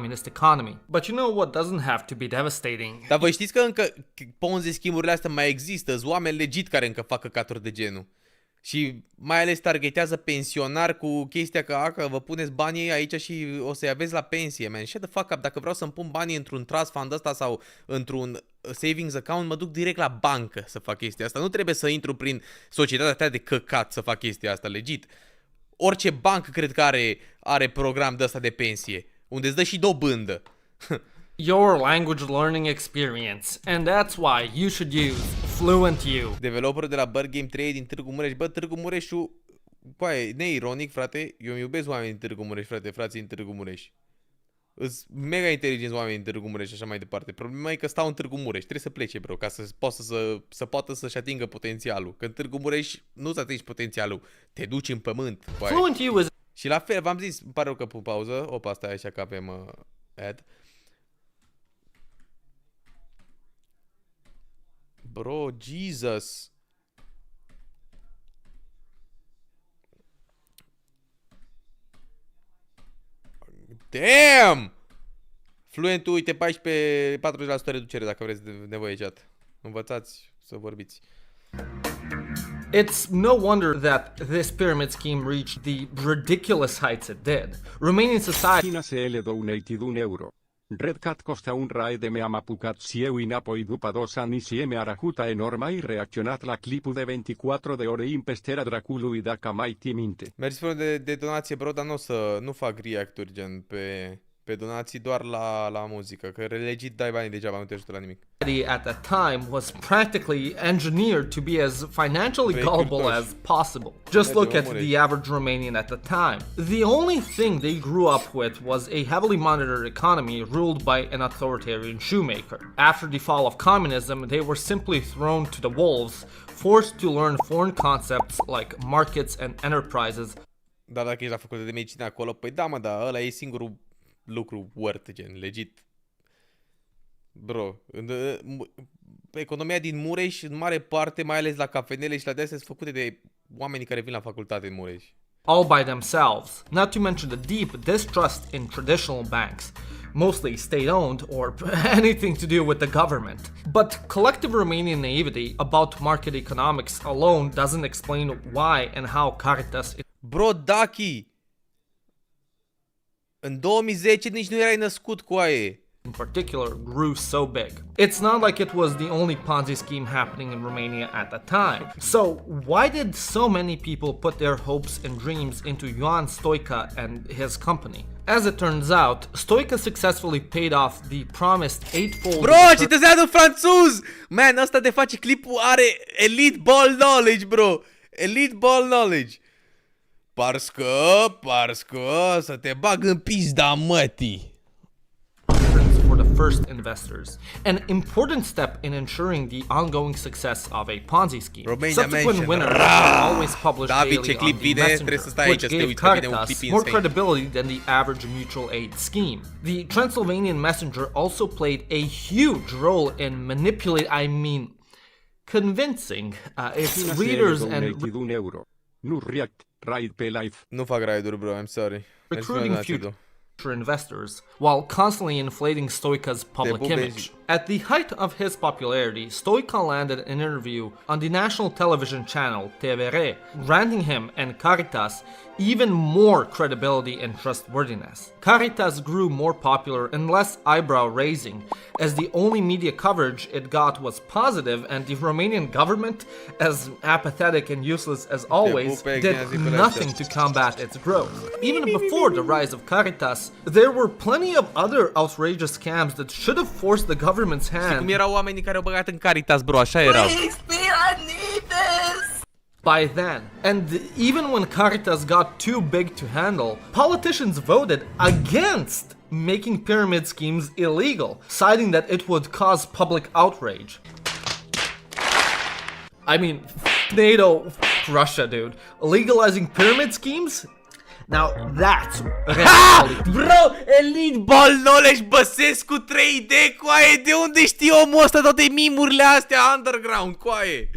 communist economy. But you know what doesn't have to be devastating? Dar voi știți că încă Ponzi scheme-urile astea mai există, sunt oameni legit care încă fac căcaturi de genul. Și mai ales targetează pensionari cu chestia că vă puneți banii aici și o să-i aveți la pensie, man. Shut the fuck up, dacă vreau să-mi pun banii într-un trust fund ăsta sau într-un savings account, mă duc direct la bancă să fac chestia asta. Nu trebuie să intru prin societatea ta de căcat să fac chestia asta, legit. Orice bancă cred că are program de ăsta de pensie, unde îți dă și dobândă. Your language learning experience, and that's why you should use Fluent U. Developerul de la Bird Game 3 din Târgu Mureș. Bă, Târgu Mureșul, băi, neironic, frate, eu îmi iubesc oamenii din Târgu Mureș, frate, frații din Târgu Mureș. Îs mega inteligenți oamenii din Târgu Mureș și așa mai departe. Problema e că stau în Târgu Mureș, trebuie să plece, bro, ca să poată să-și atingă potențialul. Că în Târgu Mureș nu-ți atingi potențialul, te duci în pământ. Băi. Fluent U is... Și la fel, v-am zis, îmi pare rău că pun pauză. Opa, stai așa că avem ad. Bro, Jesus. Damn! Fluentul, uite, 40% reducere dacă vreți nevoie chat. Învățați să vorbiți. It's no wonder that this pyramid scheme reached the ridiculous heights it did. Romanian society... China se ele donated €1. Red Cat costa un rai de mi-am apucat și eu înapoi după 2 ani și mi-a racuta enorm. Ai reacționat la clipul de 24 de ore în pesterea dracului dacă mai ții minte. Mergi spune de donație, bro, dar nu fac reacturi gen pe donații, doar la muzică, că legit dai banii degeaba, nu te ajută la nimic. At that time was practically engineered to be as financially gullible as possible. Just look at the average Romanian at the time. The only thing they grew up with was a heavily monitored economy ruled by an authoritarian shoemaker. After the fall of communism, they were simply thrown to the wolves, forced to learn foreign concepts like markets and enterprises. Dar dacă ești la facultate de medicină acolo, păi da, mă, da, ăla e singurul lucru worth, gen, legit. Bro, economia din Mureș, în mare parte, mai ales la cafenele și la de-astea, sunt făcute de oamenii care vin la facultate în Mureș. All by themselves, not to mention the deep distrust in traditional banks, mostly state-owned or anything to do with the government. But collective Romanian naivety about market economics alone doesn't explain why and how Caritas... Bro, Daki! În 2010 nici nu erai născut, coaie. In particular, grew so big. It's not like it was the only Ponzi scheme happening in Romania at the time. So, why did so many people put their hopes and dreams into Ioan Stoica and his company? As it turns out, Stoica successfully paid off the promised eightfold... Bro, citezează în franțuz! Man, ăsta de face clipul are elite ball knowledge, bro! Elite ball knowledge! Parscă, să te bag în pizda mătii! For the first investors, an important step in ensuring the ongoing success of a Ponzi scheme. Subsequent winners are always published daily on the Messenger, which gave Caritas more credibility than the average mutual aid scheme. The Transylvanian Messenger also played a huge role in convincing its readers and Nu fac raiduri, bro, I'm sorry. Recruiting future investors while constantly inflating Stoica's public image. At the height of his popularity, Stoica landed an interview on the national television channel TVR, granting him and Caritas even more credibility and trustworthiness. Caritas grew more popular and less eyebrow-raising, as the only media coverage it got was positive, and the Romanian government, as apathetic and useless as always, did nothing to combat its growth. Even before the rise of Caritas, there were plenty of other outrageous scams that should have forced the government's hand. Cum erau oamenii care au băgat în Caritas, bro, așa erau. By then, and even when Caritas got too big to handle, politicians voted against making pyramid schemes illegal, citing that it would cause public outrage. I mean, NATO, Russia, dude. Legalizing pyramid schemes? Now that's reality. Bro, elite ball knowledge, Băsescu 3D, coaie, de unde știi omul ăsta toate mimurile astea underground, coaie?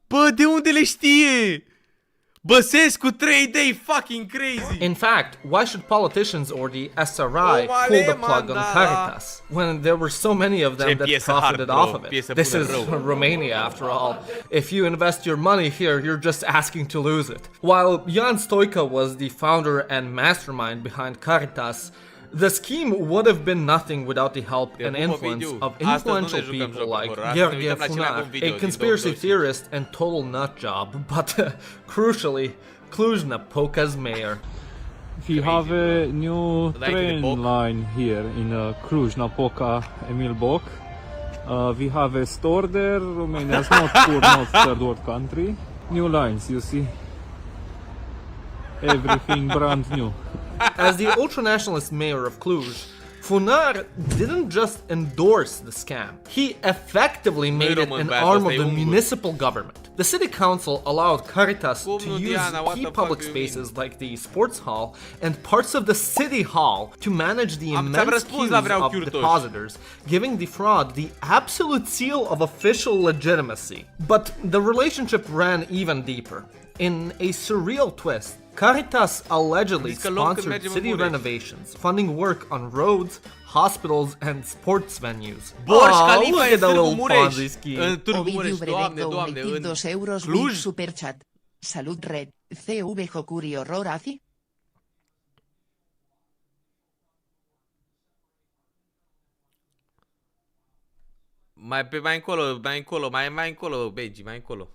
Bă, de unde le știe? Băsescu 3D, fucking crazy! In fact, why should politicians or the SRI pull the plug on Caritas when there were so many of them that profited off of it? This is Romania after all. If you invest your money here, you're just asking to lose it. While Jan Stoica was the founder and mastermind behind Caritas, the scheme would have been nothing without the help and influence of influential people like Gheorghe Funar, a conspiracy theorist and total nutjob, but crucially, Cluj-Napoca's mayor. We have a new train line here in Cluj-Napoca, Emil Boc. We have a store there. Romania is not poor, not third world country. New lines, you see. Everything brand new. As the ultranationalist mayor of Cluj, Funar didn't just endorse the scam, he effectively made it an arm of the municipal government. The city council allowed Caritas to use key public spaces like the sports hall and parts of the city hall to manage the immense queues of depositors, giving the fraud the absolute seal of official legitimacy. But the relationship ran even deeper. In a surreal twist, Caritas allegedly sponsored city renovations, funding work on roads, hospitals, and sports venues. Borș Khalifa look e at the little Târgu Ponzi Mureș. scheme. În Târgu Ovidiu Mureș, Brebec doamne, doamne, 2 în euros Cluj? superchat. Salut red, CV Jocuri Ororazi? Mai încolo, Benji, mai încolo.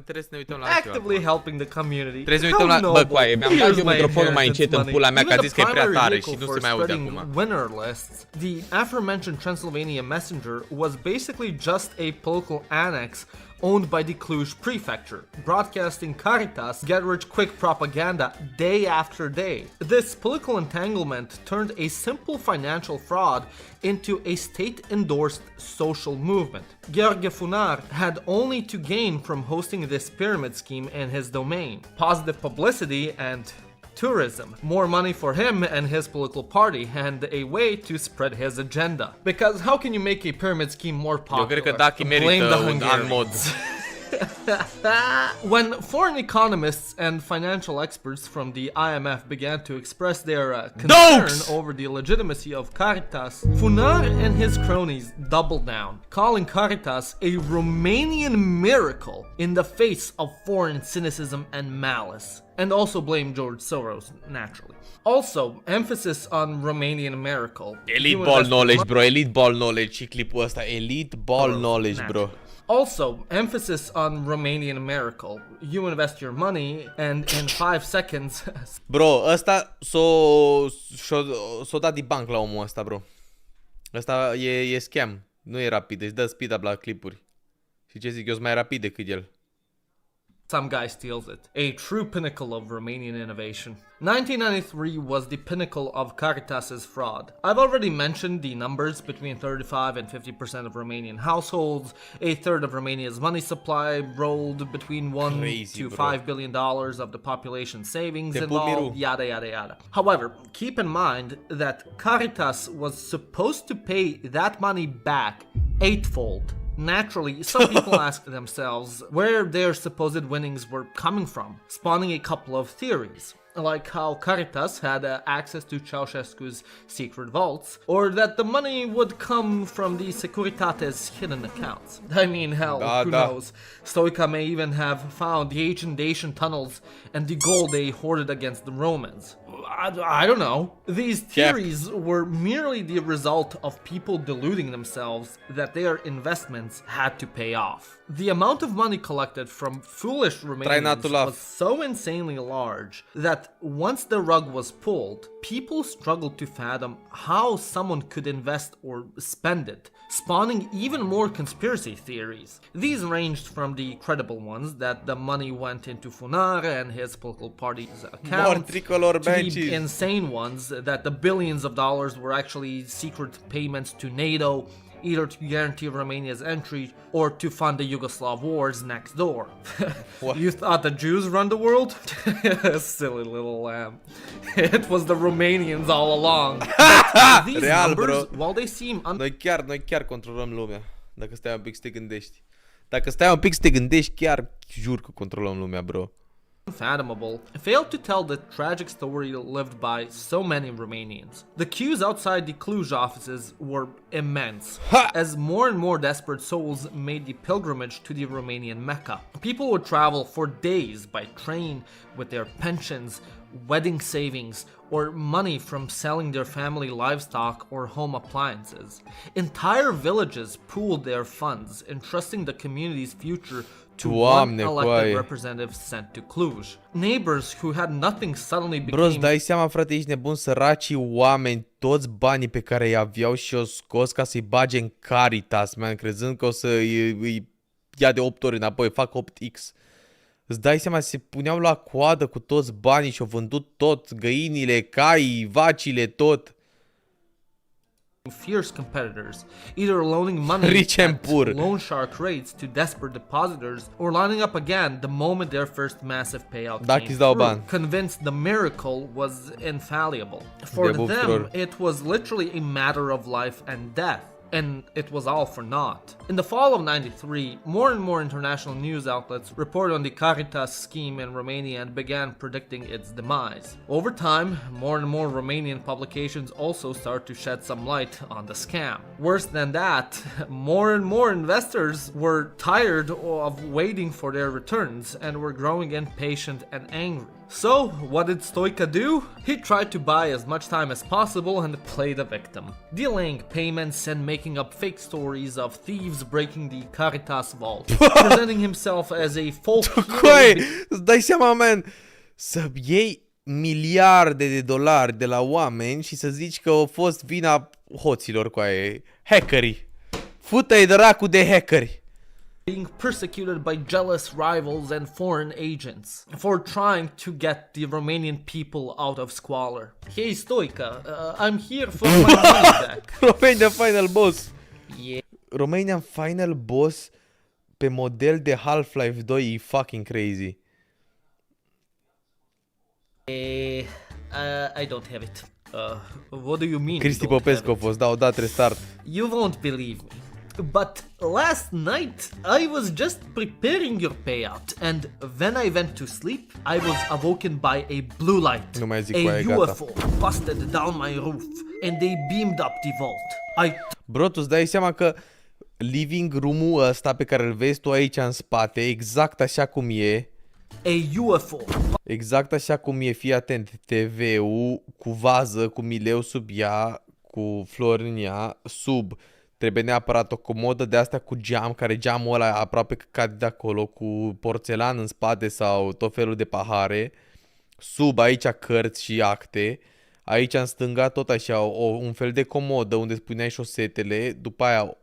Trebuie să ne uităm la Actively helping the community. Trebuie să ne uităm la... Bă, coaie, mi-am dat eu microfonul mai încet în pula mea, că a zis că e prea tare și nu se mai aude acum. Winner lists, the aforementioned Transylvania Messenger was basically just a political annex owned by the Cluj prefecture, broadcasting Caritas get-rich-quick propaganda day after day. This political entanglement turned a simple financial fraud into a state-endorsed social movement. Gheorghe Funar had only to gain from hosting this pyramid scheme in his domain: positive publicity and tourism, more money for him and his political party, and a way to spread his agenda. Because how can you make a pyramid scheme more popular? Eu cred că Daki merită un an mod. When foreign economists and financial experts from the IMF began to express their concern over the legitimacy of Caritas, Funar and his cronies doubled down, calling Caritas a Romanian miracle in the face of foreign cynicism and malice. And also blame George Soros, naturally. Also, emphasis on Romanian miracle. Elite ball knowledge, bro. Elite ball knowledge și clipul ăsta. Elite ball knowledge, bro. Also, emphasis on Romanian miracle. You invest your money and in 5 seconds... Bro, ăsta s-o dat debunk la omul ăsta, bro. Ăsta e scam. Nu e rapid, deci dă speed up la clipuri. Și ce zic, eu sunt mai rapid decât el. Some guy steals it. A true pinnacle of Romanian innovation. 1993 was the pinnacle of Caritas's fraud. I've already mentioned the numbers: between 35 and 50% of Romanian households, a third of Romania's money supply rolled between $1 to $5 billion of the population savings involved, yada yada yada. However, keep in mind that Caritas was supposed to pay that money back eightfold. Naturally, some people ask themselves where their supposed winnings were coming from, spawning a couple of theories, like how Caritas had access to Ceausescu's secret vaults, or that the money would come from the Securitate's hidden accounts. I mean, hell, who knows? Stoica may even have found the ancient Dacian tunnels and the gold they hoarded against the Romans. I don't know. These theories were merely the result of people deluding themselves that their investments had to pay off. The amount of money collected from foolish Romanians was so insanely large that once the rug was pulled, people struggled to fathom how someone could invest or spend it, spawning even more conspiracy theories. These ranged from the credible ones that the money went into Funar and his political party's account, to the insane ones that the billions of dollars were actually secret payments to NATO, either to guarantee Romania's entry or to fund the Yugoslav wars next door. You thought the Jews run the world? Silly little lamb. It was the Romanians all along. These numbers, while they seem Noi chiar controlăm lumea. Dacă stai un pic să te gândești. Dacă stai un pic să te gândești, chiar jur că controlăm lumea, bro. unfathomable, failed to tell the tragic story lived by so many Romanians. The queues outside the Cluj offices were immense, as more and more desperate souls made the pilgrimage to the Romanian Mecca. People would travel for days by train with their pensions, wedding savings, or money from selling their family livestock or home appliances. Entire villages pooled their funds, entrusting the community's future to one elected representative sent to Cluj. Neighbors who had nothing suddenly became... Bro, îți dai seama, frate, ești nebun, săracii oameni, toți banii pe care îi aveau și-o scos ca să-i bage în Caritas, man, crezând că o să îi ia de 8 ori înapoi, fac 8x. Îți dai seama, se puneau la coadă cu toți banii și-au vândut tot, găinile, caii, vacile, tot. Fierce competitors, either loaning money at loan shark rates to desperate depositors or lining up again the moment their first massive payout came through, convinced the miracle was infallible. For them, it was literally a matter of life and death. And it was all for naught. In the fall of '93, more and more international news outlets reported on the Caritas scheme in Romania and began predicting its demise. Over time, more and more Romanian publications also started to shed some light on the scam. Worse than that, more and more investors were tired of waiting for their returns and were growing impatient and angry. So, what did Stoica do? He tried to buy as much time as possible and play the victim, delaying payments and making up fake stories of thieves breaking the Caritas vault, presenting himself as a false hero. Îți dai seama, man, să iei miliarde de dolari de la oameni și să zici că a fost vina hoților cu aia, hackerii. Fută-i dracu de hackeri. Being persecuted by jealous rivals and foreign agents for trying to get the Romanian people out of squalor. Hey Stoica, I'm here for my money back. Romanian Final Boss. Yeah. Romanian Final Boss pe model de Half-Life 2 e fucking crazy. I don't have it. What do you mean? Cristi Popescu a fost, da, dat restart. You won't believe me. But last night, I was just preparing your payout, and when I went to sleep, I was awoken by a blue light. A UFO busted down my roof, and they beamed up the vault. Bro, tu-ți dai seama că living room-ul ăsta pe care îl vezi tu aici în spate, exact așa cum e, a UFO. Exact așa cum e, fii atent, TV-ul cu vază, cu mileu sub ea, cu flori în ea, sub... Trebuie neapărat o comodă de astea cu geam, care geamul ăla aproape că cade de acolo, cu porțelan în spate sau tot felul de pahare. Sub aici cărți și acte. Aici în stânga tot așa, un fel de comodă unde îți puneai șosetele. După aia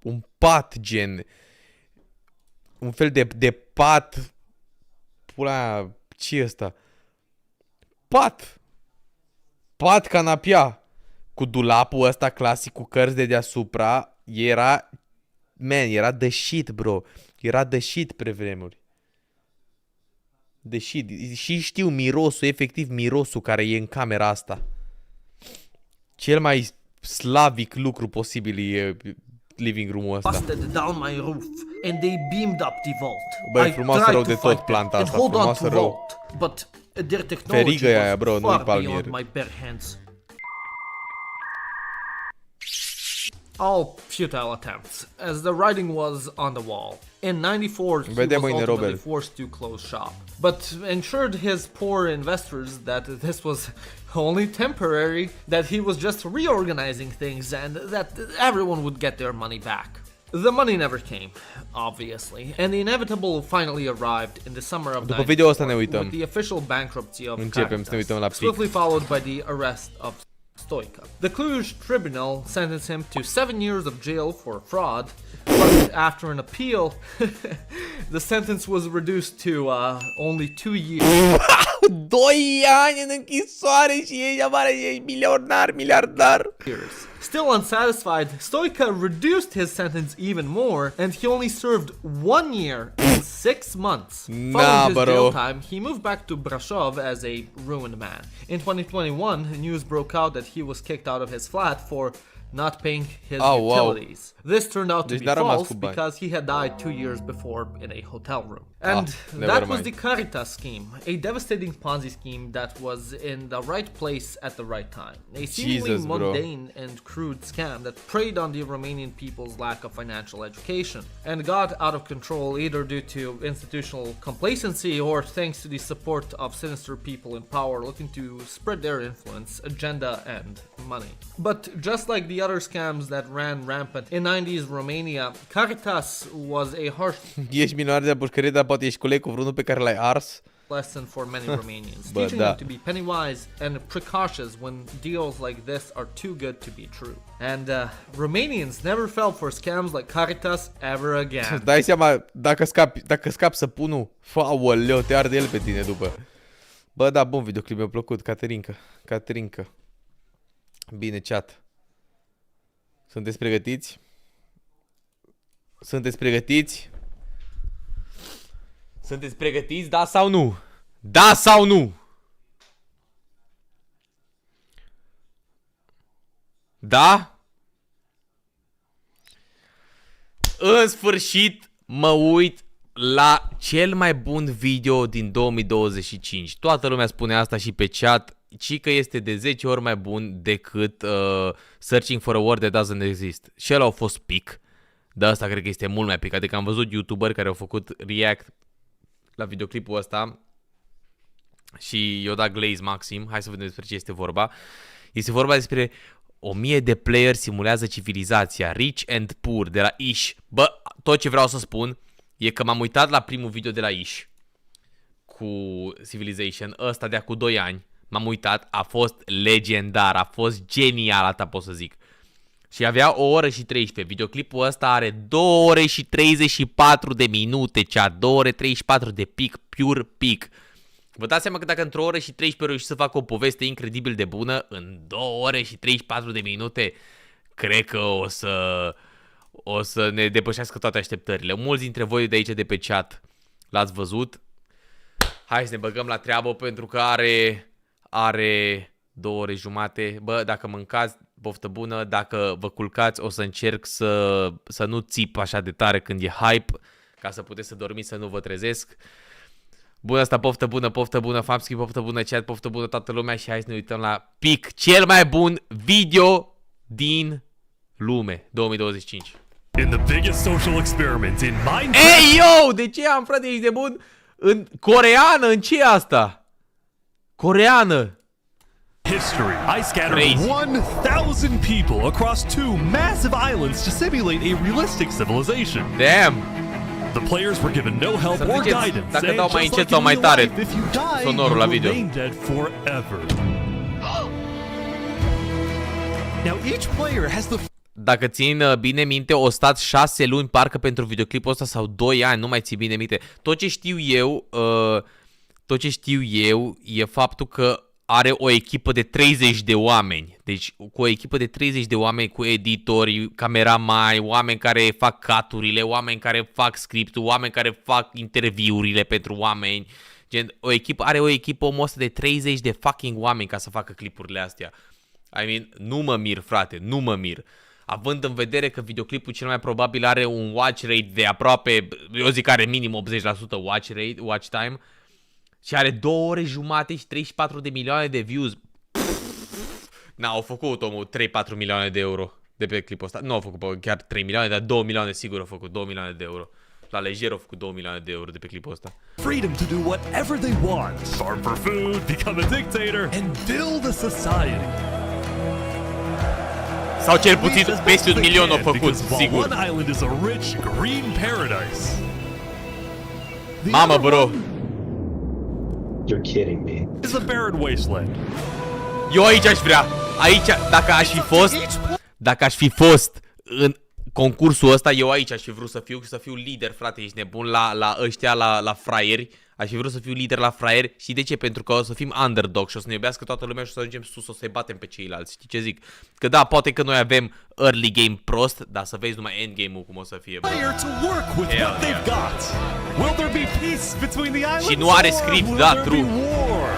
un pat gen. Un fel de pat. Pula, ce e ăsta? Pat! Pat canapia! Cu dulapul ăsta clasic cu cărți de deasupra, era, man, era the shit, bro. Era the shit pe vremuri. The shit. Și știu mirosul, efectiv mirosul care e în camera asta. Cel mai slavic lucru posibil e living room-ul ăsta. Bă, e frumoasă rău de tot planta asta, frumoasă rău. Ferigă e aia, bro, nu-i palmier. All futile attempts, as the writing was on the wall. In '94, he was ultimately forced to close shop, but ensured his poor investors that this was only temporary, that he was just reorganizing things, and that everyone would get their money back. The money never came, obviously, and the inevitable finally arrived in the summer of '94 with the official bankruptcy of Caritas, swiftly followed by the arrest of Stoica. The Cluj tribunal sentenced him to 7 years of jail for fraud, but after an appeal, the sentence was reduced to only 2 years. 2 ani în închisoare și ești miliardar. Still unsatisfied, Stoica reduced his sentence even more, and he only served 1 year and 6 months. Following his jail time, he moved back to Brașov as a ruined man. In 2021, news broke out that he was kicked out of his flat for not paying his utilities. This turned out to be false because he had died 2 years before in a hotel room. And never that was mind. the Caritas scheme, a devastating Ponzi scheme that was in the right place at the right time. A seemingly Jesus, bro. mundane and crude scam that preyed on the Romanian people's lack of financial education and got out of control either due to institutional complacency or thanks to the support of sinister people in power looking to spread their influence, agenda, and money. But just like the other scams that ran rampant in 90s Romania, Caritas was a harsh Ești milionar de la pușcărie, dar poate ești coleg cu vreunul pe care l-ai ars? lesson for many Romanians, But teaching them to be penny wise and precautious when deals like this are too good to be true. And Romanians never fell for scams like Caritas ever again. Dai seama, dacă scapi săpunul, aoleu, te arde el pe tine după. Bă, da, bun videoclip, mi-a plăcut, Caterinca. Bine, chat. Sunteți pregătiți? Sunteți pregătiți, da sau nu? Da sau nu? Da? În sfârșit mă uit la cel mai bun video din 2025. Toată lumea spune asta și pe chat, ci că este de 10 ori mai bun decât Searching for a Word That Doesn't Exist. Și ăla a fost pic. Dar asta cred că este mult mai pic. Adică am văzut youtuberi care au făcut react la videoclipul ăsta și i-o dat glaze maxim. Hai să vedem despre ce este vorba. Este vorba despre 1000 de playeri simulează civilizația, Rich and Poor, de la Ish. Bă, tot ce vreau să spun e că m-am uitat la primul video de la Ish cu Civilization, ăsta de acum 2 ani. M-am uitat, a fost legendar, a fost genial, atât pot să zic. Și avea 1 oră și 13. Videoclipul ăsta are 2 ore și 34 de minute, cea 2 ore 34 de pic, pure pic. Vă dați seama că dacă într-o oră și 13 reuși să fac o poveste incredibil de bună, în 2 ore și 34 de minute, cred că o să ne depășească toate așteptările. Mulți dintre voi de aici de pe chat l-ați văzut. Hai să ne băgăm la treabă pentru că are 2 ore jumate. Bă, dacă mâncați, poftă bună. Dacă vă culcați, o să încerc să nu țip așa de tare când e hype, ca să puteți să dormiți, să nu vă trezesc. Bună asta, poftă bună, Famsky, poftă bună, chat, poftă bună toată lumea și hai să ne uităm la pic, cel mai bun video din lume, 2025. In the biggest social experiment in Minecraft. Ei, yo, de ce am, frate, ești de bun? În coreeană, în ce e asta? Coreeană. History, I scattered 1,000 people across 2 massive islands to simulate a realistic civilization. Damn. The players were given no help or guidance, dacă dau and mai just încet like sau in mai real tare life, if you die, sonorul you la video. remain dead forever. Now each player has the Dacă țin bine minte, o stat 6 luni parcă pentru videoclipul ăsta sau 2 ani, nu mai țin bine minte. Tot ce știu eu e faptul că are o echipă de 30 de oameni. Deci cu o echipă de 30 de oameni, cu editori, cameramani, oameni care fac cut-urile, oameni care fac scriptul, oameni care fac interviurile pentru oameni. Gen, are o echipă omul ăsta de 30 de fucking oameni ca să facă clipurile astea. I mean, nu mă mir, frate, nu mă mir. Având în vedere că videoclipul cel mai probabil are un watch rate de aproape, eu zic că are minim 80% watch time, și are 2 ore jumate și 34 de milioane de views. N-au făcut omul 3-4 milioane de euro de pe clipul ăsta. Nu au făcut chiar 3 milioane, dar 2 milioane sigur au făcut, 2 milioane de euro. La lejer au făcut 2 milioane de euro de pe clipul ăsta. freedom to do whatever they want, farm for food, become a dictator, and build a society. Sau cel puțin peste 1 milion au făcut, sigur. One island is a rich green paradise. Mamă, bro. You're kidding me. Is a barren wasteland. Eu aici aș vrea. Aici, dacă aș fi fost în concursul ăsta, eu aici aș fi vrut să fiu lider, frate, ești nebun la ăștia, la fraieri. Aș fi vrut să fiu lider la fraieri. Știi de ce? Pentru că o să fim underdog și o să ne iubească toată lumea și o să ajungem sus, o să-i batem pe ceilalți. Știi ce zic? Că da, poate că noi avem early game prost, dar să vezi numai endgame-ul cum o să fie. Player to work with what they've got. Will there be peace between the islands? Și nu are script, or will da, there true. be war?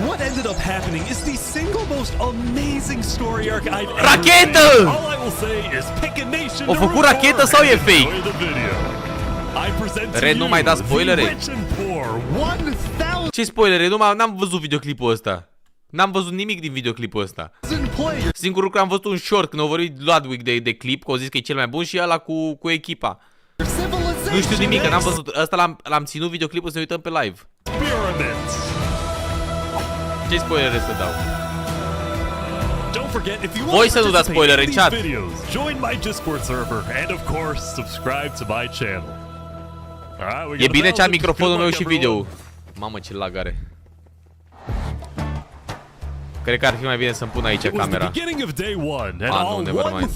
What ended up happening is the single most amazing story arc I've ever Rachetă! seen. All I will say is pick a nation. O făcut rachetă sau e fake? Enjoy the video. Red, nu mai da spoilere. Ce spoilere? N-am văzut videoclipul ăsta. N-am văzut nimic din videoclipul ăsta. Singurul lucru am văzut un short când au vorbit Ludwig de clip, că au zis că e cel mai bun și ăla cu echipa. Nu știu nimic, că n-am văzut. Ăsta l-am ținut videoclipul să ne uităm pe live. Ce spoilere să dau? Voi să nu dați spoilere în chat. E bine chat microfonul meu și video. Mamă, ce lag are. Cred că ar fi mai bine să-mi pun aici camera. Nu, nevermind.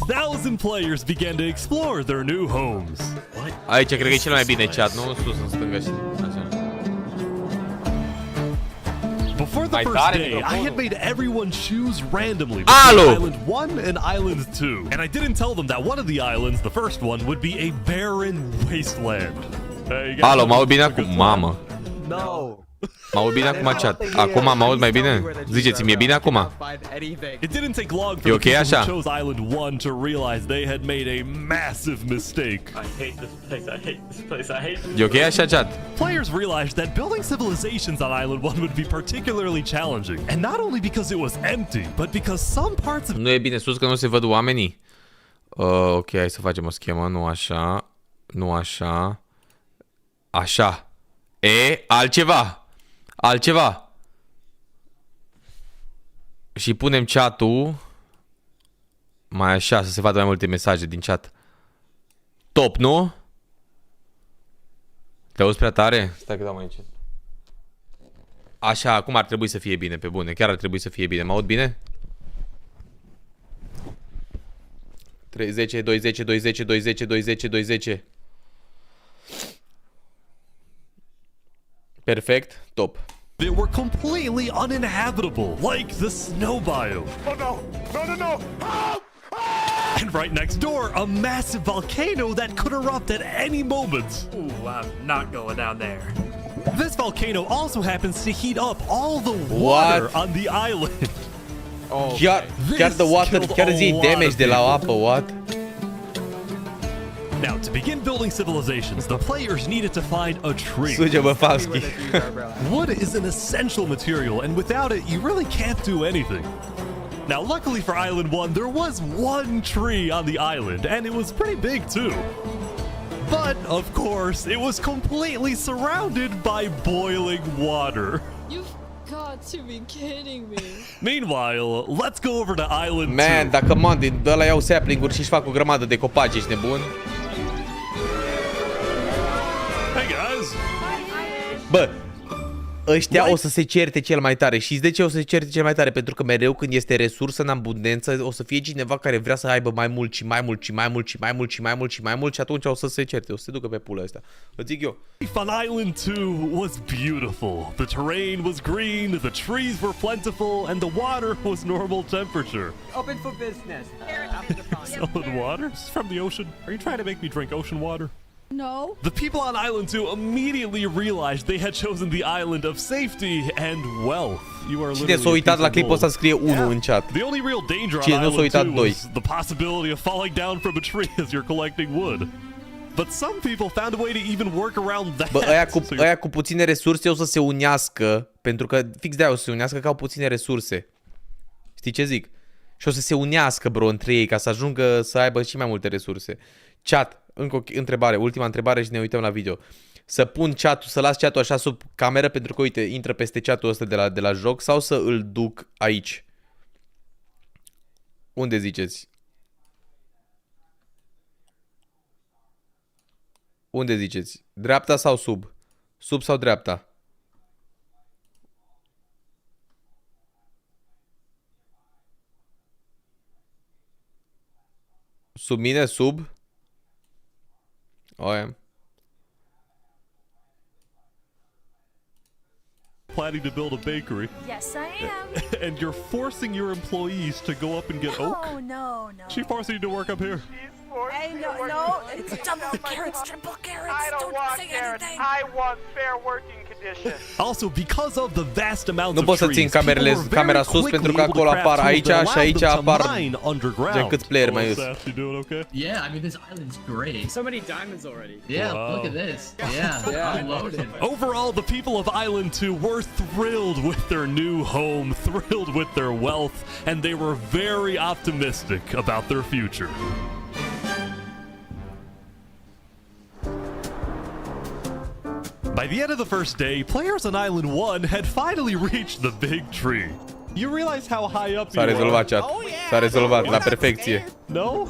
Aici cred că e cel mai bine chat, nu? Sus, în stânga și așa. Before the first day, I had made everyone choose randomly between Island 1 and Island 2. And I didn't tell them that one of the islands, the first one, would be a barren wasteland. Alo, mă aud bine acum, mamă. Mă aud bine acum, chat. Acum mă aud mai bine? Ziceți-mi, e bine acum? E ok așa? E ok așa, chat? Players realized that building civilizations on Island 1 would be particularly challenging. And not only because it was empty, but because some parts of... Nu e bine sus că nu se văd oamenii? Ok, hai să facem o schemă, nu așa. Nu așa. Așa. Altceva. Altceva. Și punem chat-ul mai așa, să se vadă mai multe mesaje din chat. Top, nu? Te auzi prea tare? Stai că dau mai încet. Așa, acum ar trebui să fie bine, pe bune. Chiar ar trebui să fie bine. Mă aud bine? 310, 210, 210, 210, 210, 210. Perfect, top. They were completely uninhabitable, like the snow biome. Oh no! No! And right next door, a massive volcano that could erupt at any moment. Ooh, I'm not going down there. This volcano also happens to heat up all the water on the island. Oh, chiar the water, chiar zi damage de la apă, what? Now, to begin building civilizations, the players needed to find a tree. Wood is an essential material, and without it, you really can't do anything. Now, luckily for Island 1, there was one tree on the island, and it was pretty big too. But, of course, it was completely surrounded by boiling water. You've got to be kidding me. Meanwhile, let's go over to Island 2. Man, dacă mă, din ăla iau sapling-uri și-și fac o grămadă de copaci, ești nebun? Hey guys. Bă, ăștia o să se certe cel mai tare. Și de ce o să se certe cel mai tare? Pentru că mereu când este resursă în abundență, o să fie cineva care vrea să aibă mai mult și mai mult și mai mult și mai mult și mai mult și mai mult și atunci o să se certe, o să se ducă pe pulă ăsta. Vă zic eu. On Island 2 was beautiful. The terrain was green, the trees were plentiful, and the water was normal temperature. Open for business. Solid water? This is from the ocean. Are you trying to make me drink ocean water? No. The people on Island 2 immediately realized they had chosen the island of safety and wealth. You are Cine s-a uitat la clipul ăsta scrie 1 în chat. The only real danger on Cine nu s-a Island uitat 2 2. was the possibility of falling down from a tree as you're collecting wood. But some people found a way to even work around that. Bă, ăia cu puține resurse o să se unească, pentru că fix de-aia o să se unească că au puține resurse. Știi ce zic? Și o să se unească, bro, între ei ca să ajungă să aibă și mai multe resurse. Chat, încă o întrebare, ultima întrebare și ne uităm la video. Să pun chat-ul, să las chat-ul așa sub cameră pentru că, uite, intră peste chat-ul ăsta de la joc sau să îl duc aici? Unde ziceți? Unde ziceți? Dreapta sau sub? Sub sau dreapta? Sub mine? Sub? Oh, yeah. Planning to build a bakery. Yes, I am. And you're forcing your employees to go up and get oak? Oh, no. She forcing you to work up here. Hey, no. It's double carrots, triple carrots. I don't want say carrots. anything. I want fair working conditions. Also, because of the vast amounts Nu of pot să țin trees, camera sus pentru că acolo apar aici și aici apar gen câți player mai ies. You doing okay? Yeah, I mean, this island's great. So many diamonds already. Yeah, look at this. Yeah, I'm loaded. Overall, the people of Island 2 were thrilled with their new home, thrilled with their wealth, and they were very optimistic about their future. By the end of the first day, players on Island 1 had finally reached the big tree. You realize how high up you S-a rezolvat, chat. S-a rezolvat la perfecție. No?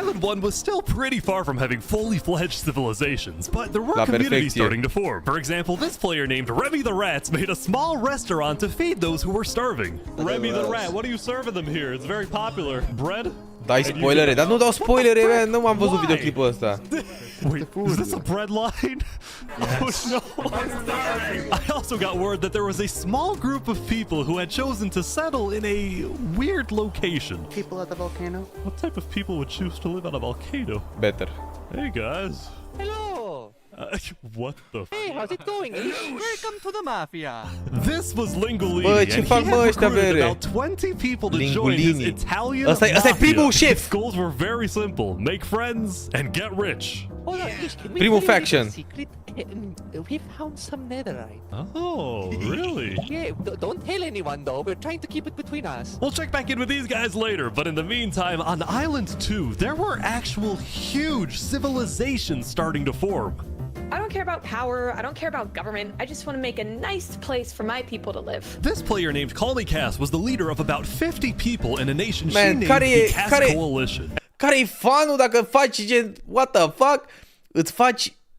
Island 1 was still pretty far from having fully fledged civilizations, but there were communities starting to form. For example, this player named Remy the Rats made a small restaurant to feed those who were starving. Remy the Rat, what are you serving them here? It's very popular. Bread? Dai spoilere, dar nu dau spoilere, man. Nu m-am văzut videoclipul ăsta. Wait, is this a bread line? Oh no! I also got word that there was a small group of people who had chosen to settle in a weird location. People at the volcano? What type of people would choose to live on a volcano? Better. Hey guys. Hello! What the Hey, how's it going? Welcome to the mafia! This was Lingolini, Bă, and ce he fac, had bă, ăștia, recruited bere? about 20 people to join his Lingolini. Italian Ăsta e primul mafia. șef. His goals were very simple: make friends and get rich. Hold on, please, can we Primul tell you a faction. little secret? We found some netherite. Oh, really? Yeah, don't tell anyone though. We're trying to keep it between us. We'll check back in with these guys later, but in the meantime, on Island 2, there were actual huge civilizations starting to form. I don't care about power. I don't care about government. I just want to make a nice place for my people to live. This player named Call Me Cass was the leader of about 50 people in a nation she Man, named the Cass Coalition. Care-i fanul dacă faci gen... What the fuck?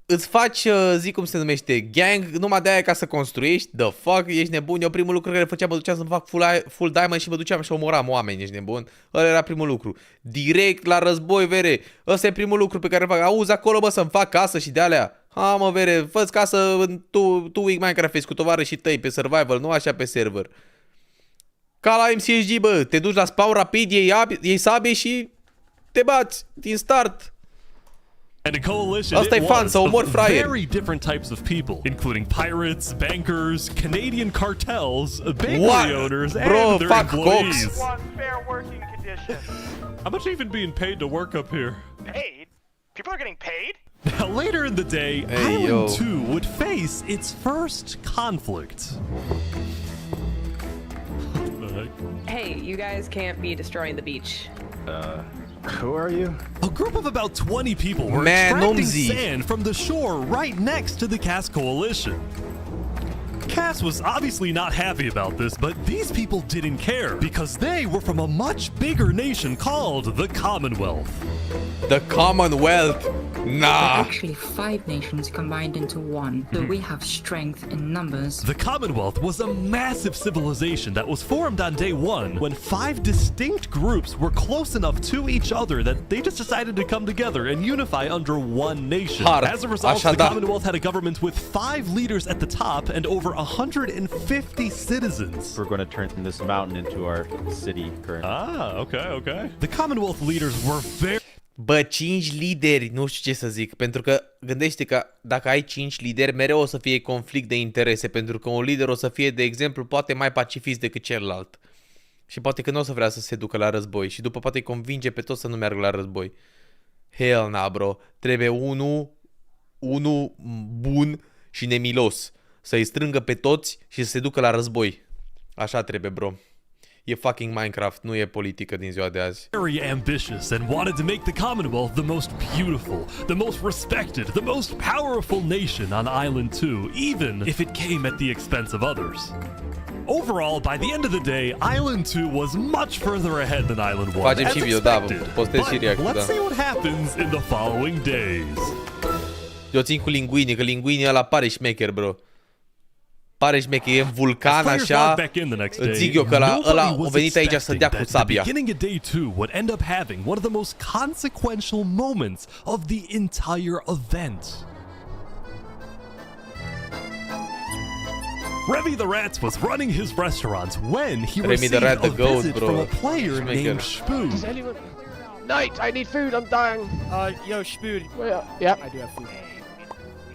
Îți faci, zic cum se numește, gang, numai de aia ca să construiești? The fuck? Ești nebun? Eu primul lucru care făceam, mă duceam să-mi fac full diamond și mă duceam și omoram oameni, ești nebun? Ăla era primul lucru. Direct la război, vere. Ăsta e primul lucru pe care îl fac. Auzi acolo, bă, să-mi fac casă și de-alea. Ha, mă, vere, fă-ți casă tu Week Minecraft cu tovarășii tăi pe survival, nu așa pe server. Ca la MCSG, bă, te duci la spawn rapid, iei sabie și te bați din start. And a coalition Asta e fan, să omori fraieri. Very different types of people, including pirates, bankers, Canadian cartels, bakery owners, and their employees. Fair working conditions. How much even being paid to work up here? Paid? People are getting paid? Now, later in the day, Island 2 would face its first conflict. What the heck? Hey, you guys can't be destroying the beach. Who are you? A group of about 20 people were extracting sand from the shore right next to the Cass Coalition. Cass was obviously not happy about this, but these people didn't care because they were from a much bigger nation called the Commonwealth. The Commonwealth? Nah. Actually 5 nations combined into one, so we have strength in numbers. The Commonwealth was a massive civilization that was formed on day 1 when 5 distinct groups were close enough to each other that they just decided to come together and unify under one nation. As a result, the Commonwealth had a government with 5 leaders at the top and over 150 citizens. We're going to turn this mountain into our city currently. Ah, okay. The Commonwealth leaders were very... Bă, 5 lideri, nu știu ce să zic, pentru că gândește că dacă ai 5 lideri, mereu o să fie conflict de interese, pentru că un lider o să fie, de exemplu, poate mai pacifist decât celălalt. Și poate că nu o să vrea să se ducă la război și după poate îi convinge pe toți să nu meargă la război. Hell na, bro. Trebuie unul bun și nemilos. Să-i strângă pe toți și să se ducă la război. Așa trebuie, bro. E fucking Minecraft, nu e politică din ziua de azi. Very ambitious and wanted to make the Commonwealth the most beautiful, the most respected, the most powerful nation on Island 2, even if it came at the expense of others. Overall, by the end of the day, Island 2 was much further ahead than Island 1, Facem as și video, da, expected. postez și reacții, Let's da. see what happens in the following days. Eu țin cu Linguini, că Linguini ăla pare șmecher, bro. Pare șmecher, e în vulcan așa. Îți zic eu că ăla a venit aici să dea cu sabia. The beginning of day 2 would end up having one of the most consequential moments of the entire event. Remy the Rat was running his restaurants when he received a visit from a player named Spoon. Knight, I need food, I'm dying. Yo, Spoon. Yeah. I do have food.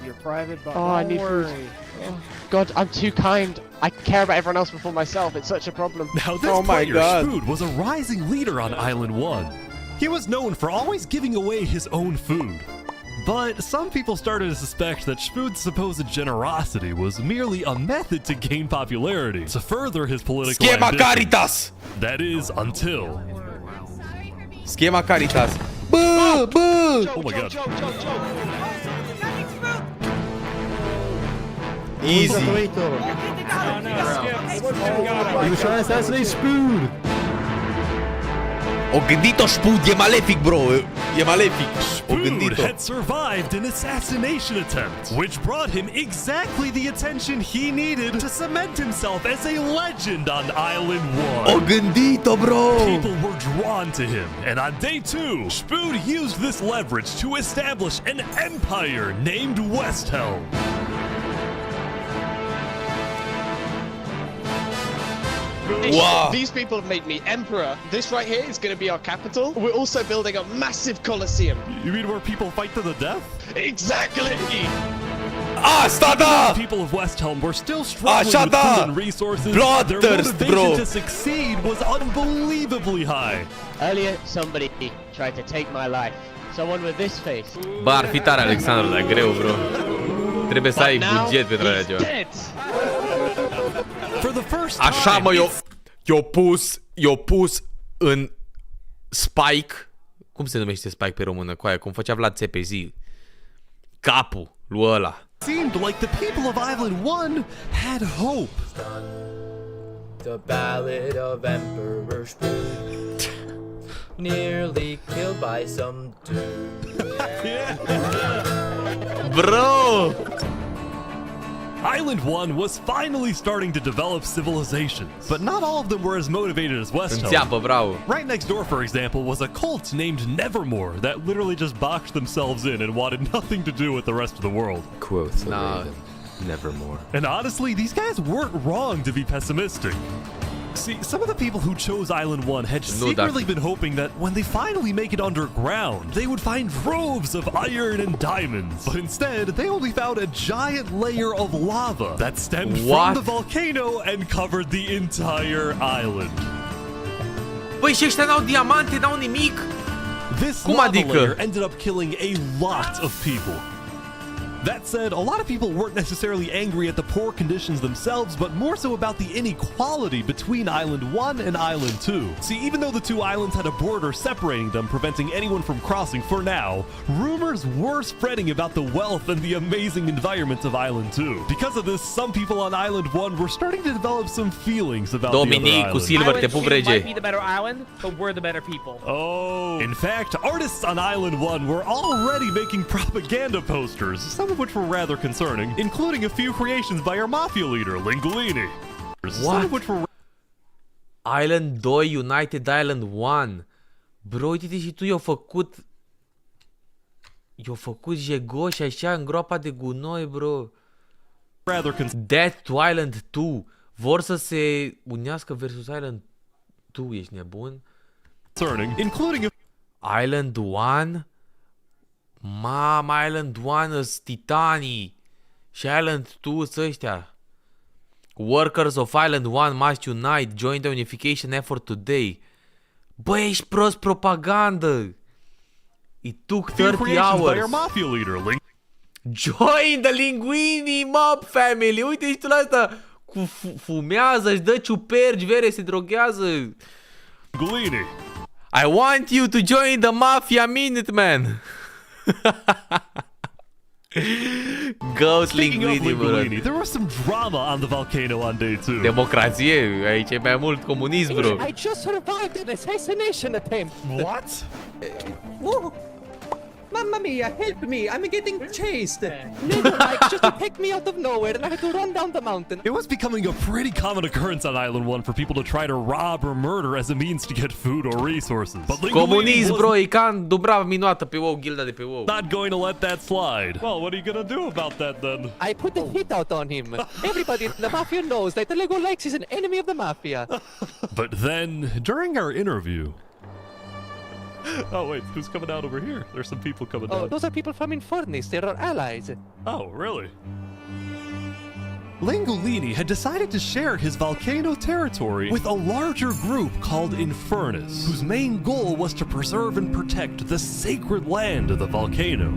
your private bar. Oh, I need food. Oh, God, I'm too kind. I care about everyone else before myself. It's such a problem. Now this player, Spood, was a rising leader on Island 1. He was known for always giving away his own food. But some people started to suspect that Spood's supposed generosity was merely a method to gain popularity, to further his political Schema ambitions. Caritas! That is, until... Schema Caritas. Bă, bă! Oh my god. Easy. He was trying to assassinate Spood. O gândit-o Spood, e malefic, bro. E malefic. O Spood gândit-o. had survived an assassination attempt, which brought him exactly the attention he needed to cement himself as a legend on Island 1. O gândit-o, bro. People were drawn to him, and on day 2, Spood used this leverage to establish an empire named Westhelm. Wow. These people have made me emperor. This right here is going to be our capital. We're also building a massive coliseum. You mean where people fight to the death? Exactly. Asta da! The people of Westhelm were still struggling Așa with da! food and resources. Their Bloodthirst, motivation bro. to succeed was unbelievably high. Earlier, somebody tried to take my life. Someone with this face. Bă, ar fi tare, Alexandru, dar greu, bro. Trebuie să ai buget pentru așa ceva. For the first Așa, time, mă, eu pus în Spike. Cum se numește Spike pe română? Coaia, cum făcea Vlad Țepezi. Capul lui ăla. Seemed like the people of Island 1 had hope. The Ballad of Emperor Spood. Nearly killed by some dude. Bro! Island 1 was finally starting to develop civilizations, but not all of them were as motivated as Westhelm. Înțeapă, bravo. Right next door, for example, was a cult named Nevermore that literally just boxed themselves in and wanted nothing to do with the rest of the world. Quotes. Nah. Nevermore. And honestly, these guys weren't wrong to be pessimistic. See, some of the people who chose Island 1 had secretly been hoping that when they finally make it underground, they would find troves of iron and diamonds. But instead, they only found a giant layer of lava that stemmed from the volcano and covered the entire island. Băi, și ăștia n-au diamante, n-au nimic? This lava layer ended up killing a lot of people. That said, a lot of people weren't necessarily angry at the poor conditions themselves, but more so about the inequality between Island 1 and Island 2. See, even though the two islands had a border separating them, preventing anyone from crossing for now, rumors were spreading about the wealth and the amazing environment of Island 2. Because of this, some people on Island 1 were starting to develop some feelings about the other islands. Silver, te pup rege. Might be the better island, but we're the better people. Oh. In fact, artists on Island 1 were already making propaganda posters, some of which were rather concerning, including a few creations by our mafia leader, Linguini. Some of which were... Island 2, United Island 1. Bro, uite-te și tu, i-au făcut jegoși așa în groapa de gunoi, bro. Death to Island 2. Vor să se unească versus Island 2, ești nebun? Including Island 1? Mama, Island 1 îs titanii și Island 2 sunt ăștia. Workers of Island 1 must unite, join the unification effort today. Bă, ești prost propagandă. It took 30 hours. Join the Linguini mob family. Uite și tu la asta. Fumează, își dă ciuperci, vere, se droghează. I want you to join the Mafia Minuteman. Ghost Linguini, bro. There was some drama on the volcano on day 2. Democrație, aici e mai mult comunism, bro. I just survived an assassination attempt. What? Mamma mia, help me! I'm getting chased! Never mind, just attacked me out of nowhere and I had to run down the mountain. It was becoming a pretty common occurrence on Island 1 for people to try to rob or murder as a means to get food or resources. But Comunism, bro, e ca în Dubrava minuată pe WoW, gilda de pe WoW. Not going to let that slide. Well, what are you gonna do about that then? I put the hit out on him. Everybody in the Mafia knows that the Lego Lex is an enemy of the Mafia. But then, during our interview... Oh wait, who's coming out over here? There's some people coming down. Oh, those are people from Infernus. They're our allies. Oh, really? Lingolini had decided to share his volcano territory with a larger group called Infernus, whose main goal was to preserve and protect the sacred land of the volcano.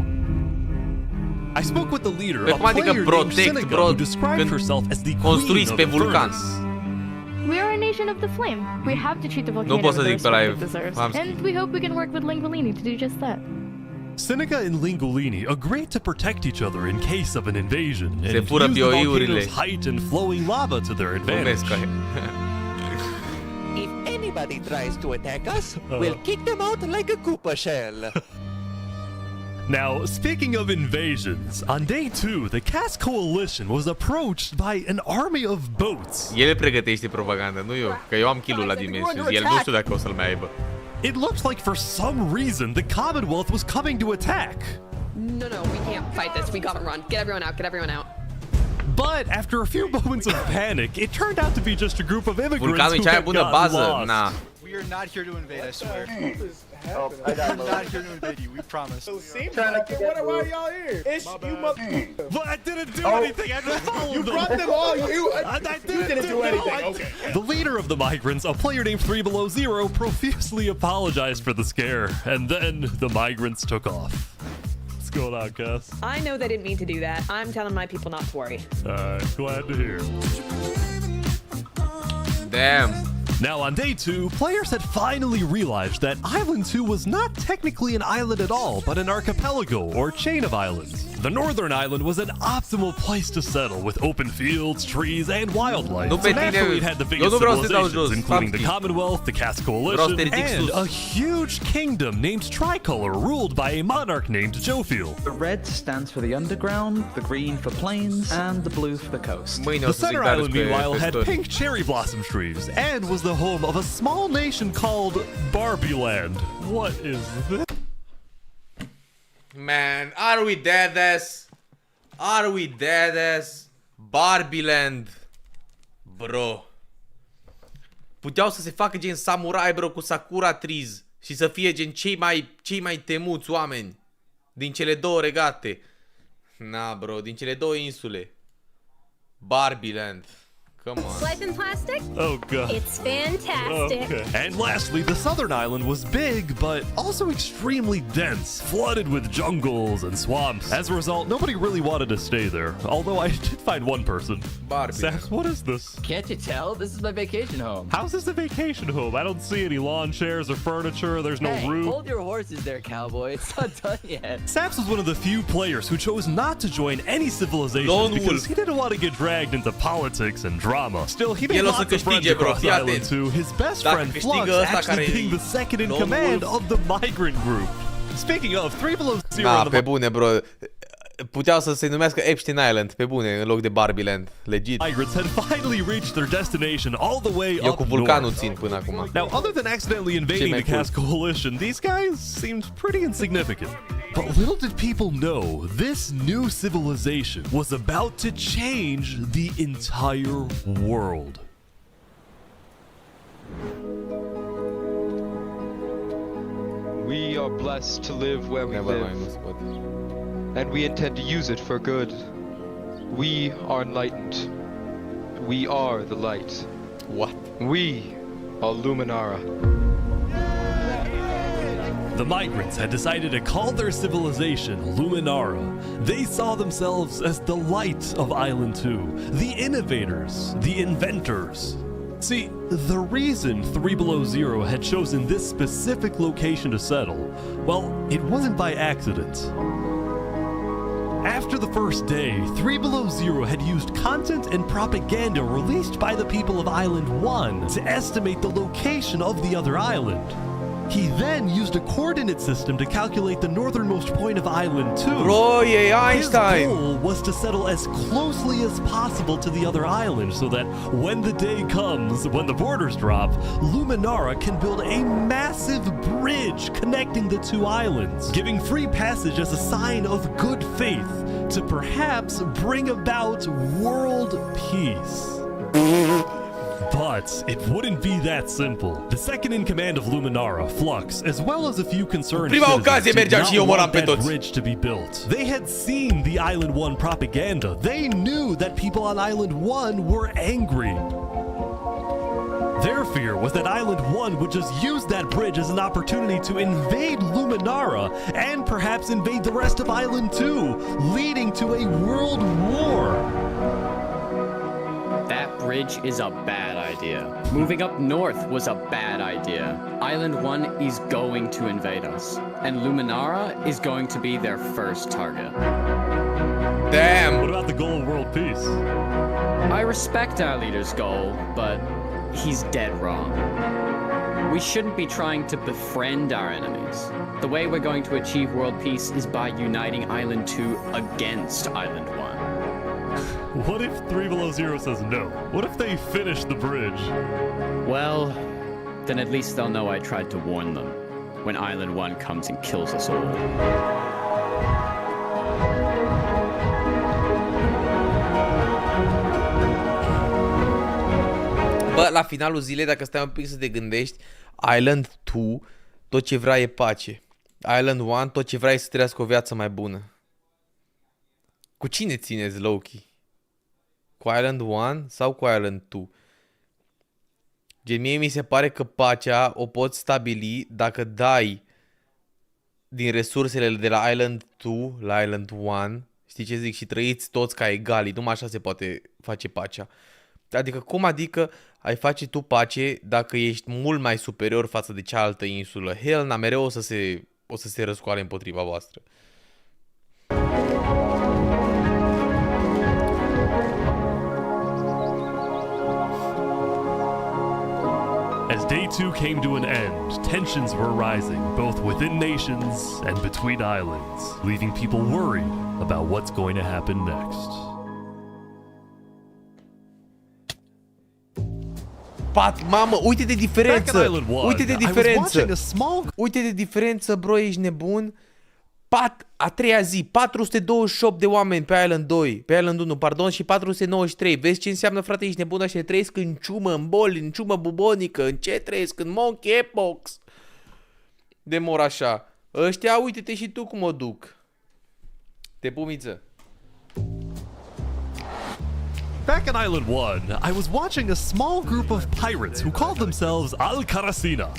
I spoke with the leader, a player named Seneca, who described herself as the queen of Infernus. We are a nation of the flame. We have to treat the volcano with the respect it deserves. And we hope we can work with Lingolini to do just that. Seneca and Lingolini agreed to protect each other in case of an invasion and use the volcano's height and flowing lava to their advantage. If anybody tries to attack us, we'll kick them out like a Koopa shell. Now, speaking of invasions, on day 2, the Cass Coalition was approached by an army of boats. El pregătește propaganda, nu eu, că eu am kill-ul la Dimensions, el nu știu dacă o să-l mai aibă. It looked like for some reason the Commonwealth was coming to attack. No, we can't fight this. We gotta run. Get everyone out. But after a few moments of panic, it turned out to be just a group of immigrants Vulcanul who e cea mai had bună gotten bază, lost. na. We are not here to invade, I swear. Oh, we are not here to invade you, we promise. Trying to get why are y'all here? It's you mother. But I didn't do anything. I just followed you them. brought them all. I didn't do anything. Okay. The leader of the migrants, a player named 3 Below Zero, profusely apologized for the scare, and then the migrants took off. What's going on, Cass? I know they didn't mean to do that. I'm telling my people not to worry. Glad to hear. Damn. Now, on day 2, players had finally realized that Island 2 was not technically an island at all, but an archipelago, or chain of islands. The northern island was an optimal place to settle, with open fields, trees, and wildlife. So naturally it had the biggest civilizations, including the Commonwealth, the Cass Coalition, and a huge kingdom named Tricolor, ruled by a monarch named Jophiel. The red stands for the underground, the green for plains, and the blue for the coast. The center island, meanwhile, had pink cherry blossom trees, and was the home of a small nation called Barbie Land. What is this? Man, are we deadass? Are we deadass? Barbie Land. Bro. Puteau să se facă gen samurai, bro, cu Sakura trees și să fie gen cei mai temuți oameni din cele două regate. Na, bro, din cele două insule. Barbie Land. Come on. Life in plastic? Oh god. It's fantastic. Okay. And lastly, the southern island was big, but also extremely dense, flooded with jungles and swamps. As a result, nobody really wanted to stay there, although I did find one person. Barbie. Saps, what is this? Can't you tell? This is my vacation home. How's this a vacation home? I don't see any lawn chairs or furniture, there's no roof. Hold your horses there, cowboy. It's not done yet. Saps was one of the few players who chose not to join any civilization because he didn't want to get dragged into politics and drama. Still, he made lots of friends across Island 2, his best friend Flux actually being the second in command of the migrant group. Speaking of, 3 Below Zero... Da, pe bune, bro. Puteau să se numească Epstein Island, pe bune, în loc de Barbie Land. Legit. Migrants had finally reached their destination all the way Eu up cu vulcanul north. țin până acum. Now, other than accidentally invading the Cass Coalition, these guys seemed pretty insignificant. But little did people know, this new civilization was about to change the entire world. We are blessed to live where we live, and we intend to use it for good. We are enlightened. We are the light. What? We are Luminara. The migrants had decided to call their civilization Luminara. They saw themselves as the light of Island 2, the innovators, the inventors. See, the reason 3 Below Zero had chosen this specific location to settle, well, it wasn't by accident. After the first day, 3 Below Zero had used content and propaganda released by the people of Island 1 to estimate the location of the other island. He then used a coordinate system to calculate the northernmost point of Island 2. Bro, e Einstein! His goal was to settle as closely as possible to the other island so that when the day comes, when the borders drop, Luminara can build a massive bridge connecting the two islands, giving free passage as a sign of good faith to perhaps bring about world peace. But it wouldn't be that simple. The second in command of Luminara, Flux, as well as a few concerned citizens did not want that bridge to be built. They had seen the Island 1 propaganda. They knew that people on Island 1 were angry. Their fear was that Island 1 would just use that bridge as an opportunity to invade Luminara and perhaps invade the rest of Island 2, leading to a world war. That bridge is a bad idea. Moving up north was a bad idea. Island 1 is going to invade us, and Luminara is going to be their first target. Damn! What about the goal of world peace? I respect our leader's goal, but he's dead wrong. We shouldn't be trying to befriend our enemies. The way we're going to achieve world peace is by uniting Island 2 against Island 1. What if 3 Below Zero says no? What if they finish the bridge? Well, then at least they'll know I tried to warn them when Island 1 comes and kills us all. Bă, la finalul zilei, dacă stai un pic să te gândești, Island 2, tot ce vrea e pace. Island 1, tot ce vrea e să trăiască o viață mai bună. Cu cine țineți, Loki? Cu Island 1 sau cu Island 2? Gen, mie mi se pare că pacea o poți stabili dacă dai din resursele de la Island 2 la Island 1, știi ce zic, și trăiți toți ca egali, numai așa se poate face pacea. Adică, cum adică ai face tu pace dacă ești mult mai superior față de cealaltă insulă? Helena mereu o să se răscoale împotriva voastră. As Day 2 came to an end, tensions were rising, both within nations and between islands, leaving people worried about what's going to happen next. Mamă, uite de diferență! Uite de diferență! Uite de diferență, bro, ești nebun? A treia zi, 428 de oameni pe Island 2, pe Island 1, pardon, și 493. Vezi ce înseamnă, frate, ești nebun? Ăștia trăiesc în ciumă, în boli, în ciumă bubonică, în ce trăiesc? În monkeypox. De mor așa. Ăștia, uite-te și tu cum o duc. Te pumiță. Back in Island 1, I was watching a small group of pirates who called themselves Al-Karasina.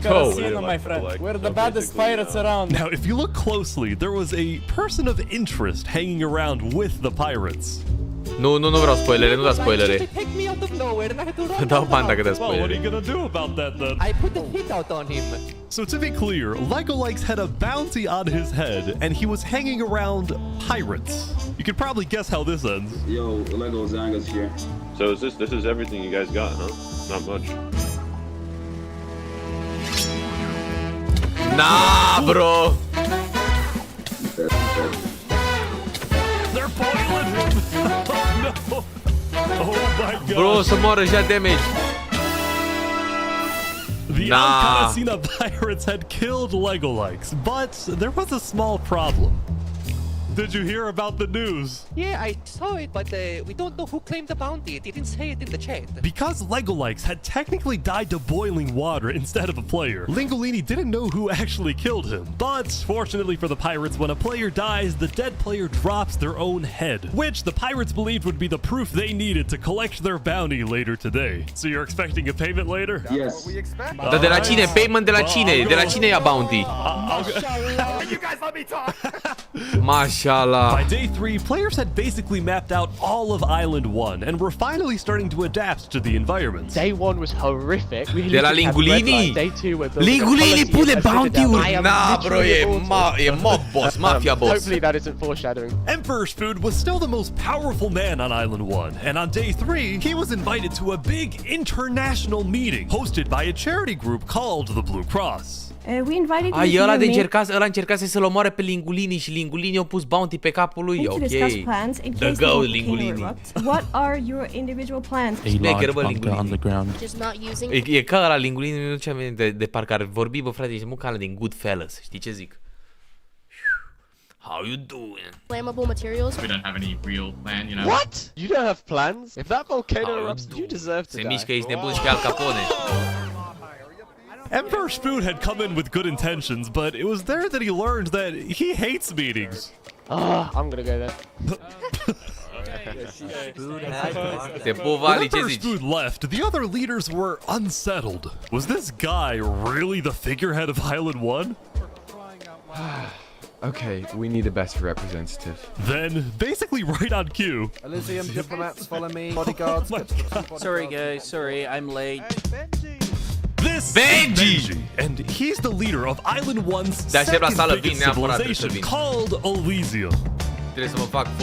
Karasina, my friend. We're the baddest pirates around. Now, if you look closely, there was a person of interest hanging around with the pirates. Nu vreau spoilere, nu da spoilere. Dau bani dacă dai spoilere. Well, what are you gonna do about that then? I put the hit out on him. So to be clear, Legolikes had a bounty on his head, and he was hanging around pirates. You could probably guess how this ends. Yo, Lego Zanga's here. So this is everything you guys got, huh? Not much. Nah, bro. They're boiling him. Oh no. Oh my god. Bro, să moară și damage. The Al-Karasina pirates had killed Legolikes, but there was a small problem. Did you hear about the news? Yeah, I saw it, but we don't know who claimed the bounty. It didn't say it in the chat. Because Legolikes had technically died to boiling water instead of a player, Lingolini didn't know who actually killed him. But fortunately for the pirates, when a player dies, the dead player drops their own head, which the pirates believed would be the proof they needed to collect their bounty later today. So you're expecting a payment later? Yes. Dar de la cine? Payment de la cine? De la cine ia bounty? You guys let me talk. Mashallah. By day 3, players had basically mapped out all of Island 1 and were finally starting to adapt to the environment. Day 1 was horrific. De la Lingolini? Day 2 were Lingolini pune bounty-uri. Nah, bro, e mob boss, mafia boss. Hopefully that isn't foreshadowing. Emperor's Food was still the most powerful man on Island 1, and on day 3, he was invited to a big international meeting hosted by a charity group called the Blue Cross. We invited you ăla încercase să-l omoare pe Lingolini și Lingolini a pus bounty pe capul lui. Ok. The go, Lingolini. What are your individual plans? A large bunker underground. Just not using. E ca ăla Lingolini, nu ce de parcă ar vorbi, bă frate, ești mucală din Goodfellas, știi ce zic? How you doing? Flammable materials. We don't have any real plan, you know. What? You don't have plans? If that volcano erupts, you deserve to Se die. mișcă, ești nebun și Al Capone. Emperor Spoon had come in with good intentions, but it was there that he learned that he hates meetings. I'm gonna go there. When Emperor Spoon left, the other leaders were unsettled. Was this guy really the figurehead of Island 1? Okay, we need a better representative. Then, basically right on cue. Elysium diplomats, follow me. Bodyguards. Sorry guys, sorry, I'm late. This Benji! And he's the leader of Island 1's second biggest civilization called Elysium.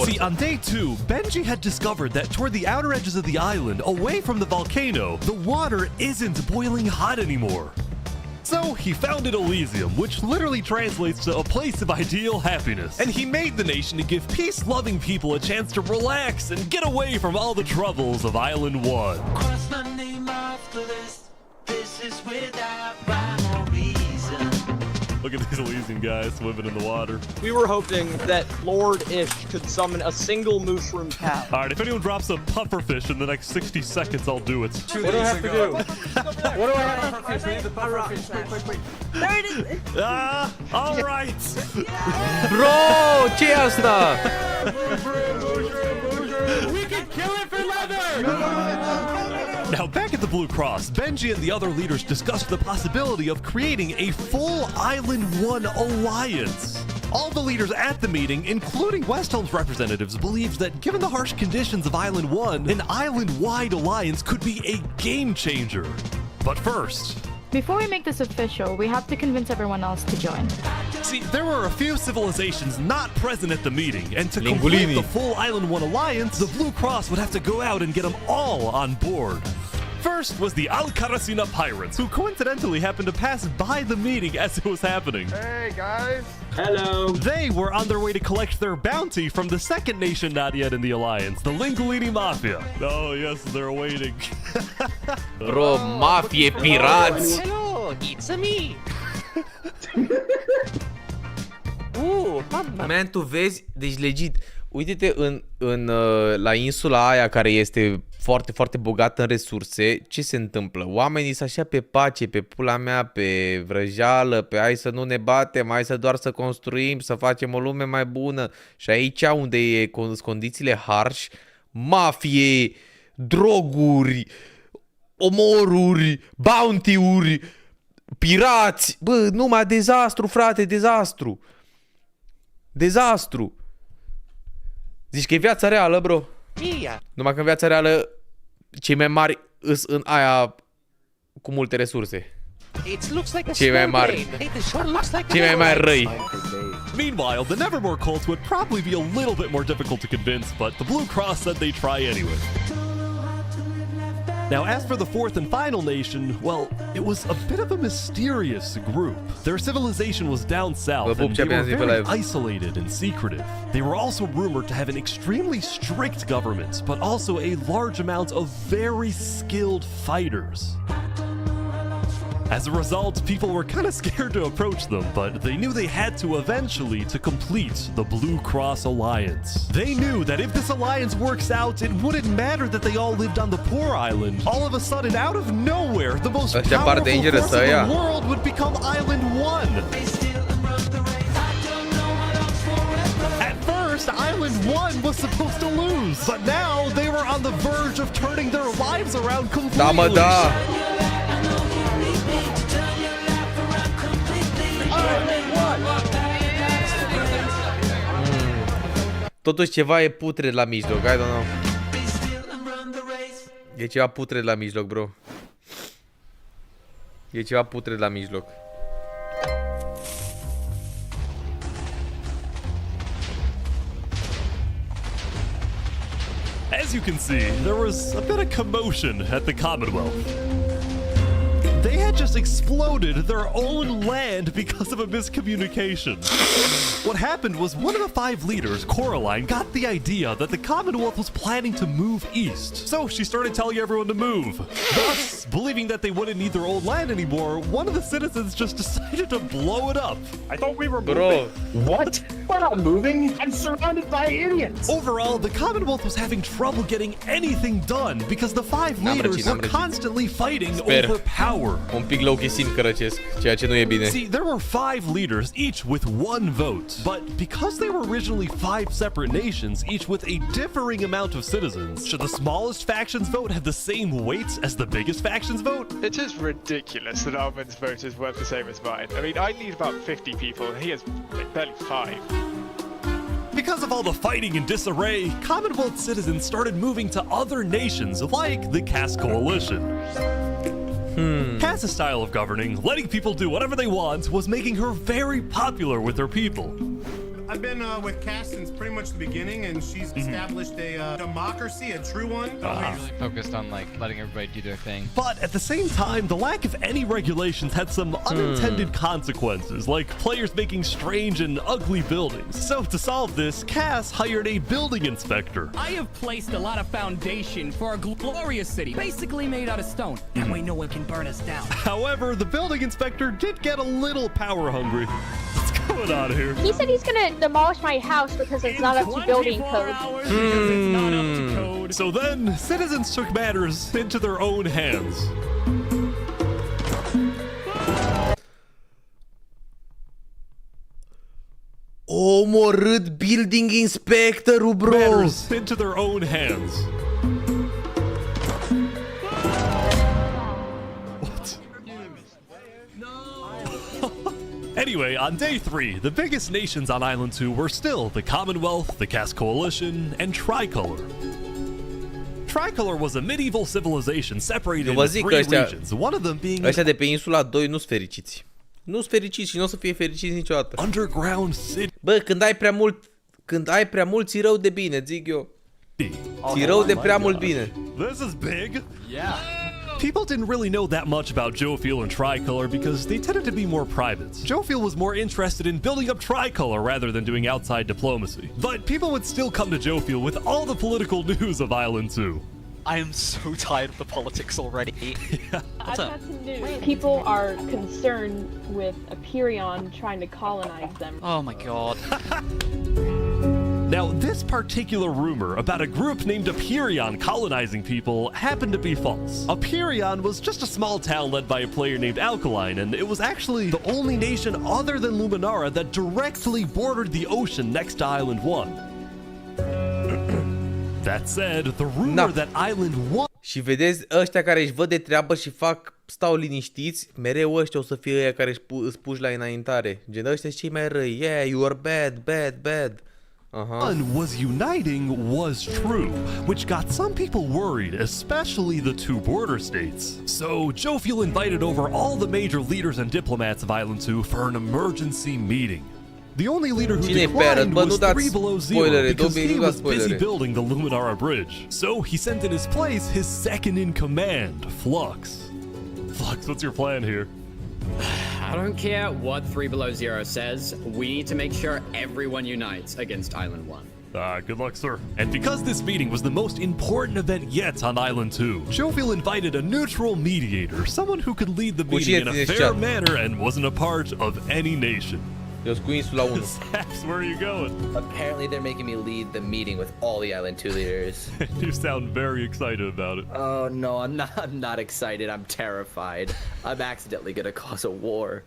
See, on day 2, Benji had discovered that toward the outer edges of the island, away from the volcano, the water isn't boiling hot anymore. So he founded Elysium, which literally translates to a place of ideal happiness. And he made the nation to give peace-loving people a chance to relax and get away from all the troubles of Island 1. Cross my name off the list. This is without rhyme or reason. Look at these Elysium guys swimming in the water. We were hoping that Lord Ish could summon a single mushroom cow. Alright, if anyone drops a pufferfish in the next 60 seconds, I'll do it. What do I have to do? What do I have to do? The pufferfish. Quick. There it is. Alright. Bro, ce e asta? We can kill it for leather! Now, back at the Blue Cross, Benji and the other leaders discussed the possibility of creating a full Island 1 alliance. All the leaders at the meeting, including Westhelm's representatives, believed that given the harsh conditions of Island 1, an island-wide alliance could be a game changer. But first... Before we make this official, we have to convince everyone else to join. See, there were a few civilizations not present at the meeting, and to complete the full Island 1 alliance, the Blue Cross would have to go out and get them all on board. First was the Alcaracina Pirates, who coincidentally happened to pass by the meeting as it was happening. Hey, guys. Hello. They were on their way to collect their bounty from the second nation not yet in the alliance, the Lingolini Mafia. Oh, yes, they're waiting. Bro, mafie, pirați. Hello, it's me. Man, tu vezi, deci legit, uite-te la insula aia care este foarte, foarte bogată în resurse, ce se întâmplă? Oamenii sunt așa pe pace, pe pula mea, pe vrăjeală, pe hai să nu ne batem, hai să doar să construim, să facem o lume mai bună. Și aici unde e condițiile harsh, mafie, droguri, omoruri, bounty-uri, pirați, bă, numai dezastru, frate, dezastru. Dezastru. Zici că e viața reală, bro? Numai că în viața reală cei mai mari îs în aia cu multe resurse. Cei mai mari. Cei mai mari răi. Meanwhile, the Nevermore cult would probably be a little bit more difficult to convince, but the Blue Cross said they'd try anyway. Now, as for the fourth and final nation, well, it was a bit of a mysterious group. Their civilization was down south, and they were very isolated and secretive. They were also rumored to have an extremely strict government, but also a large amount of very skilled fighters. As a result, people were kind of scared to approach them, but they knew they had to eventually to complete the Blue Cross Alliance. They knew that if this alliance works out, it wouldn't matter that they all lived on the poor island. All of a sudden, out of nowhere, the most powerful force in the world would become Island 1. At first, Island 1 was supposed to lose, but now they were on the verge of turning their lives around completely. Totuși ceva e putred la mijloc, I don't know. E ceva putred la mijloc, bro. E ceva putred la mijloc. As you can see, there was a bit of commotion at the Commonwealth. They had just exploded their own land because of a miscommunication. What happened was one of the 5 leaders, Coraline, got the idea that the Commonwealth was planning to move east. So she started telling everyone to move. Thus, believing that they wouldn't need their old land anymore, one of the citizens just decided to blow it up. I thought we were moving. What? We're not moving. I'm surrounded by idiots. Overall, the Commonwealth was having trouble getting anything done because the 5 leaders were constantly fighting over power. Un pic low-key simt că răcesc, ceea ce nu e bine. See, there were 5 leaders, each with 1 vote. But because they were originally 5 separate nations, each with a differing amount of citizens, should the smallest faction's vote have the same weight as the biggest faction's vote? It is ridiculous that Armin's vote is worth the same as mine. I mean, I need about 50 people, and he has barely 5. Because of all the fighting and disarray, Commonwealth citizens started moving to other nations like the Cass Coalition. Cass's style of governing, letting people do whatever they want, was making her very popular with her people. I've been with Cass since pretty much the beginning, and she's established a democracy, a true one. Really focused on like letting everybody do their thing. But at the same time, the lack of any regulations had some unintended consequences, like players making strange and ugly buildings. So to solve this, Cass hired a building inspector. I have placed a lot of foundation for a glorious city, basically made out of stone. That way no one can burn us down. However, the building inspector did get a little power hungry. What's going on here? He said he's gonna demolish my house because it's not up to building code. So then, citizens took matters into their own hands. Omorât building inspectorul, bro! Matters into their own hands. Anyway, on day 3, the biggest nations on Island 2 were still the Commonwealth, the Cass Coalition, and Tricolor. Tricolor was a medieval civilization separated into 3 regions, one of them being... Ăștia de pe insula 2 nu-s fericiți. Nu-s fericiți și nu o să fie fericiți niciodată. Underground City. Bă, când ai prea mult, ți rău de bine, zic eu. Ți rău de prea mult bine. This is big. Yeah. People didn't really know that much about Jofiel and Tricolor because they tended to be more private. Jofiel was more interested in building up Tricolor rather than doing outside diplomacy. But people would still come to Jofiel with all the political news of Island 2. I am so tired of the politics already. Yeah. I've got some news. People are concerned with Aperion trying to colonize them. Oh my god. Now, this particular rumor about a group named Aperion colonizing people happened to be false. Aperion was just a small town led by a player named Alkaline, and it was actually the only nation other than Luminara that directly bordered the ocean next to Island 1. That said, the rumor that Island 1... Și vedeți, ăștia care își văd de treabă și stau liniștiți, mereu ăștia o să fie ăia care îți puși la înaintare. Gen, ăștia cei mai răi. Yeah, you are bad. One was uniting was true, which got some people worried, especially the 2 border states. So Jofiel invited over all the major leaders and diplomats of Island 2 for an emergency meeting. The only leader who declined was 3 Below Zero because he was busy building the Luminara Bridge. So he sent in his place his second-in-command, Flux. Flux, what's your plan here? I don't care what 3 Below Zero says, we need to make sure everyone unites against Island 1. Good luck, sir. And because this meeting was the most important event yet on Island 2, Jofiel invited a neutral mediator, someone who could lead the meeting in a fair manner and wasn't a part of any nation. Saps, where are you going? Apparently they're making me lead the meeting with all the Island 2 leaders. You sound very excited about it. Oh no, I'm not excited, I'm terrified. I'm accidentally gonna cause a war.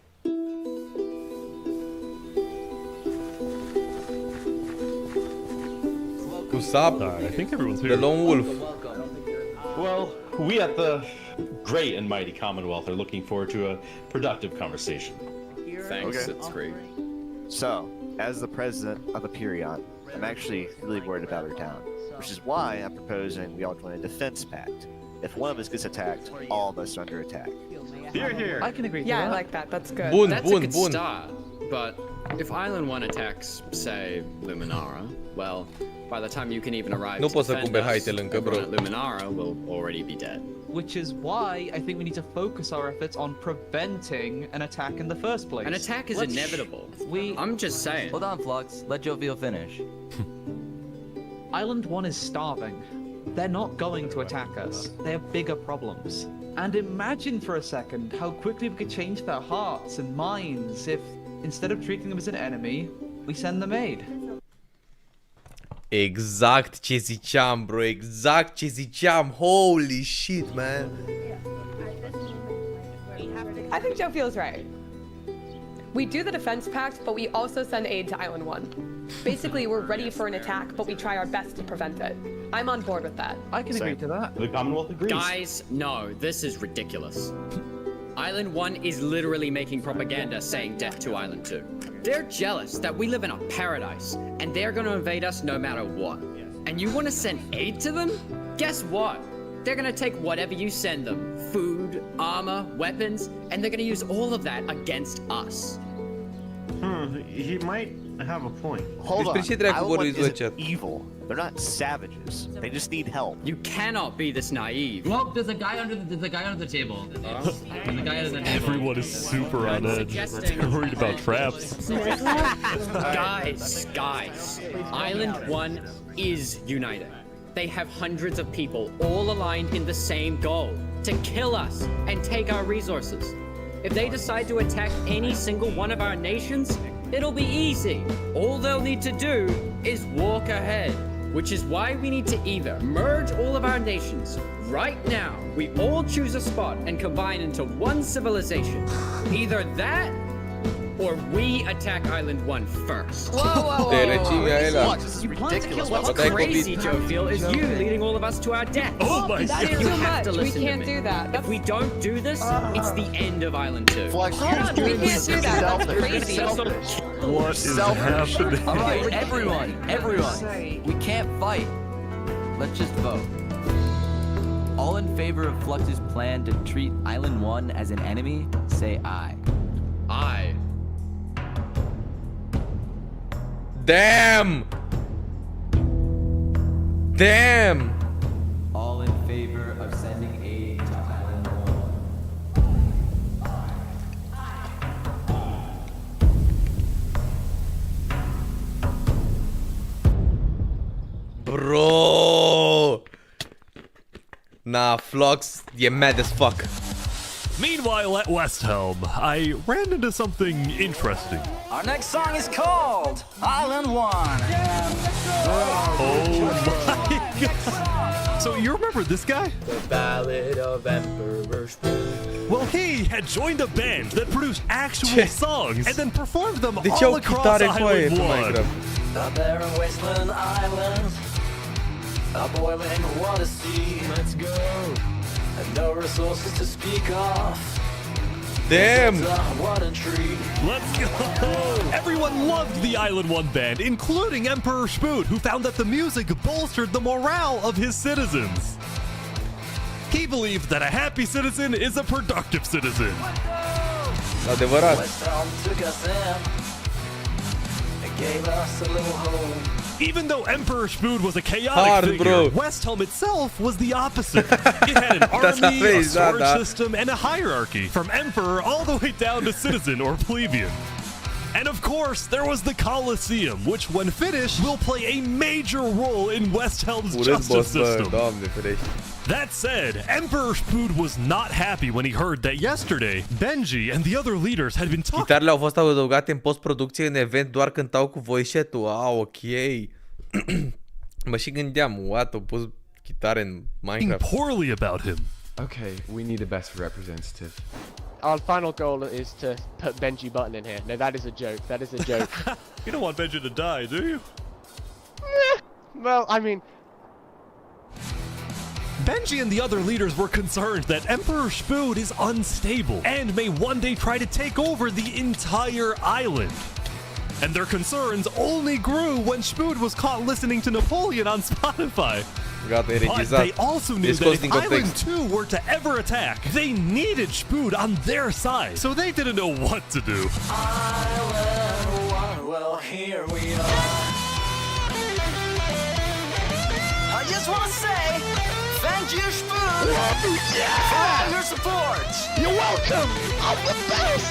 What's up? I think everyone's here. The Lone Wolf. Well, we at the great and mighty Commonwealth are looking forward to a productive conversation. Thanks, it's great. So, as the president of Aperion, I'm actually really worried about our town, which is why I'm proposing we all join a defense pact. If one of us gets attacked, all of us are under attack. Here. I can agree to Yeah, that. I like that. That's good. That's a good start. But if Island 1 attacks, say, Luminara, well, by the time you can even arrive to defend us, everyone at Luminara will already be dead. which is why I think we need to focus our efforts on preventing an attack in the first place. An attack is inevitable. I'm just saying. Hold on, Flux. Let Jovial finish. Island 1 is starving. They're not going to attack us. They have bigger problems. And imagine for a second how quickly we could change their hearts and minds if, instead of treating them as an enemy, we send them aid. Exact ce ziceam, bro, exact ce ziceam. Holy shit, man. I think Joe feels right. We do the defense pact, but we also send aid to Island 1. Basically, we're ready for an attack, but we try our best to prevent it. I'm on board with that. I can agree to that. The Commonwealth agrees. Guys, no, this is ridiculous. Island 1 is literally making propaganda saying death to Island 2. They're jealous that we live in a paradise, and they're gonna invade us no matter what. And you wanna send aid to them? Guess what? They're gonna take whatever you send them, food, armor, weapons, and they're gonna use all of that against us. He might have a point. Hold on. Despre ce dracu vorbiți voi, chat? Evil. They're not savages. They just need help. You cannot be this naive. Look, there's a guy under the table. There's a guy under the table. Everyone is super on edge. They're worried about traps. Guys, Island 1 is united. They have hundreds of people all aligned in the same goal, to kill us and take our resources. If they decide to attack any single one of our nations, it'll be easy. All they'll need to do is walk ahead, which is why we need to either merge all of our nations right now. We all choose a spot and combine into one civilization. Either that, or we attack Island 1 first. Whoa. This is ridiculous. What's crazy, Jovial, is you leading all of us to our death. Oh my That's god. too have to much. We listen to can't me. do that. If we don't do this, it's the end of Island 2. Flux, Hold on, we can't do that. That's crazy. What is happening? Alright, everyone. We can't fight. Let's just vote. All in favor of Flux's plan to treat Island 1 as an enemy, say aye. Aye. Damn! Damn! All in favor of sending aid to Island 1. Bro! Nah, Flux, you're mad as fuck. Meanwhile, at West Helm, I ran into something interesting. Our next song is called Island 1. Oh my god! So you remember this guy? The Ballad of Emperor Spoon. Well, he had joined a band that produced actual songs and then performed them Deci all au across chitare cu aia Island pe 1. Minecraft. The barren wasteland islands, a boiling water sea. Let's go. And no resources to speak of. Damn! What a treat. Let's go! Everyone loved the Island 1 band, including Emperor Spoon, who found that the music bolstered the morale of his citizens. He believed that a happy citizen is a productive citizen. Adevărat. West Helm took us in and gave us a little home. Even though Emperor Spoon was a chaotic Hard, figure, bro. West Helm itself was the opposite. It had an army, a sword system, and a hierarchy, from emperor all the way down to citizen or plebeian. And of course, there was the Colosseum, which when finished, will play a major role in West Helm's justice system. That said, Emperor Spoon was not happy when he heard that yesterday, Benji and the other leaders had been talking. Chitarele au fost adăugate în post-producție în event, doar cântau cu voice chat-ul. Ok. Mă și gândeam, what, au pus chitare în Minecraft. Poorly about him. Okay, we need a best representative. Our final goal is to put Benji Button in here. No, that is a joke. That is a joke. You don't want Benji to die, do you? Well, I mean... Benji and the other leaders were concerned that Emperor Spoon is unstable and may one day try to take over the entire island. And their concerns only grew when Spoon was caught listening to Napoleon on Spotify. But they also knew that if Island 2 were to ever attack, they needed Spoon on their side, so they didn't know what to do. Island 1, well, here we are. I just want to say, Thank you, Spoon, for all your support. You're welcome. I'm the best.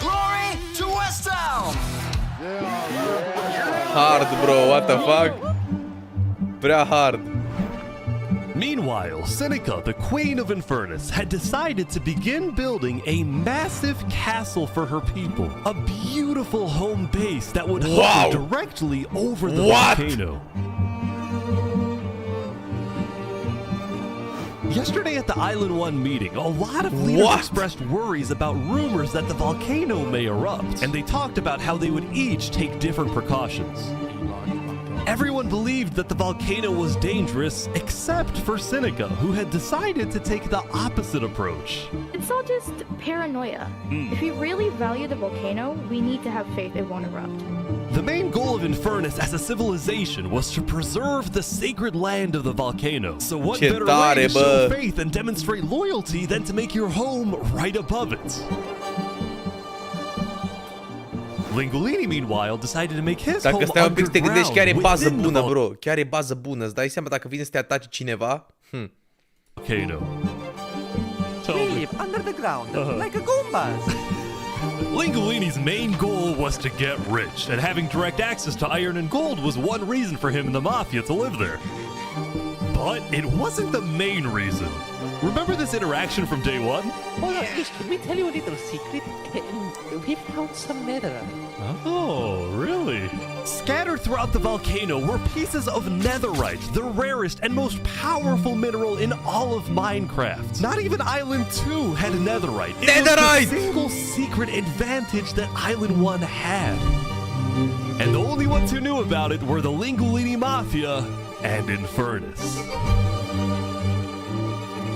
Glory to Uitam. Hard, bro. What the fuck? Prea hard. Meanwhile, Seneca, the Queen of Infernus, had decided to begin building a massive castle for her people. A beautiful home base that would hover directly over the volcano. Yesterday at the Island 1 meeting, a lot of leaders expressed worries about rumors that the volcano may erupt, and they talked about how they would each take different precautions. Everyone believed that the volcano was dangerous, except for Seneca, who had decided to take the opposite approach. It's all just paranoia. If we really value the volcano, we need to have faith it won't erupt. The main goal of Infernus as a civilization was to preserve the sacred land of the volcano. So what better way to show faith and demonstrate loyalty than to make your home right above it? Lingulini, meanwhile, decided to make his home stai un pic să te gândești, chiar e bază within the bună, bro. Chiar e bază bună. Îți dai seama dacă vine să te atace cineva? Volcano. We live under the ground, like a Goombas. Lingulini's main goal was to get rich, and having direct access to iron and gold was one reason for him and the Mafia to live there. But it wasn't the main reason. Remember this interaction from day one? Hold on, can we tell you a little secret? We found some netherite. Oh, really? Scattered throughout the volcano were pieces of netherite, the rarest and most powerful mineral in all of Minecraft. Not even Island 2 had netherite. It was the single secret advantage that Island 1 had. And the only ones who knew about it were the Lingulini Mafia and Infernus.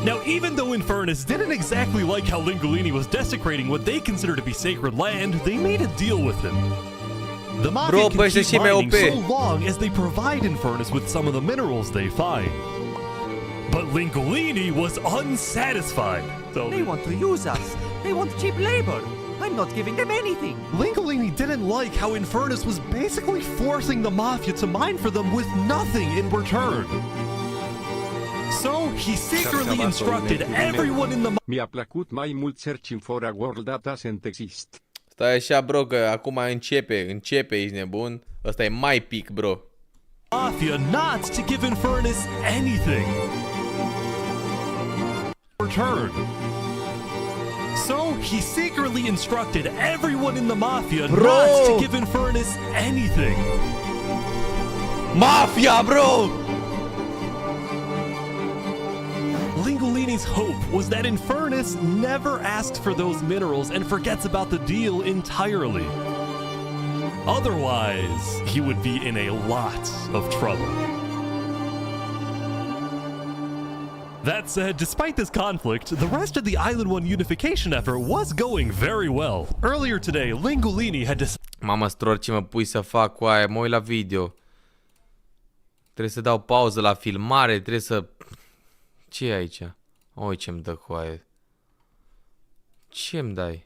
Now, even though Infernus didn't exactly like how Lingulini was desecrating what they consider to be sacred land, they made a deal with him. The Mafia can keep mining so long as they provide Infernus with some of the minerals they find. But Lingulini was unsatisfied. They want to use us. They want cheap labor. I'm not giving them anything. Lingulini didn't like how Infernus was basically forcing the Mafia to mine for them with nothing in return. So he secretly instructed everyone in the Mi-a plăcut mai mult searching for a world that doesn't exist. Stai așa, bro, că acum începe, ești nebun. Ăsta e mai pic, bro. Mafia not to give Infernus anything. Return. So he secretly instructed everyone in the Mafia not to give Infernus anything. Mafia, bro! Lingulini's hope was that Infernus never asks for those minerals and forgets about the deal entirely. Otherwise, he would be in a lot of trouble. That said, despite this conflict, the rest of the Island 1 unification effort was going very well. Earlier today, Lingulini had decided... Mamă, stror, ce mă pui să fac cu aia? Mă uit la video. Trebuie să dau pauză la filmare, trebuie să... Ce e aici? Oi, ce-mi dă cu aia. Ce-mi dai?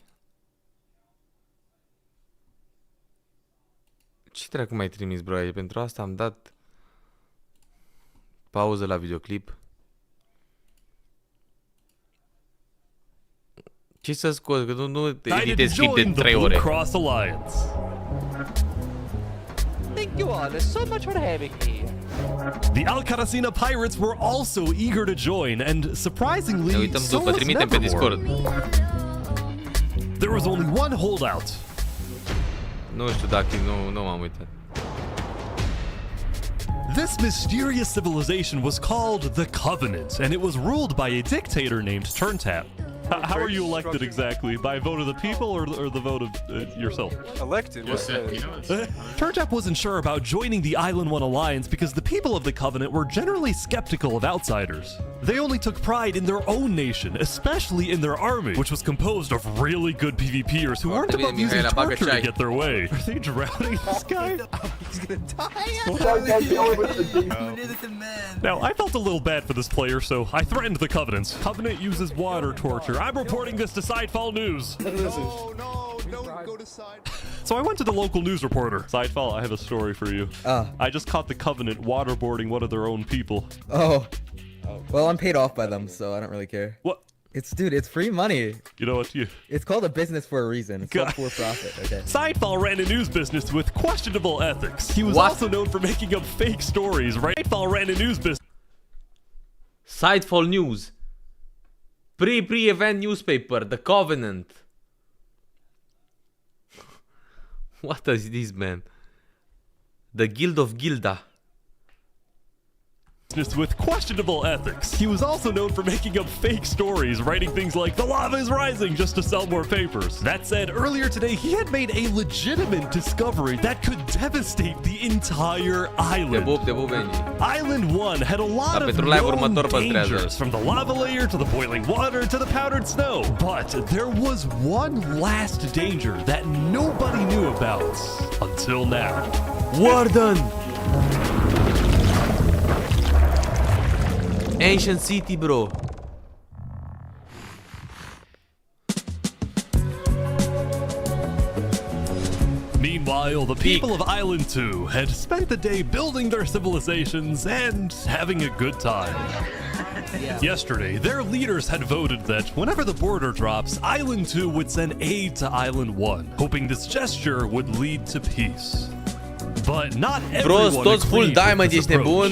Ce dracu mai trimis, bro? Pentru asta am dat pauză la videoclip. Ce să scos? Că nu editez clip de 3 ore. Thank you all so much for having me. The Alcaracina pirates were also eager to join, and surprisingly, so was Nevermore. There was only one holdout. Nu știu dacă nu m-am uitat. This mysterious civilization was called the Covenant, and it was ruled by a dictator named Turntap. How are you elected exactly? By a vote of the people or the vote of yourself? Elected? What's that? Turntap wasn't sure about joining the Island 1 alliance because the people of the Covenant were generally skeptical of outsiders. They only took pride in their own nation, especially in their army, which was composed of really good PvPers who weren't above using torture to get their way. Are they drowning this guy? He's gonna die. Now, I felt a little bad for this player, so I threatened the Covenants. Covenant uses water torture. I'm reporting this to Sidefall News. No, don't go to Side. So I went to the local news reporter. Sidefall, I have a story for you. I just caught the Covenant waterboarding one of their own people. Oh. Well, I'm paid off by them, so I don't really care. What? Dude, it's free money. You know what? It's called a business for a reason. It's not for profit, okay? Seinfeld ran a news business with questionable ethics. He was also known for making up fake stories, right? Seinfeld ran a news business. Seinfeld News. Pre-event newspaper, The Covenant. What is this, man? The Guild of Gilda. With questionable ethics. He was also known for making up fake stories, writing things like, "The lava is rising," just to sell more papers. That said, earlier today, he had made a legitimate discovery that could devastate the entire island. Island 1 had a lot of known dangers, from the lava layer to the boiling water to the powdered snow. But there was one last danger that nobody knew about until now. Warden! Ancient City, bro. Meanwhile, the people of Island 2 had spent the day building their civilizations and having a good time. Yesterday, their leaders had voted that whenever the border drops, Island 2 would send aid to Island 1, hoping this gesture would lead to peace. But not everyone toți full diamond, ești nebun.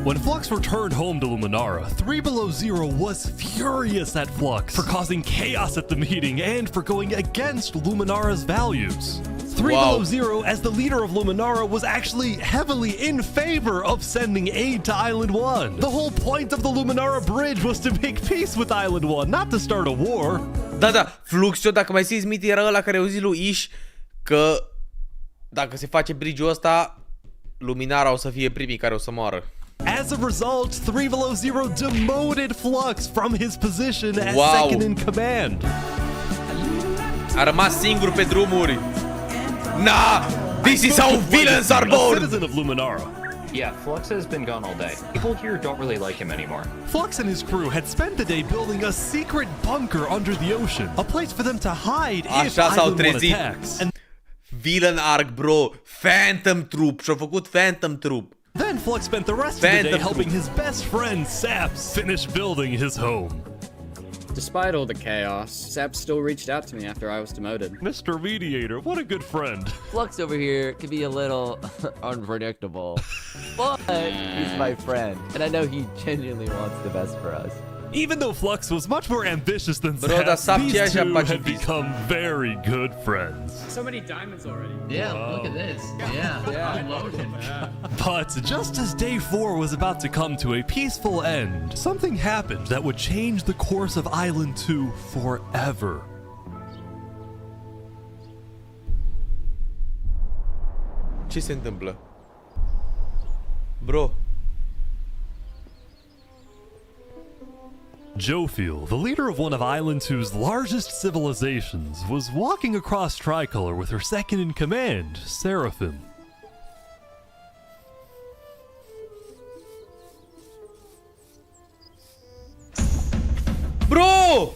When Flux returned home to Luminara, 3 Below Zero was furious at Flux for causing chaos at the meeting and for going against Luminara's values. 3 Below Zero, as the leader of Luminara, was actually heavily in favor of sending aid to Island 1. The whole point of the Luminara Bridge was to make peace with Island 1, not to start a war. Da, Fluxio, dacă mai țineți minte, era ăla care au zis lui Ish că dacă se face bridge-ul ăsta, Luminara o să fie primii care o să moară. As a result, 3 Below Zero demoted Flux from his position as second in command. A rămas singur pe drumuri. Nah, this is how villains are born. Citizen of Luminara. Yeah, Flux has been gone all day. People here don't really like him anymore. Flux and his crew had spent the day building a secret bunker under the ocean, a place for them to hide if Island 1 attacks. And villain arc, bro. Phantom Troop. Și-a făcut Phantom Troop. Then Flux spent the rest of the day helping his best friend, Saps, finish building his home. Despite all the chaos, Saps still reached out to me after I was demoted. Mr. Mediator, what a good friend. Flux over here can be a little unpredictable, but he's my friend, and I know he genuinely wants the best for us. Even though Flux was much more ambitious than Saps, these two had become very good friends. So many diamonds already. Yeah, look at this. Yeah. Loaded. But just as day 4 was about to come to a peaceful end, something happened that would change the course of Island 2 forever. Ce se întâmplă? Bro. Jofiel, the leader of one of Island 2's largest civilizations, was walking across Tricolor with her second-in-command, Seraphim. Bro!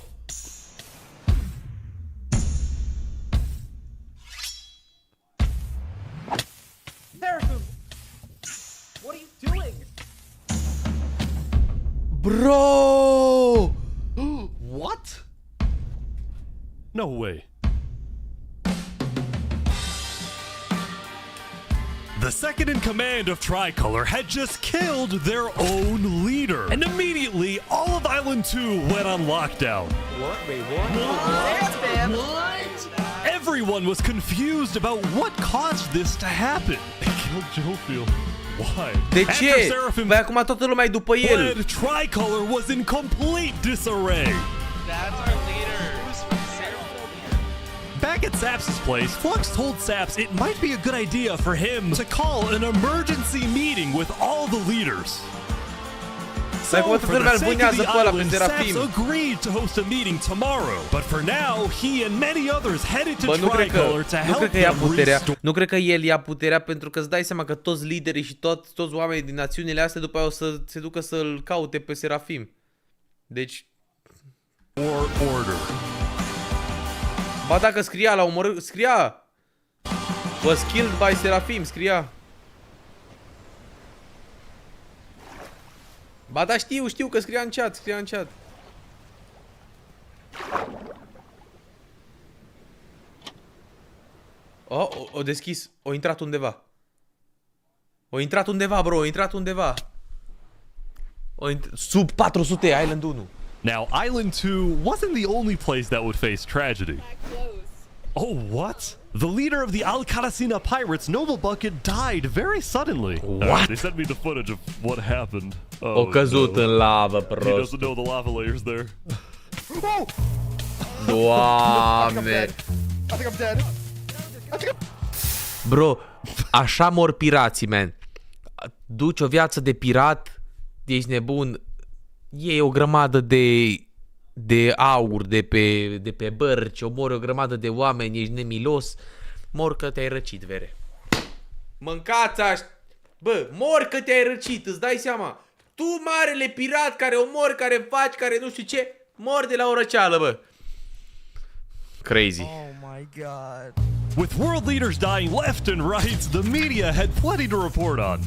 Seraphim! What are you doing? Bro! What? No way. The second-in-command of Tricolor had just killed their own leader. And immediately, all of Island 2 went on lockdown. What? Wait, what? What? Everyone was confused about what caused this to happen. They killed Jofiel. Why? De ce? Păi acum toată lumea e după el. Tricolor was in complete disarray. That's our leader. Back at Saps' place, Flux told Saps it might be a good idea for him to call an emergency meeting with all the leaders. So, for the sake of the island, Saps agreed to host a meeting tomorrow. But for now, he and many others headed to Tricolor to help them restore. Nu cred că el ia puterea, pentru că îți dai seama că toți liderii și toți oamenii din națiunile astea după aia o să se ducă să-l caute pe Serafim. Deci... Order. Ba dacă scria la omorât, scria was killed by Serafim, scria. Ba da, știu că scria în chat, Oh, o deschis, o intrat undeva. Bro, o intrat undeva. Sub 400 Island 1. Now, Island 2 wasn't the only place that would face tragedy. Oh, what? The leader of the Al-Karasina pirates, Noble Bucket, died very suddenly. What? They sent me the footage of what happened. Oh, O căzut în lavă, He prost. doesn't know the lava layers there. Oh! Doamne. I think I'm dead. Bro, așa mor pirații, man. Duci o viață de pirat, ești nebun. Iei o grămadă de aur de pe bărci, omori o grămadă de oameni, ești nemilos. Mor că te-ai răcit, vere. Mâncați Bă, mor că te-ai răcit, îți dai seama. Tu, marele pirat care omori, care faci, care nu știu ce, mor de la o răceală, bă. Crazy. Oh my god. With world leaders dying left and right, the media had plenty to report on.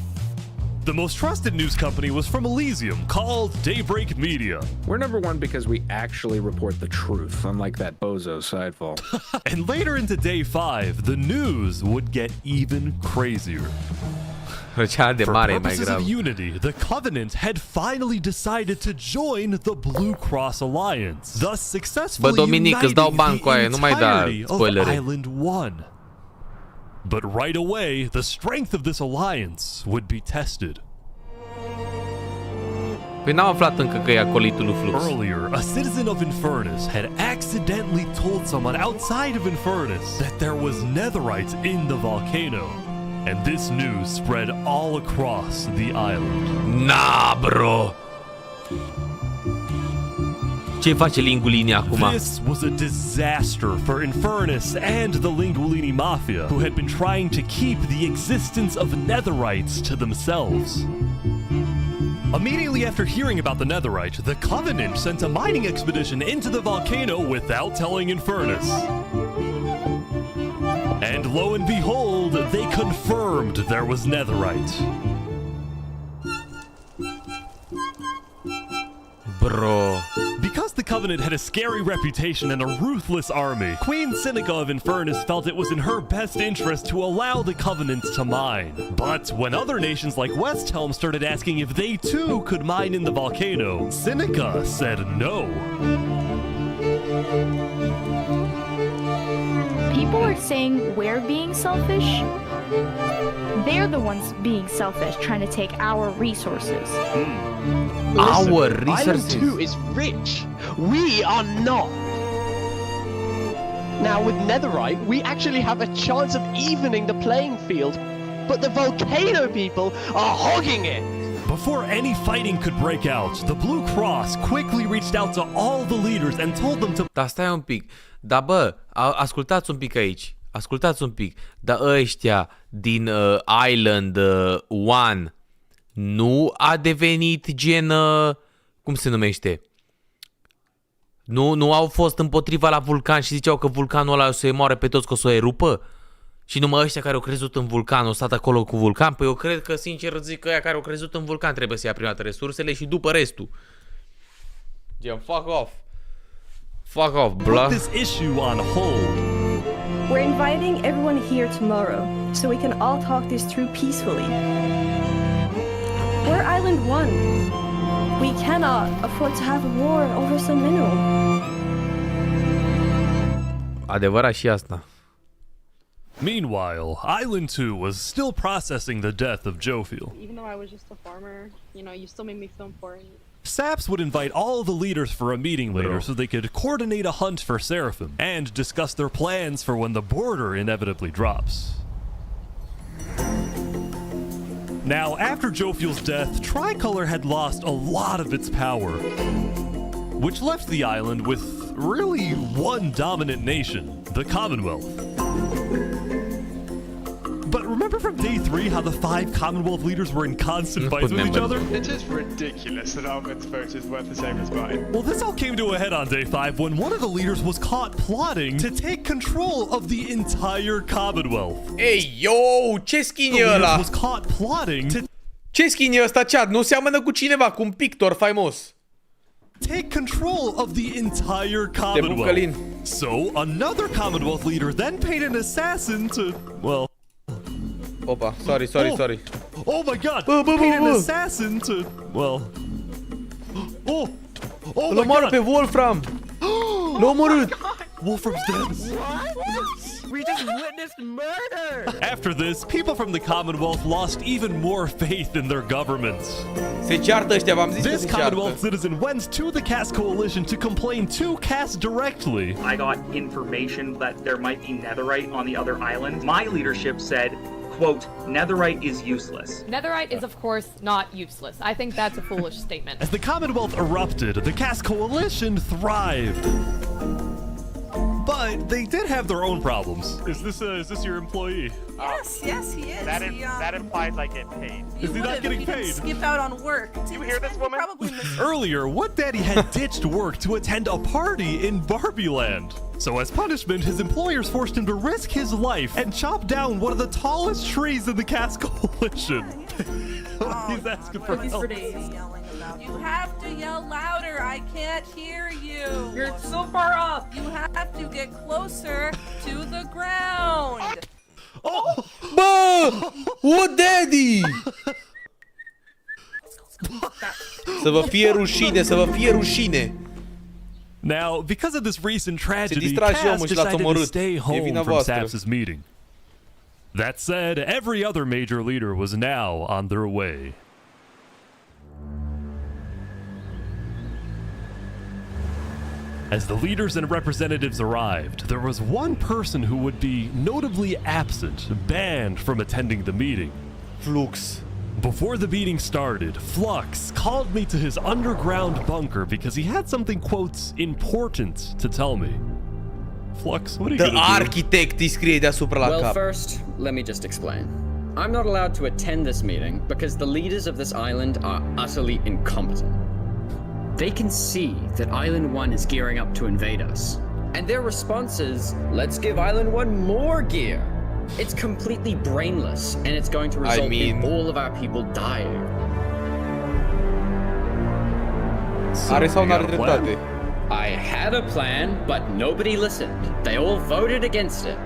The most trusted news company was from Elysium, called Daybreak Media. We're number one because we actually report the truth, unlike that bozo sidefall. And later into day 5, the news would get even crazier. Răceala de For mare e mai purposes grav. of unity, the Covenant had finally decided to join the Blue Cross Alliance, thus successfully Bă, Dominic, îți dau uniting bani cu the aia, nu mai da entirety of spoilere. Island 1. But right away, the strength of this alliance would be tested. Păi n-am aflat încă că e acolitul lui Flux. Earlier, a citizen of Infernus had accidentally told someone outside of Infernus that there was netherite in the volcano. And this news spread all across the island. Na, bro! Ce face Lingulini acum? This was a disaster for Infernus and the Lingulini Mafia, who had been trying to keep the existence of netherites to themselves. Immediately after hearing about the netherite, the Covenant sent a mining expedition into the volcano without telling Infernus. And lo and behold, they confirmed there was netherite. Bro. Because the Covenant had a scary reputation and a ruthless army, Queen Seneca of Infernus felt it was in her best interest to allow the Covenant to mine. But when other nations like Westhelm started asking if they too could mine in the volcano, Seneca said no. People are saying we're being selfish. They're the ones being selfish, trying to take our resources. Our Island resources? 2 is rich. We are not. Now, with netherite, we actually have a chance of evening the playing field, but the volcano people are hogging it. Before any fighting could break out, the Blue Cross quickly reached out to all the leaders and told them to... Dar stai un pic. Dar bă, ascultați un pic aici. Ascultați un pic. Dar ăștia din Island 1 nu a devenit gen... cum se numește? Nu au fost împotriva la vulcan și ziceau că vulcanul ăla o să-i moare pe toți, că o să o erupă? Și numai ăștia care au crezut în vulcan au stat acolo cu vulcan? Păi eu cred că, sincer zic, că ăia care au crezut în vulcan trebuie să ia prima dată resursele și după restul. Gen, fuck off. Fuck off, bro. Put this issue on hold. We're inviting everyone here tomorrow, so we can all talk this through peacefully. We're Island 1. We cannot afford to have a war over some mineral. Adevărat și asta. Meanwhile, Island 2 was still processing the death of Jophiel. Even though I was just a farmer, you still made me feel important. Saps would invite all the leaders for a meeting later so they could coordinate a hunt for Seraphim and discuss their plans for when the border inevitably drops. Now, after Jophiel's death, Tricolor had lost a lot of its power, which left the island with really one dominant nation, the Commonwealth. But remember from day 3 how the 5 Commonwealth leaders were in constant fights with each other? It is ridiculous that Ahmed's vote is worth the same as mine. Well, this all came to a head on day 5 when one of the leaders was caught plotting to take control of the entire Commonwealth. Hey, yo, ce skin e ăla? Was caught plotting to... Ce skin e ăsta, chat? Nu seamănă cu cineva, cu un pictor faimos. Take control of the entire Commonwealth. So, another Commonwealth leader then paid an assassin to, well... Opa, sorry. Oh my god! Paid an assassin to, well... Oh Îl omoară pe Wolfram! L-a omorât! Wolfram's dead. What? We just witnessed murder! After this, people from the Commonwealth lost even more faith in their governments. Se ceartă ăștia, v-am zis că This se Commonwealth ceartă. citizen went to the caste coalition to complain to caste directly. I got information that there might be netherite on the other island. My leadership said, quote, netherite is useless. Netherite is, of course, not useless. I think that's a foolish statement. As the Commonwealth erupted, the caste coalition thrived. But they did have their own problems. Is this your employee? Yes, he is. That implies I get paid. Is he not getting paid? Skip out on work. You hear this woman? Earlier, What Daddy had ditched work to attend a party in Barbieland. So as punishment, his employers forced him to risk his life and chop down one of the tallest trees in the caste coalition. He's asking for help. You have to yell louder. I can't hear you. You're so far up. You have to get closer to the ground. Bă! What Daddy! Să vă fie rușine, să vă fie rușine. Now, because of this recent tragedy, distrage omul Cass și l-ați decided to omorât. stay E home vina from voastră. Saps's meeting. That said, every other major leader was now on their way. As the leaders and representatives arrived, there was one person who would be notably absent, banned from attending the meeting. Flux. Before the meeting started, Flux called me to his underground bunker because he had something, quote, important to tell me. Flux, what are you The gonna do? Architect îi scrie deasupra la Well, cap. first, let me just explain. I'm not allowed to attend this meeting because the leaders of this island are utterly incompetent. They can see that Island 1 is gearing up to invade us. And their response is, let's give Island 1 more gear. It's completely brainless, and it's going to result in all of our people dying. Are sau n-are dreptate? I had a plan, but nobody listened. They all voted against it.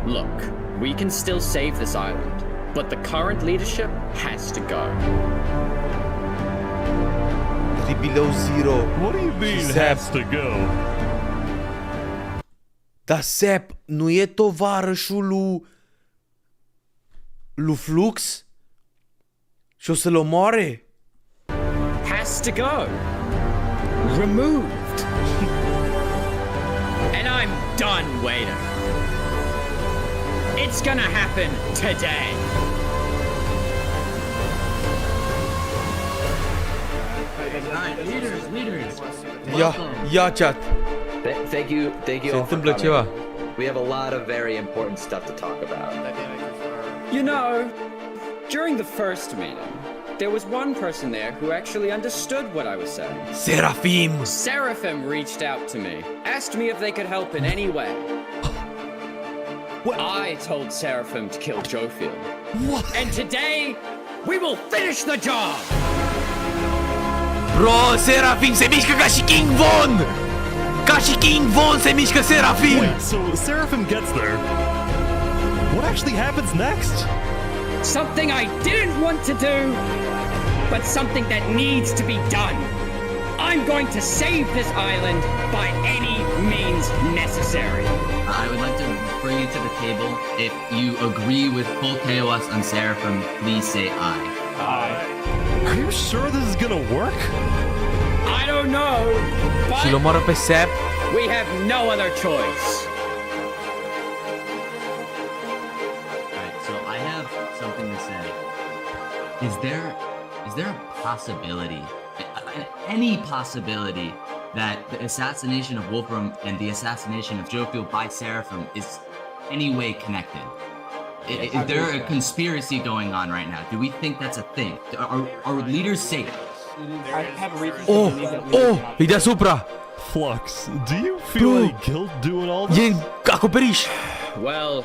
Look, we can still save this island, but the current leadership has to go. Below zero. What do you mean has to go? Dar Sap nu e tovarășul lui Flux? Și o să-l omoare? Has to go. Removed. And I'm done waiting. It's gonna happen today. Leaders. Ia chat. Thank you Se all for întâmplă coming. ceva. We have a lot of very important stuff to talk about. You know, during the first meeting, there was one person there who actually understood what I was saying. Seraphim! Seraphim reached out to me, asked me if they could help in any way. I told Seraphim to kill Jofiel. And today, we will finish the job! Bro, Seraphim se mișcă ca și King Von! Ca și King Von se mișcă Seraphim! Wait, so Seraphim gets there. What actually happens next? Something I didn't want to do, but something that needs to be done. I'm going to save this island by any means necessary. I would like to bring you to the table. If you agree with full chaos on Seraphim, please say aye. Aye. Are you sure this is gonna work? I don't know, Și l but omoară pe Sap? we have no other choice. Alright, so I have something to say. Is there a possibility, any possibility, that the assassination of Wolfram and the assassination of Jofiel by Seraphim is any way connected? Is there a conspiracy going on right now? Do we think that's a thing? Are leaders safe? I have reasons to believe that we E deasupra! Flux, do you feel any guilt doing all this? E acoperiș! Well,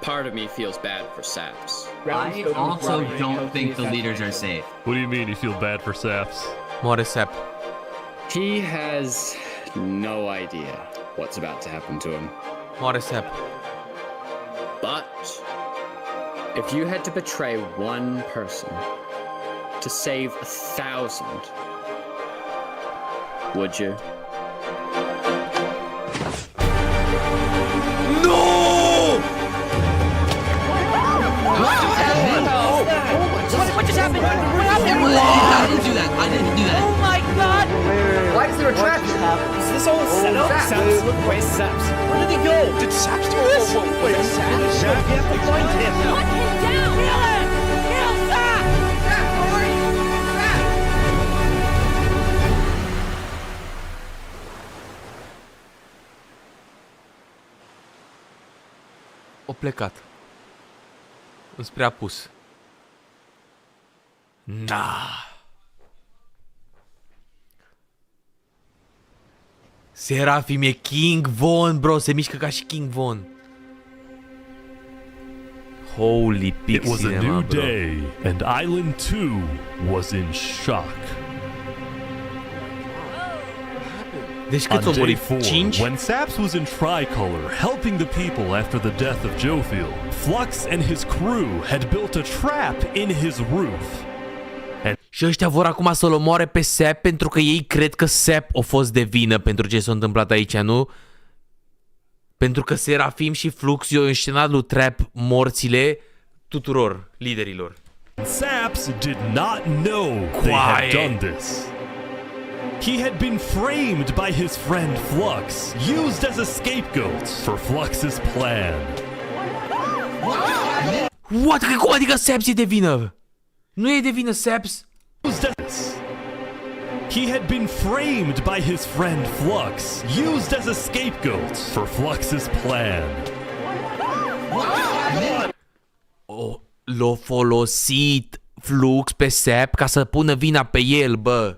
Part of me feels bad for Saps. I also don't think the leaders are safe. What do you mean you feel bad for Saps? Moare Sap. He has no idea what's about to happen to him. Moare Sap. But if you had to betray one person to save 1,000, would you? What just happened? What happened? I didn't do that. I didn't do that. Oh my god! Why is there a trap? Is this all a setup? Saps, look, where's Saps? Where did he go? Did Saps do this? Wait, Saps? You have to find him. Put him down! Kill him! Kill Saps! Saps, where are you? Saps! O plecat. Înspre apus. Serafim e King Von, bro. Se mișcă ca și King Von. Holy It was a pixie, new bro. day, and Island 2 was in shock. Deci cât On o day muri? 4, 5? when Saps was in Tricolor, helping the people after the death of Jofiel, Flux and his crew had built a trap in his roof. Și ăștia vor acum să-l omoare pe Sap pentru că ei cred că Sap a fost de vină pentru ce s-a întâmplat aici, nu? Pentru că Serafim și Flux i-au înșenat lui Trap morțile tuturor liderilor. Saps did not know they had done this. He had been framed by his friend Flux, used as a scapegoat for Flux's plan. What? Cum adică Saps e de vină? Nu e de vină Saps? He had been framed by his friend Flux, used as a scapegoat for Flux's plan. Oh, l-a folosit Flux pe Sap ca să pună vina pe el, bă.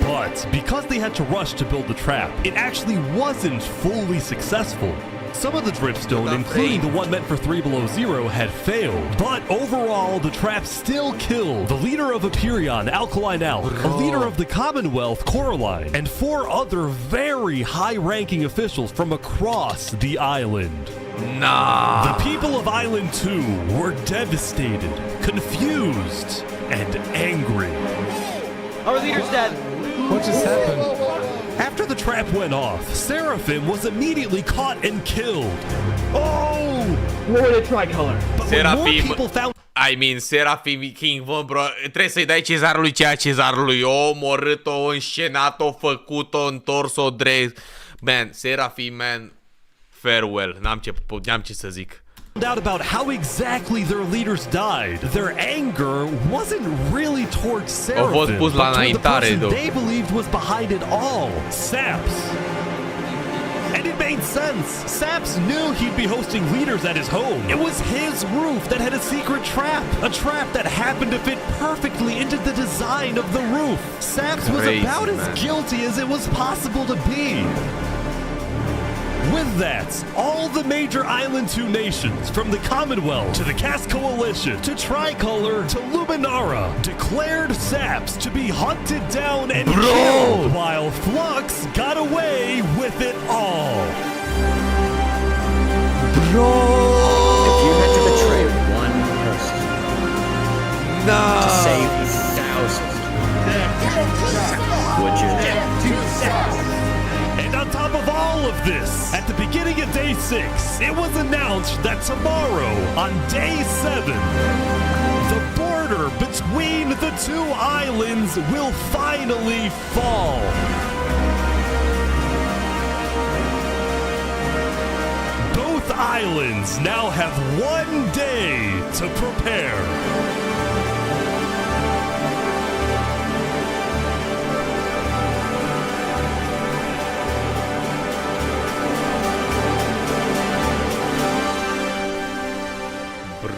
But because they had to rush to build the trap, it actually wasn't fully successful. Some of the dripstone, including the one meant for 3 Below Zero, had failed. But overall, the trap still killed the leader of Aperion, Alkaline Alk, a leader of the Commonwealth, Coraline, and 4 other very high-ranking officials from across the island. Nah. The people of Island 2 were devastated, confused, and angry. Our leader's dead. What just happened? After the trap went off, Seraphim was immediately caught and killed. Oh! We're in a Tricolor. But when more Serafim, people found Serafim King Von, bro, trebuie să-i dai cezarului ceea cezarului. O omorât-o, o înșenat-o, făcut-o, întors-o drept. Man, Serafim, man, farewell. N-am ce să zic. out about how exactly their leaders died, their anger wasn't really towards Seraphim, but toward the person they believed was behind it all, Saps. And it made sense. Saps knew he'd be hosting leaders at his home. It was his roof that had a secret trap. A trap that happened to fit perfectly into the design of the roof. Saps was about as guilty as it was possible to be. With that, all the major Island 2 nations, from the Commonwealth to the Cast Coalition to Tricolor to Luminara, declared Saps to be hunted down and killed, while Flux got away with it all. If you had to betray one person to save 1,000, would you? And on top of all of this, at the beginning of Day 6, it was announced that tomorrow, on Day 7, the border between the two islands will finally fall. Both islands now have 1 day to prepare.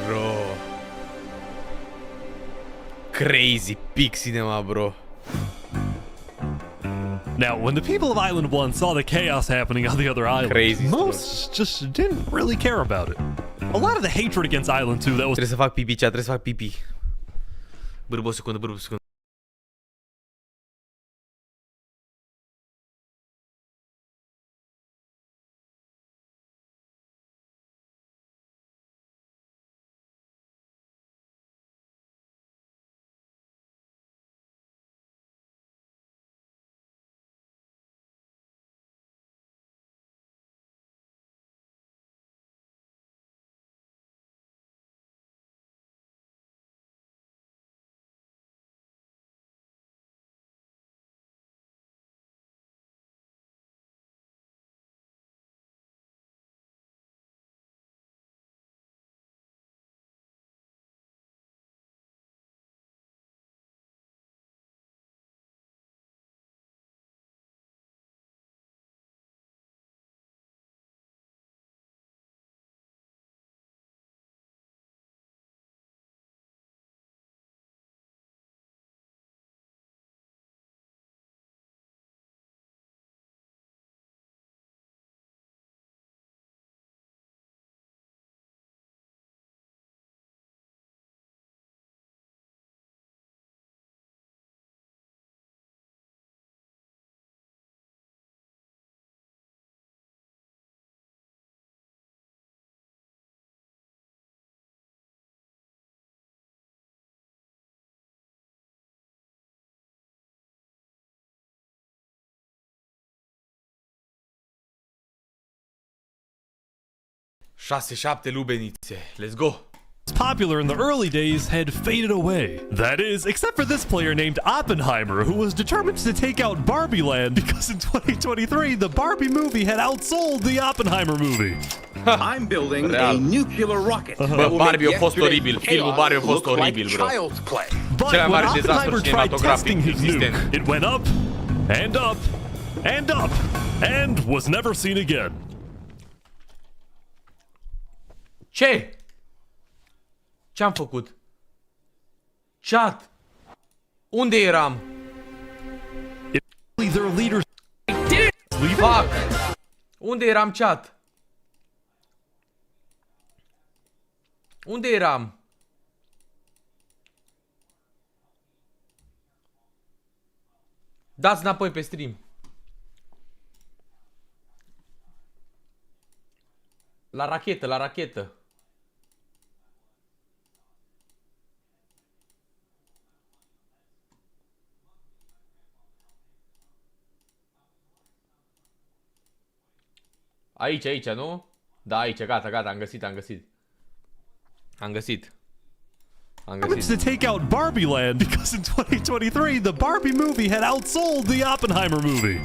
Bro. Crazy peak cinema, bro. Now, when the people of Island 1 saw the chaos happening on the other island, most just didn't really care about it. A lot of the hatred against Island 2 that was... Trebuie să fac pipi, trebuie să fac pipi. Bârbă o secundă, bârbă o secundă. Șase, 7 lubenițe. Let's go. Popular in the early days had faded away. That is, except for this player named Oppenheimer, who was determined to take out Barbie Land because in 2023 the Barbie movie had outsold the Oppenheimer movie. I'm building a nuclear rocket. Bă, Barbie a fost oribil. Filmul Barbie a fost oribil, bro. But when Oppenheimer tried testing his nuke, it went up, and up, and up, and was never seen again. Ce? Ce-am făcut? Chat. Unde eram? Their leaders. Fuck. Unde eram, chat? Unde eram? Dați înapoi pe stream. La rachetă, la rachetă. Aici, aici, nu? Da, aici, gata, gata, am găsit, am găsit. Am găsit. Am găsit. To take out Barbie Land because in 2023 the Barbie movie had outsold the Oppenheimer movie.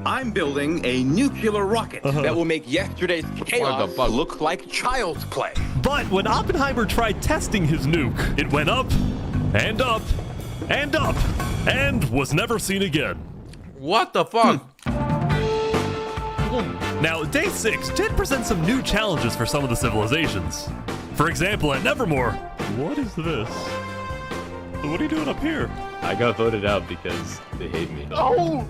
I'm building a nuclear rocket that will make yesterday's chaos look like child's play. But when Oppenheimer tried testing his nuke, it went up, and up, and up, and was never seen again. What the fuck? Now, Day 6 did present some new challenges for some of the civilizations. For example, at Nevermore, what is this? What are you doing up here? I got voted out because they hate me. Oh!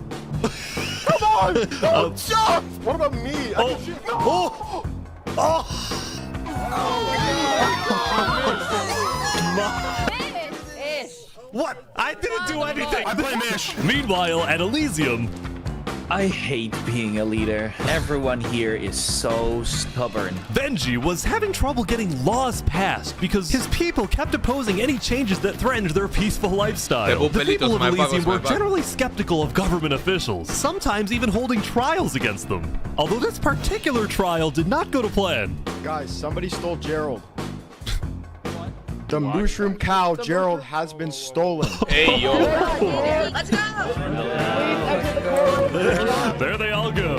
Come on! No, Chuck! What about me? Oh! No! Oh! What? I didn't do anything! I blame Ish! Meanwhile, at Elysium... I hate being a leader. Everyone here is so stubborn. Benji was having trouble getting laws passed because his people kept opposing any changes that threatened their peaceful lifestyle. The people of Elysium were generally skeptical of government officials, sometimes even holding trials against them. Although this particular trial did not go to plan. Guys, somebody stole Gerald. The mushroom cow, Gerald, has been stolen. Hey, yo. Let's go! There they all go.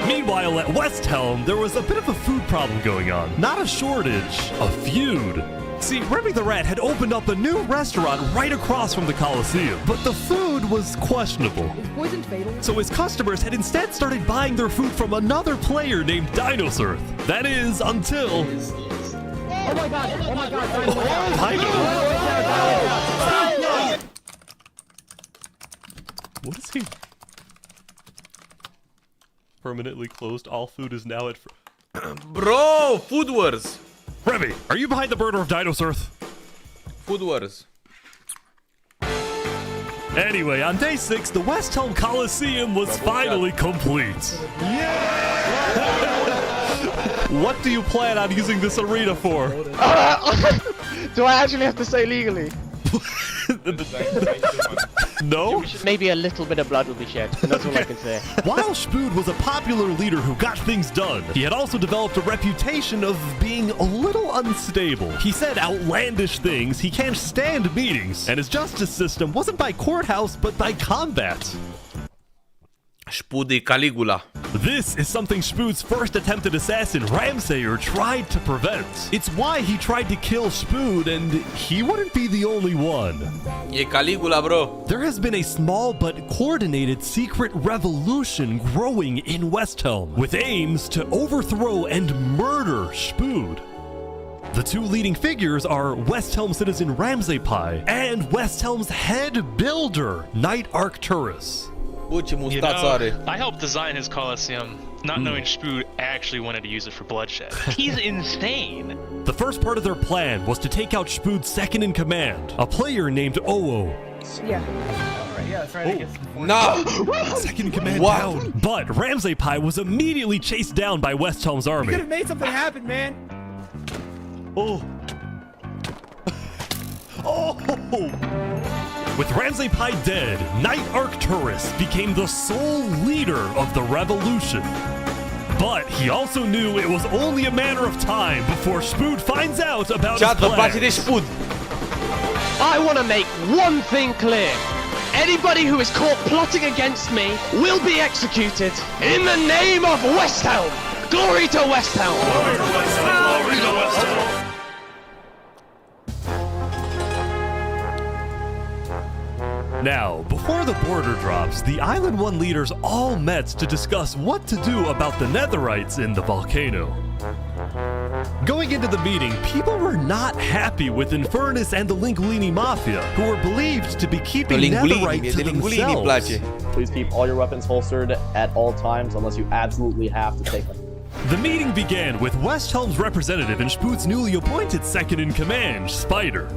Meanwhile, at West Helm, there was a bit of a food problem going on. Not a shortage, a feud. See, Remy the Rat had opened up a new restaurant right across from the Coliseum, but the food was questionable. Is poison fatal? So his customers had instead started buying their food from another player named Dinosurf. That is, until... Oh my god! Oh my god! What is he? Permanently closed. All food is now at... Bro, Food Wars. Remy, are you behind the murder of Dinos Earth? Food Wars. Anyway, on day 6, the West Helm Coliseum was finally complete. Yeah! What do you plan on using this arena for? Do I actually have to say legally? No? Maybe a little bit of blood will be shed, and that's all I can say. While Spood was a popular leader who got things done, he had also developed a reputation of being a little unstable. He said outlandish things, he can't stand meetings, and his justice system wasn't by courthouse, but by combat. Spood e Caligula. This is something Spood's first attempted assassin, Ramsayer, tried to prevent. It's why he tried to kill Spood, and he wouldn't be the only one. E Caligula, bro. There has been a small but coordinated secret revolution growing in West Helm, with aims to overthrow and murder Spood. The two leading figures are West Helm citizen Ramsay and West Helm's head builder, Knight Arcturus. You know, I helped design his Coliseum, not knowing Spood actually wanted to use it for bloodshed. He's insane. The first part of their plan was to take out Spood's second in command, a player named Oo. Yeah. Alright, yeah, that's right. No! Second in command down. But Ramsay Pie was immediately chased down by West Helm's army. You could have made something happen, man. Oh. Oh! With Ramsay Pie dead, Knight Arcturus became the sole leader of the revolution. But he also knew it was only a matter of time before Spood finds out about his plans. I want to make one thing clear. Anybody who is caught plotting against me will be executed in the name of West Helm. Glory to West Helm. Glory to West Helm. Glory to West Helm. Now, before the border drops, the Island 1 leaders all met to discuss what to do about the Netherites in the volcano. Going into the meeting, people were not happy with Infernus and the Lingulini Mafia, who were believed to be keeping Netherite to themselves. Please keep all your weapons holstered at all times unless you absolutely have to take them. The meeting began with West Helm's representative and Spood's newly appointed second-in-command, Spider.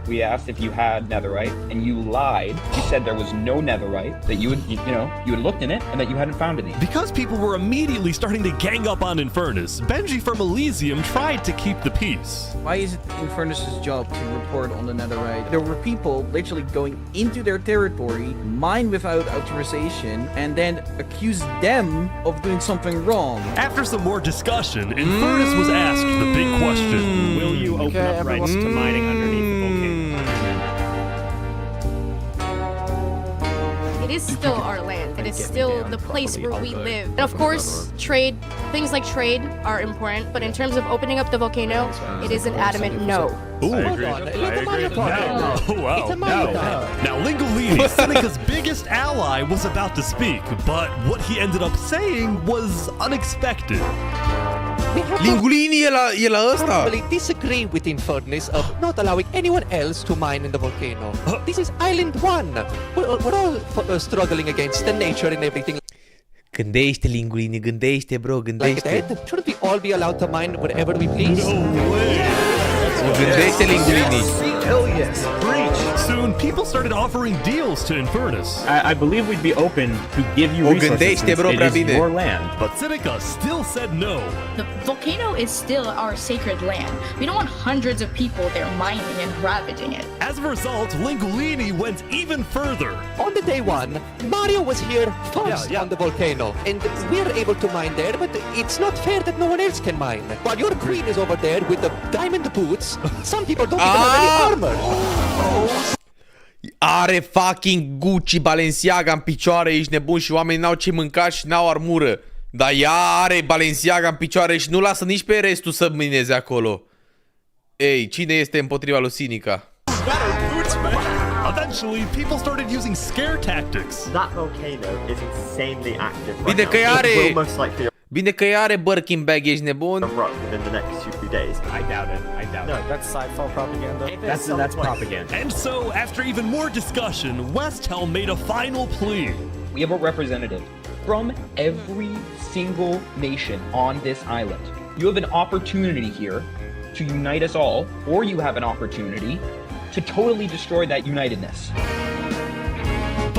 We asked if you had netherite, and you lied. You said there was no netherite, that you had looked in it, and that you hadn't found any. Because people were immediately starting to gang up on Infernus, Benji from Elysium tried to keep the peace. Why is it Infernus' job to report on the netherite? There were people literally going into their territory, mine without authorization, and then accuse them of doing something wrong. After some more discussion, Infernus was asked the big question. Will you open up rights to mining underneath the volcano? It is still our land. It is still the place where we live. And of course, trade, things like trade are important, but in terms of opening up the volcano, it is an adamant no. Ooh. I agree. Oh, wow. Now, Lingulini, Seneca's biggest ally, was about to speak, but what he ended up saying was unexpected. Lingulini e la ăsta. I disagree with Infernus of not allowing anyone else to mine in the volcano. This is Island 1. We're all struggling against the nature and everything. Gândește, Lingulini, gândește, bro, gândește. Like that? Shouldn't we all be allowed to mine wherever we please? No way. Gândește, Lingulini. Hell yes. Preach. Soon, people started offering deals to Infernus. I believe we'd be open to give you resources since it is your land. But Seneca still said no. The volcano is still our sacred land. We don't want hundreds of people there mining and ravaging it. As a result, Lingulini went even further. On the day 1, Mario was here first on the volcano, and we're able to mine there, but it's not fair that no one else can mine. While your queen is over there with the diamond boots, some people don't even have any armor. Are fucking Gucci Balenciaga în picioare, ești nebun, și oamenii n-au ce mânca și n-au armură. Dar ea are Balenciaga în picioare și nu lasă nici pe restul să mineze acolo. Ei, cine este împotriva lui Sinica? Eventually, people started using scare tactics. That volcano is insanely active. Bine că are... Bine că ea are Birkin bag, ești nebun? Within the next 2 days. I doubt it. I doubt No, it. that's sci-fi propaganda. That's propaganda. And so, after even more discussion, West Helm made a final plea. We have a representative from every single nation on this island. You have an opportunity here to unite us all, or you have an opportunity to totally destroy that unitedness.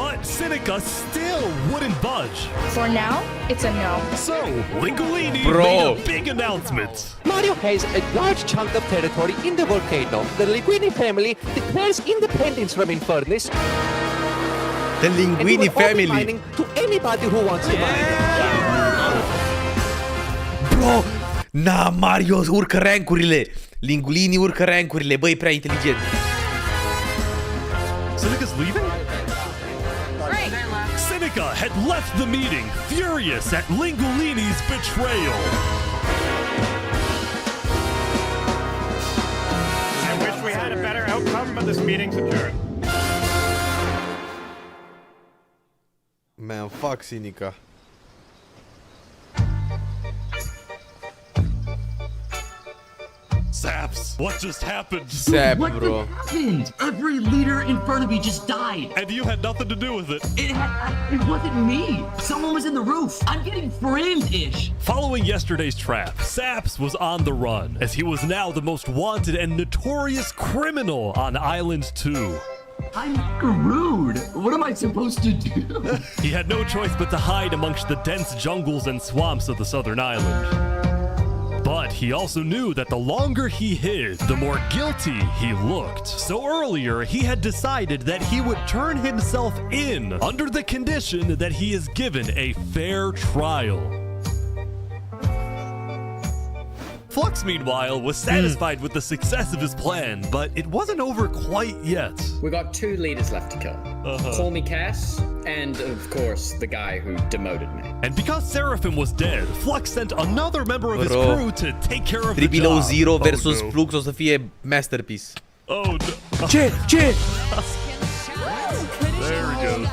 But Seneca still wouldn't budge. For now, it's a no. So, Lingolini Bro. made a big announcement. Mario has a large chunk of territory in the volcano. The Linguini family declares independence from Infernus. The Linguini family. Mining to anybody who wants to mine. Bro, na, Mario urcă rankurile. Lingulini urcă rankurile. Băi, e prea inteligent. Seneca's leaving? Seneca had left the meeting, furious at Lingolini's betrayal. I wish we had a better outcome, but this meeting's adjourned. Man, fuck Seneca. Saps, what just happened? Sap, What bro. happened? Every leader in front of me just died. And you had nothing to do with it. It wasn't me. Someone was in the roof. I'm getting framed-ish. Following yesterday's trap, Saps was on the run, as he was now the most wanted and notorious criminal on Island 2. I'm screwed. What am I supposed to do? He had no choice but to hide amongst the dense jungles and swamps of the southern island. But he also knew that the longer he hid, the more guilty he looked. So earlier, he had decided that he would turn himself in under the condition that he is given a fair trial. Flux, meanwhile, was satisfied with the success of his plan, but it wasn't over quite yet. We got 2 leaders left to kill. Call me Cass, and of course, the guy who demoted me. And because Seraphim was dead, Flux sent another member of his Bro. crew to take care of the Triple job. Zero versus no. Flux o să fie masterpiece. Oh no. Ce? There we go.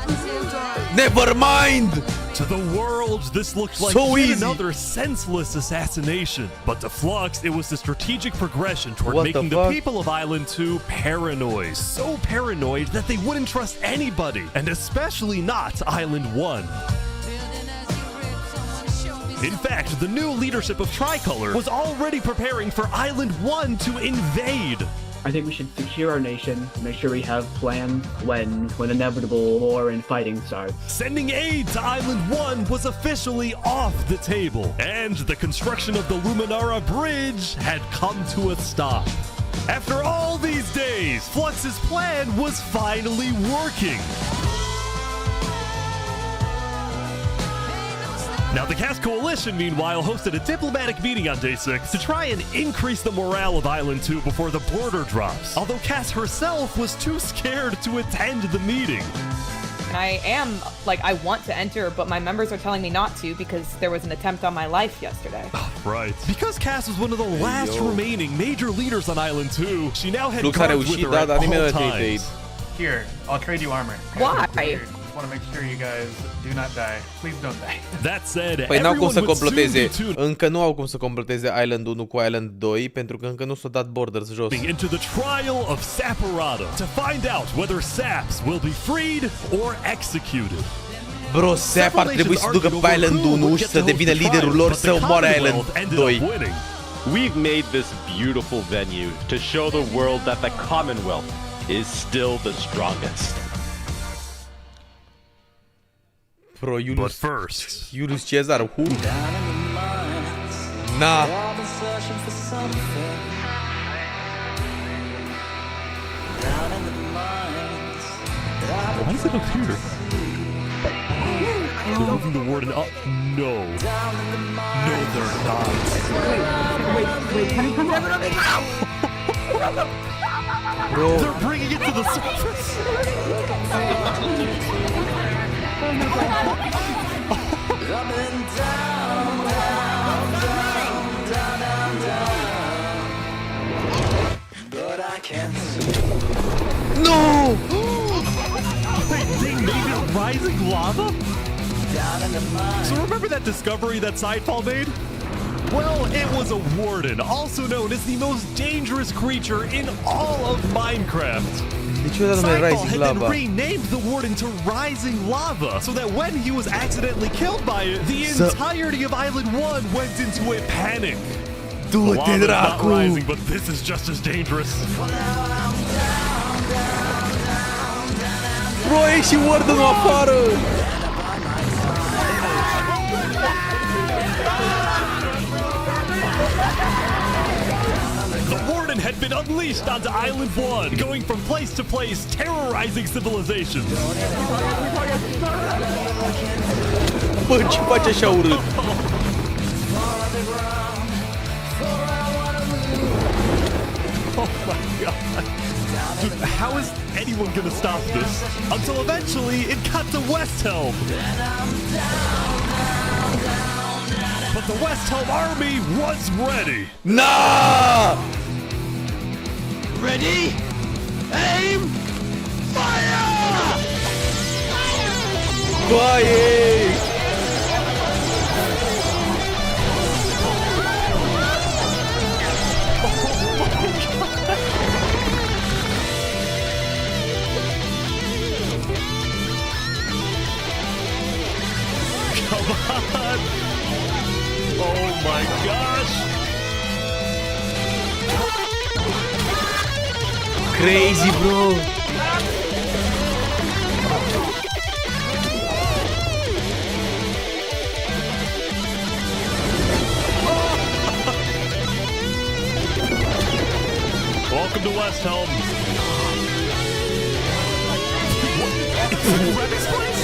Never mind! To the world, this looked like So yet easy. another senseless assassination. But to Flux, it was a strategic progression toward What making the the fuck? people of Island 2 paranoid. So paranoid that they wouldn't trust anybody, and especially not Island 1. In fact, the new leadership of Tricolor was already preparing for Island 1 to invade. I think we should secure our nation, make sure we have plans when inevitable war and fighting starts. Sending aid to Island 1 was officially off the table, and the construction of the Luminara Bridge had come to a stop. After all these days, Flux's plan was finally working. Now, the Cast Coalition, meanwhile, hosted a diplomatic meeting on Day 6 to try and increase the morale of Island 2 before the border drops, although Cass herself was too scared to attend the meeting. And I am, I want to enter, but my members are telling me not to because there was an attempt on my life yesterday. Right. Because Cass was one of the last remaining major leaders on Island 2, she now had Lux a guards with reușit, her da, at dar nimeni all nu a trade aid. times. Here, I'll trade you armor. Why? Just want to make sure you guys do not die. Please don't die. That said, Păi n-au cum everyone să would soon comploteze. be tuned Încă nu au cum să comploteze Island 1 cu Island 2 pentru că încă nu s-a dat borders jos. into the trial of Saporada to find out whether Saps will be freed or executed. Bro, Sap ar trebui să ducă pe Island 1 și să devină liderul lor să omoare Island 2. We've made this beautiful venue to show the world that the Commonwealth is still the strongest. Bro, Julius, But first, Julius Caesar, who? Na. Why does it appear? They're moving the warden up. No. No, they're not. Wait, can you come back? Bro. They're bringing it to the surface. No! They made it rising lava? So remember that discovery that Sidefall made? Well, it was a warden, also known as the most dangerous creature in all of Minecraft. Sidefall had then renamed the warden to Rising Lava, so that when he was accidentally killed by it, the entirety of Island 1 went into a panic. The lava's not rising, but this is just as dangerous. Bro, ești warden-ul afară! The warden had been unleashed onto Island 1, going from place to place, terrorizing civilizations. Bă, ce face așa urât? Oh my god. Dude, how is anyone gonna stop this? Until eventually it got to Westhelm. But the Westhelm army was ready. Nah! Ready? Aim! Fire! Quiet! Come on! Oh my gosh! Crazy, bro! Welcome to Westhelm. Rex place?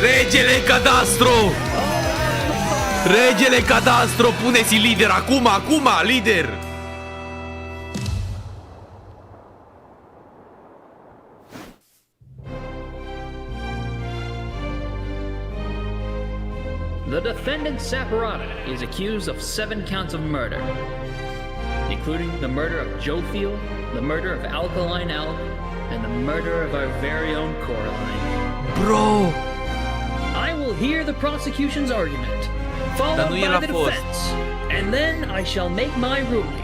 Regele Cadastro! Regele Cadastro, pune-ți lider acum, lider! The defendant Saparata is accused of 7 counts of murder, including the murder of Joe Field, the murder of Alkaline Alk, and the murder of our very own Coraline. Bro! I will hear the prosecution's argument, followed by the defense, and then I shall make my ruling.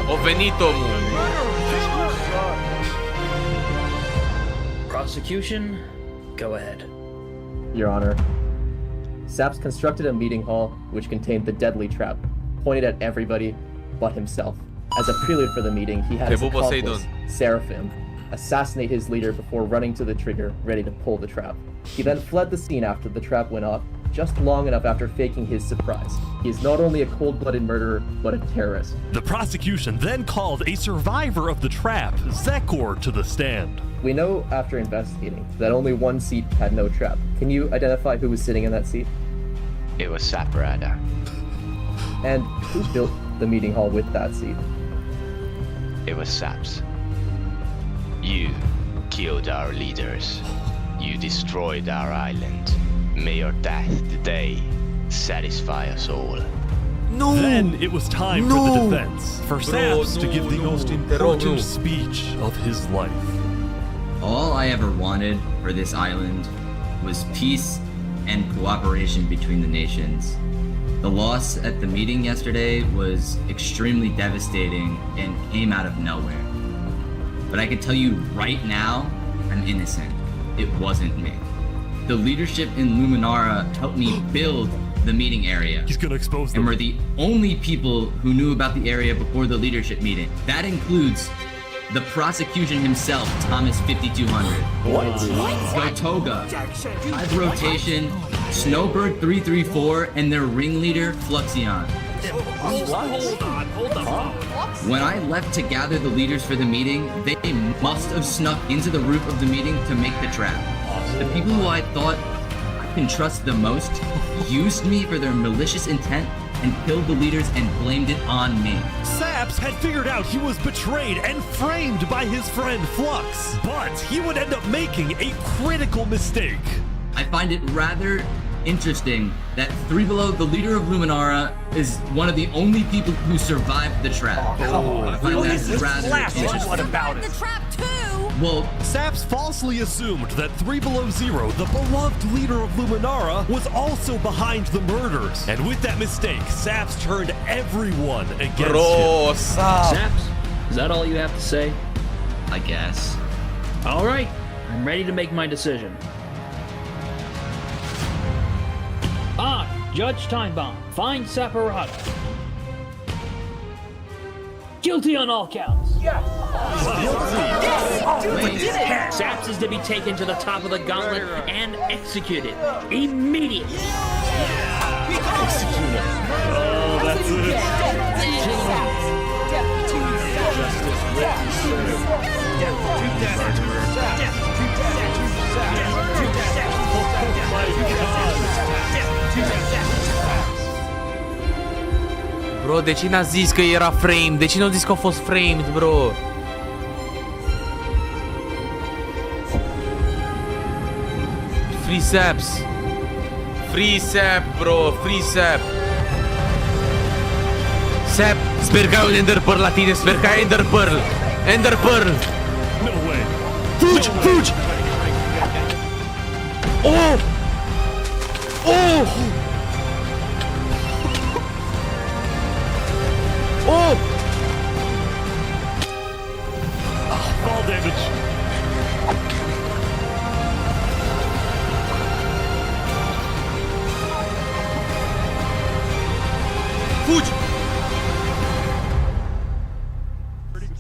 O venit omul. Prosecution, go ahead. Your Honor, Saps constructed a meeting hall which contained the deadly trap, pointed at everybody but himself. As a prelude for the meeting, he had his accomplice, Seraphim, assassinate his leader before running to the trigger, ready to pull the trap. He then fled the scene after the trap went off, just long enough after faking his surprise. He is not only a cold-blooded murderer, but a terrorist. The prosecution then called a survivor of the trap, Zekor, to the stand. We know after investigating that only one seat had no trap. Can you identify who was sitting in that seat? It was Saparata. And who built the meeting hall with that seat? It was Saps. You killed our leaders. You destroyed our island. May your death today satisfy us all. No! Then it was time for the defense, for Saps to give the most important speech of his life. All I ever wanted for this island was peace and cooperation between the nations. The loss at the meeting yesterday was extremely devastating and came out of nowhere. But I can tell you right now, I'm innocent. It wasn't me. The leadership in Luminara helped me build the meeting area. He's gonna expose them. And we're the only people who knew about the area before the leadership meeting. That includes the prosecution himself, Thomas 5200. What? Gotoga, Hive Rotation, Snowbird 334, and their ringleader, Fluxion. Hold on. When I left to gather the leaders for the meeting, they must have snuck into the roof of the meeting to make the trap. The people who I thought I can trust the most used me for their malicious intent and killed the leaders and blamed it on me. Saps had figured out he was betrayed and framed by his friend Flux, but he would end up making a critical mistake. I find it rather interesting that Three Below, the leader of Luminara, is one of the only people who survived the trap. I find that rather interesting. What about it? The trap too. Well, Saps falsely assumed that 3 Below Zero, the beloved leader of Luminara, was also behind the murders. And with that mistake, Saps turned everyone against him. Saps, is that all you have to say? I guess. All right, I'm ready to make my decision. Judge Timebomb, find Saporata. Guilty on all counts. Yes! Yes! Saps is to be taken to the top of the gauntlet and executed immediately. Executed. Oh, that's it. Bro, de ce n-a zis că era framed? De ce n-a zis că a fost framed, bro? Free Saps. Free Sap, bro. Free Sap. Sap, sper că ai un Ender Pearl la tine. Sper că ai Ender Pearl. Ender Pearl. No way. Fugi, fugi. Oh! Oh! Oh! Fall damage. Fugi!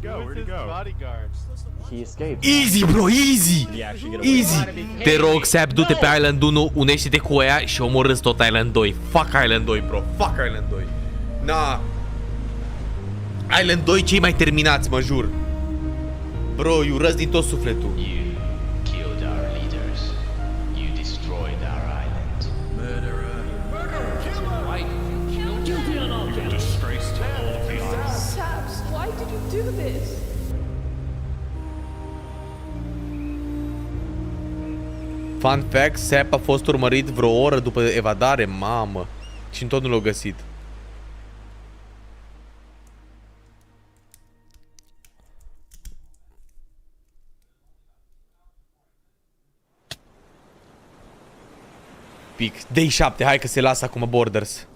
Where'd he go? Bodyguards. He escaped. Easy, bro, easy! Easy! Te rog, Sap, du-te pe Island 1, unește-te cu aia și omorâți tot Island 2. Fuck Island 2, bro. Fuck Island 2. Na. Island 2 cei mai terminați, mă jur. Bro, îi urăsc din tot sufletul. You killed our leaders. You destroyed our island. Murderer. Guilty on all counts. Disgrace to all of the island. Saps, why did you do this? Fun fact, Sap a fost urmărit vreo oră după evadare, mamă. Și tot nu l-au găsit. Pic. Day 7, hai că se lasă acum Borders.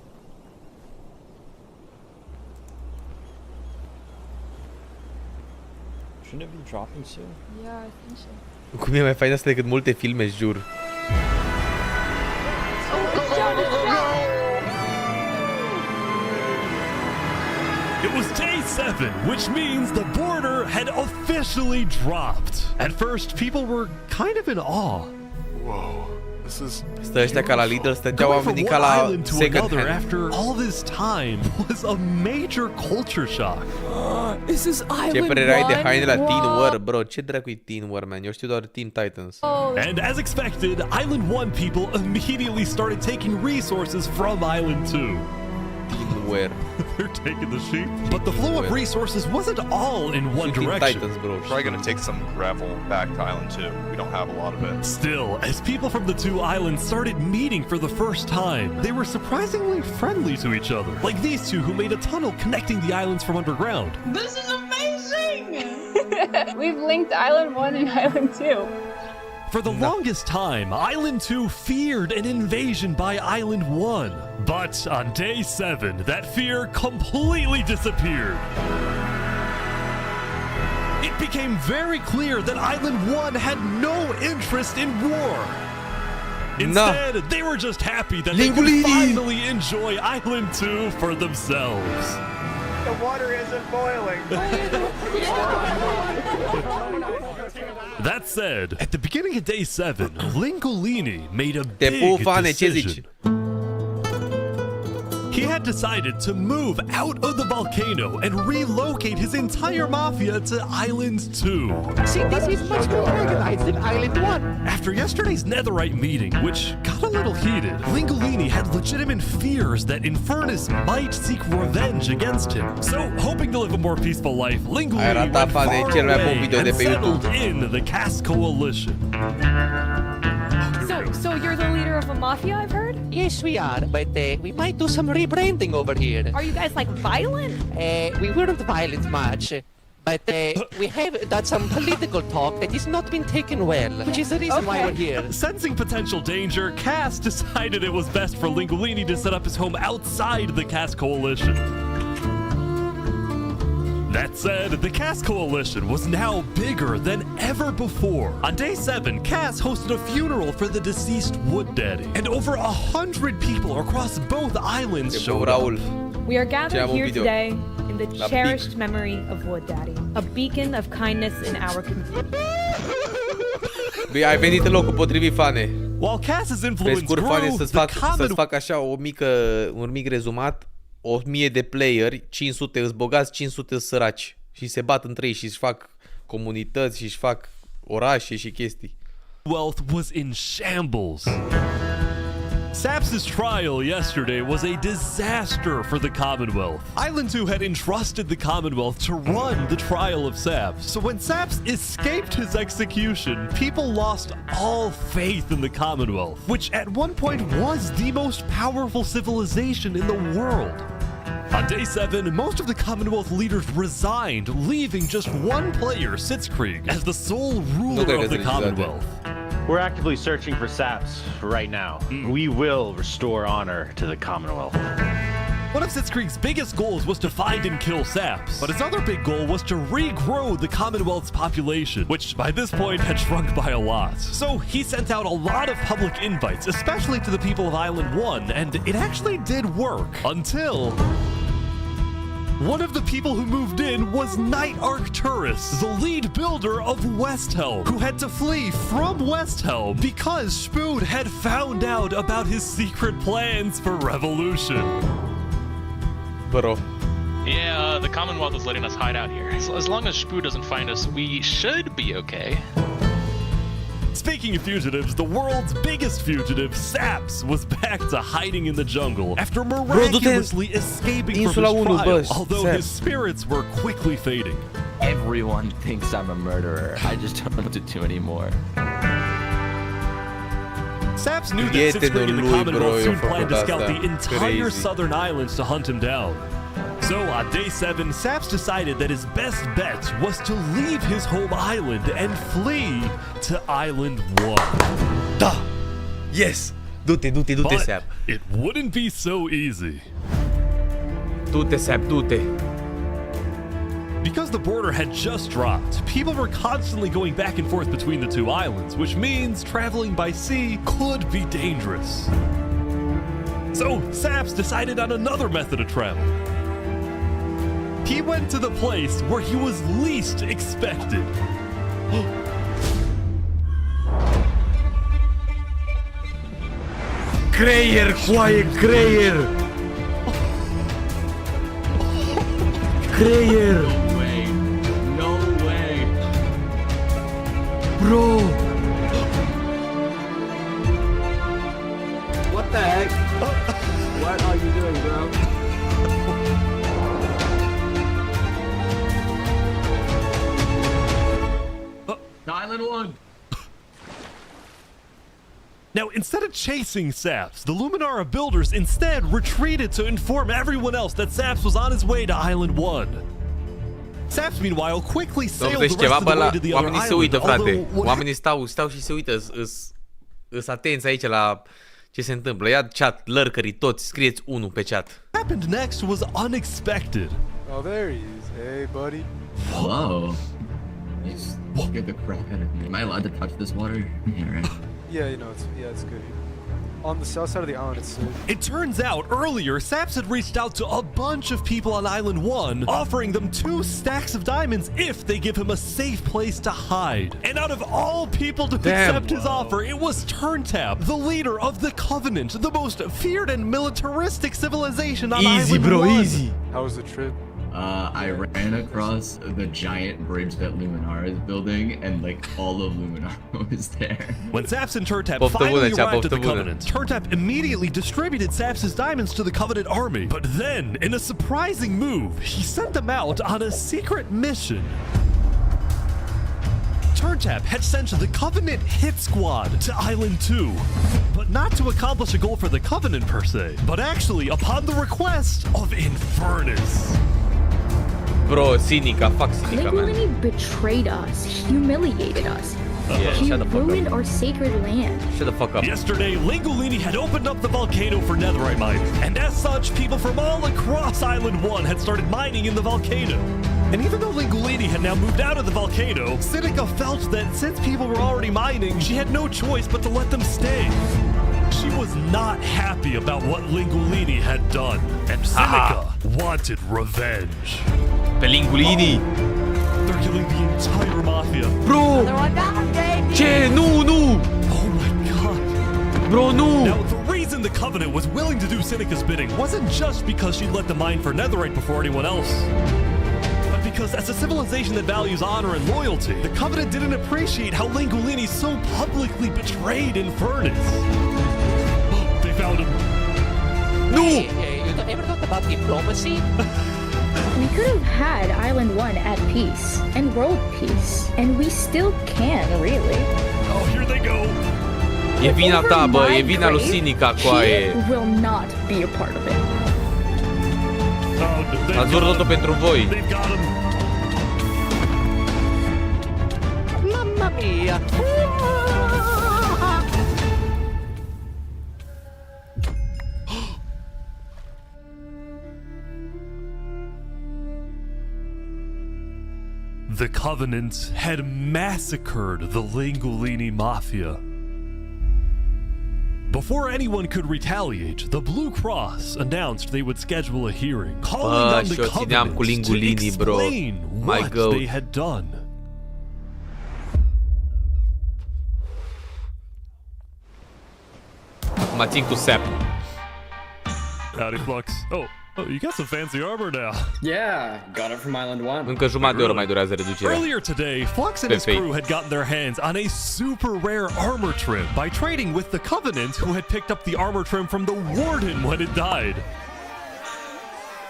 Shouldn't it be dropping soon? Yeah, I think so. Cum e mai fain asta decât multe filme, jur. It was day 7, which means the border had officially dropped. At first, people were kind of in awe. Whoa. This is Stă ăștia ca la Lidl, stăteau oamenii ca la second hand. After all this time was a major culture shock. This is Island 1. Ce părere ai de haine la Teen War, bro? Ce dracu e Teen War, man? Eu știu doar Teen Titans. And as expected, Island 1 people immediately started taking resources from Island 2. Where? They're taking the sheep. But the flow of resources wasn't all in one direction. Titans, bro. Probably gonna take some gravel back to Island 2. We don't have a lot of it. Still, as people from the two islands started meeting for the first time, they were surprisingly friendly to each other. Like these two who made a tunnel connecting the islands from underground. This is amazing! We've linked Island 1 and Island 2. For the longest time, Island 2 feared an invasion by Island 1. But on day 7, that fear completely disappeared. It became very clear that Island 1 had no interest in war. Instead, they were just happy that they could finally enjoy Island 2 for themselves. the water isn't boiling. That said, at the beginning of day 7, Lingolini made a big decision. He had decided to move out of the volcano and relocate his entire mafia to Island 2. See, this is much more organized than Island 1. After yesterday's netherite meeting, which got a little heated, Lingolini had legitimate fears that Infernus might seek revenge against him. So, hoping to live a more peaceful life, Lingolini went far away and settled in the Caste Coalition. So you're the leader of a mafia, I've heard? Yes, we are, but we might do some rebranding over here. Are you guys like violent? We weren't violent much. But we have done some political talk that has not been taken well, which is the reason why we're here. Sensing potential danger, Cass decided it was best for Linguini to set up his home outside the Cass Coalition. That said, the Cass Coalition was now bigger than ever before. On day 7, Cass hosted a funeral for the deceased Wood Daddy, and over 100 people across both islands showed up. We are gathered here today in the cherished memory of Wood Daddy, a beacon of kindness in our community. Ai venit în locul potrivit, Fane. While Cass's influence Pe scurt, Fane, grew, să-ți fac așa un mic rezumat. 1000 de playeri, 500 îți bogați, 500 săraci. Și se bat între ei și își fac comunități și își fac orașe și chestii. Wealth was in shambles. Saps' trial yesterday was a disaster for the Commonwealth. Island 2 had entrusted the Commonwealth to run the trial of Saps. So when Saps escaped his execution, people lost all faith in the Commonwealth, which at one point was the most powerful civilization in the world. On day 7, most of the Commonwealth leaders resigned, leaving just one player, Sitzkrieg, as the sole ruler of the Commonwealth. We're actively searching for Saps right now. We will restore honor to the Commonwealth. One of Sitzkrieg's biggest goals was to find and kill Saps, but his other big goal was to regrow the Commonwealth's population, which by this point had shrunk by a lot. So he sent out a lot of public invites, especially to the people of Island 1, and it actually did work, until one of the people who moved in was Night Arcturus, the lead builder of Westhelm, who had to flee from Westhelm because Spood had found out about his secret plans for revolution. Bro. Yeah, the Commonwealth is letting us hide out here. So as long as Spood doesn't find us, we should be okay. Speaking of fugitives, the world's biggest fugitive, Saps, was back to hiding in the jungle after miraculously escaping from his trial, although his spirits were quickly fading. Everyone thinks I'm a murderer. I just don't know what to do anymore. Saps knew that Sitzkrieg and the Commonwealth soon planned to scout the entire southern islands to hunt him down. So on day 7, Saps decided that his best bet was to leave his home island and flee to Island 1. Da! Yes! Du-te, Sap. It wouldn't be so easy. Du-te, Sap, du-te. Because the border had just dropped, people were constantly going back and forth between the two islands, which means traveling by sea could be dangerous. So Saps decided on another method of travel. He went to the place where he was least expected. Creier, coaie, creier! Creier! No way. No way. Bro! What the heck? What are you doing, bro? Island 1. Now, instead of chasing Saps, the Luminara builders instead retreated to inform everyone else that Saps was on his way to Island 1. Saps, meanwhile, quickly sailed the rest of the way to the other oamenii island, se uită, frate. although Oamenii stau și se uită, îs atenți aici la ce se întâmplă. Ia chat, lurkerii toți, scrieți 1 pe chat. What happened next was unexpected. Oh, there he is. Hey, buddy. Whoa. You scared the crap out of me. Am I allowed to touch this water? Yeah, right. Yeah, you know, it's good here. On the south side of the island, it's safe. It turns out earlier, Saps had reached out to a bunch of people on Island 1, offering them 2 stacks of diamonds if they give him a safe place to hide. And out of all people to accept his offer, it was Turntap, the leader of the Covenant, the most feared and militaristic civilization on Island 1. Easy. How was the trip? I ran across the giant bridge that Luminara is building, and like all of Luminara was there. When Saps and Turntap finally arrived at the Covenant, Turntap immediately distributed Saps' diamonds to the Covenant army. But then, in a surprising move, he sent them out on a secret mission. turn tap had sent the Covenant hit squad to Island 2. But not to accomplish a goal for the Covenant per se, but actually upon the request of Infernus. Bro, Sinica, fuck Sinica, man. Linguini betrayed us, humiliated us. He ruined our sacred land. Shut the fuck up. Yesterday, Lingolini had opened up the volcano for netherite mining, and as such, people from all across Island 1 had started mining in the volcano. And even though Lingolini had now moved out of the volcano, Sinica felt that since people were already mining, she had no choice but to let them stay. She was not happy about what Lingolini had done, and Sinica wanted revenge. Lingolini! They're killing the entire mafia. Bro! Ce? Nu, nu! Oh my god. Bro, nu! Now, the reason the Covenant was willing to do Sinica's bidding wasn't just because she'd let them mine for netherite before anyone else. But because as a civilization that values honor and loyalty, the Covenant didn't appreciate how Lingolini so publicly betrayed Infernus. They found him. No! You ever thought about diplomacy? We could have had Island 1 at peace and world peace, and we still can, really. Oh, here they go. E vina ta, bă, e vina lui Sinica, coaie. She will not be a part of it. Ați vrut totul pentru voi. Mamma mia. The Covenant had massacred the Lingolini Mafia. Before anyone could retaliate, the Blue Cross announced they would schedule a hearing, calling on the Covenant to explain what they had done. Mă țin cu Sap. Howdy, Flux. Oh, you got some fancy armor now. Yeah, got it from Island 1. Încă jumătate de oră mai durează reducerea. Earlier today, Flux and his crew had gotten their hands on a super rare armor trim by trading with the Covenant, who had picked up the armor trim from the Warden when it died.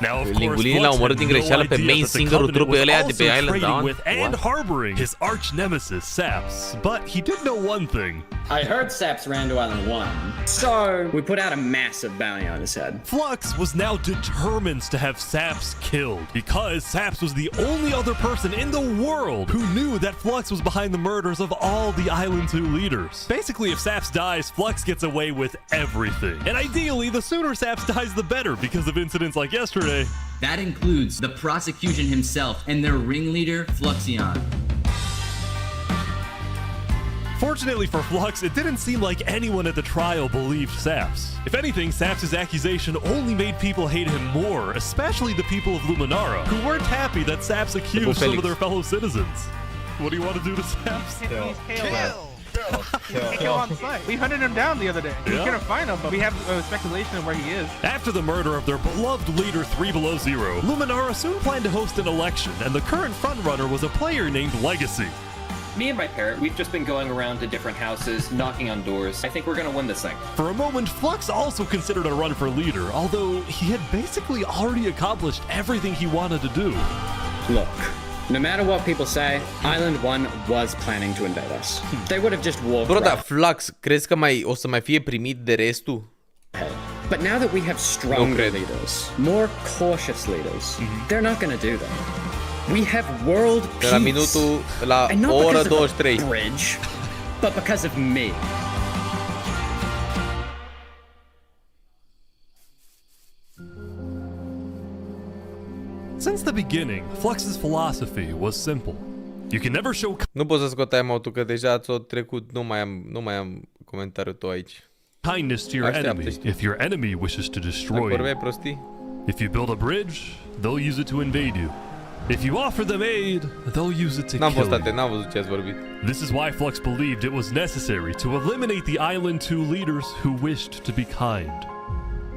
Now, of course, Flux had no idea that the Covenant was also trading with and harboring his arch nemesis, Saps. But he did know one thing. I heard Saps ran to Island 1, so we put out a massive bounty on his head. Flux was now determined to have Saps killed, because Saps was the only other person in the world who knew that Flux was behind the murders of all the Island 2 leaders. Basically, if Saps dies, Flux gets away with everything. And ideally, the sooner Saps dies, the better, because of incidents like yesterday. That includes the prosecution himself and their ringleader, Fluxion. Fortunately for Flux, it didn't seem like anyone at the trial believed Saps. If anything, Saps' accusation only made people hate him more, especially the people of Luminara, who weren't happy that Saps accused some of their fellow citizens. What do you want to do to Saps? Kill on site. We hunted him down the other day. We couldn't find him, but we have speculation of where he is. After the murder of their beloved leader 3 Below Zero, Luminara soon planned to host an election, and the current frontrunner was a player named Legacy. Me and my parrot, we've just been going around to different houses, knocking on doors. I think we're gonna win this thing. For a moment, Flux also considered a run for leader, although he had basically already accomplished everything he wanted to do. Look, no matter what people say, Island 1 was planning to invade us. They would have just walked Bro, dar Flux, crezi că o să mai fie primit de restul? But now that we have stronger leaders, more cautious leaders, they're not gonna do that. We have world peace. La minutul, la oră 23. Bridge, but because of me. Since the beginning, Flux's philosophy was simple. You can never show. Nu pot să scot timeout-ul că deja ți-o trecut, nu mai am comentariul tău aici. Kindness to your enemy if your enemy wishes to destroy you. If you build a bridge, they'll use it to invade you. If you offer them aid, they'll use it to kill you. N-am văzut ce ați vorbit. This is why Flux believed it was necessary to eliminate the Island 2 leaders who wished to be kind.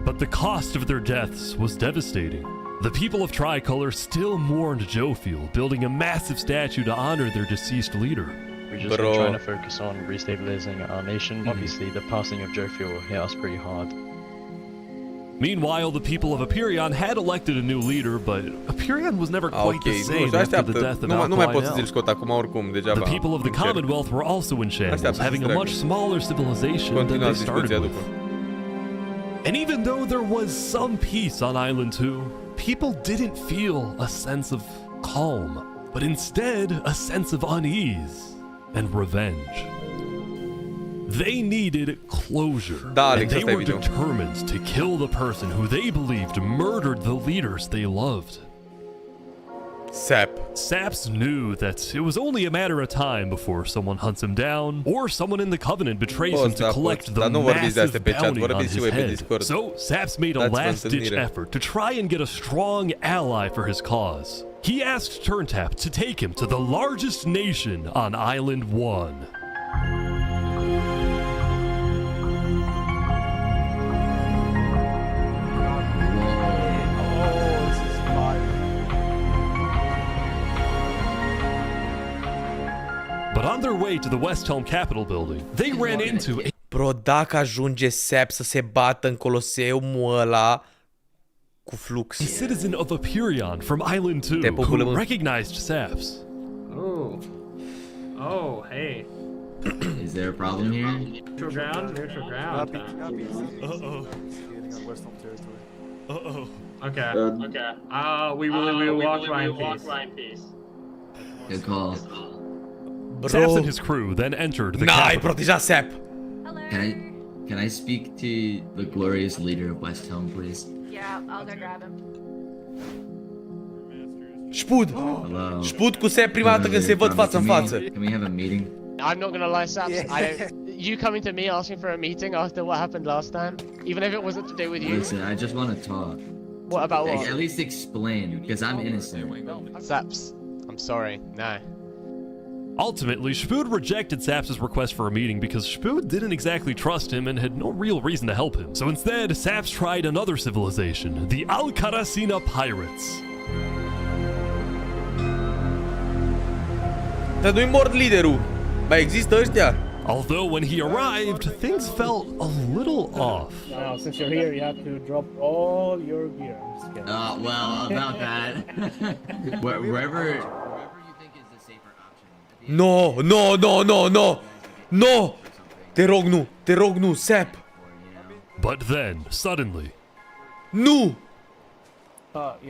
But the cost of their deaths was devastating. The people of Tricolor still mourned Jofiel, building a massive statue to honor their deceased leader. We've just been trying to focus on restabilizing our nation. Obviously, the passing of Jofiel hit us pretty hard. Meanwhile, the people of Aperion had elected a new leader, but Aperion was never quite the same after the death of Alkaline. The people of the Commonwealth were also in shambles, having a much smaller civilization than they started with. And even though there was some peace on Island 2, people didn't feel a sense of calm, but instead a sense of unease and revenge. They needed closure, and they were determined to kill the person who they believed murdered the leaders they loved. Saps knew that it was only a matter of time before someone hunts him down, or someone in the Covenant betrays him to collect the massive bounty on his head. So Saps made a last-ditch effort to try and get a strong ally for his cause. He asked Turntap to take him to the largest nation on Island 1. But on their way to the West Helm Capitol building, they ran into a... Bro, dacă ajunge Sap să se bată în Coloseumul ăla cu Flux. A citizen of Aperion from Island 2 who recognized Saps. Oh, hey. Is there a problem here? Neutral ground? Neutral ground. Uh-oh. Uh-oh. Okay. We will walk by in peace. Good call. Saps and his crew then entered the capital. Proteja Sap. Can I speak to the glorious leader of West Helm, please? Yeah, I'll go grab him. Spud! Spud cu Sap prima dată când se văd față în față. Can we have a meeting? I'm not gonna lie, Saps. You coming to me asking for a meeting after what happened last time, even if it wasn't to do with you. Listen, I just want to talk. What about what? At least explain, because I'm innocent. Saps, I'm sorry. No. Ultimately, Spud rejected Saps' request for a meeting because Spud didn't exactly trust him and had no real reason to help him. So instead, Saps tried another civilization, the Alcaracina Pirates. Dar nu-i mort liderul. Mai există ăștia? Although when he arrived, things felt a little off. Now, since you're here, you have to drop all your gear. Well, about that. Wherever you think is the safer option. No! Te rog nu, Sap. But then, suddenly... Nu!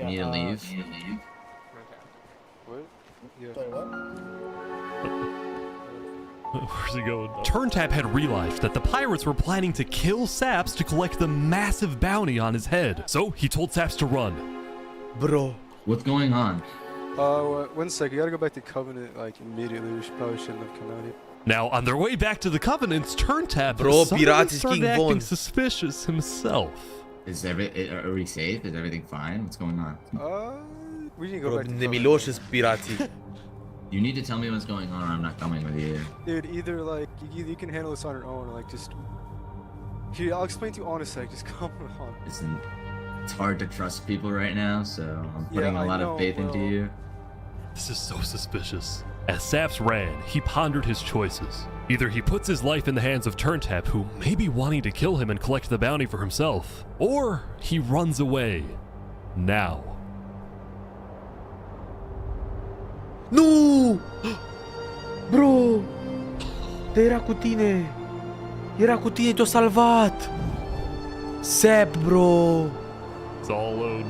Need to leave? Sorry, what? Where's he going? Turntap had realized that the pirates were planning to kill Saps to collect the massive bounty on his head. So he told Saps to run. Bro. What's going on? 1 sec, you gotta go back to Covenant, like, immediately. We probably shouldn't have come out here. Now, on their way back to the Covenants, Turntap started acting suspicious himself. Are we safe? Is everything fine? What's going on? We need to go back to Covenant. You need to tell me what's going on or I'm not coming with you. Dude, either, like, you can handle this on your own, or, like, just... Here, I'll explain to you on a sec, just come on. Listen, it's hard to trust people right now, so I'm putting a lot of faith into you. This is so suspicious. As Saps ran, he pondered his choices. Either he puts his life in the hands of Turntap, who may be wanting to kill him and collect the bounty for himself, or he runs away. Now. Nu! Bro! Dar era cu tine! Era cu tine, te-a salvat! Sap, bro! It's all alone.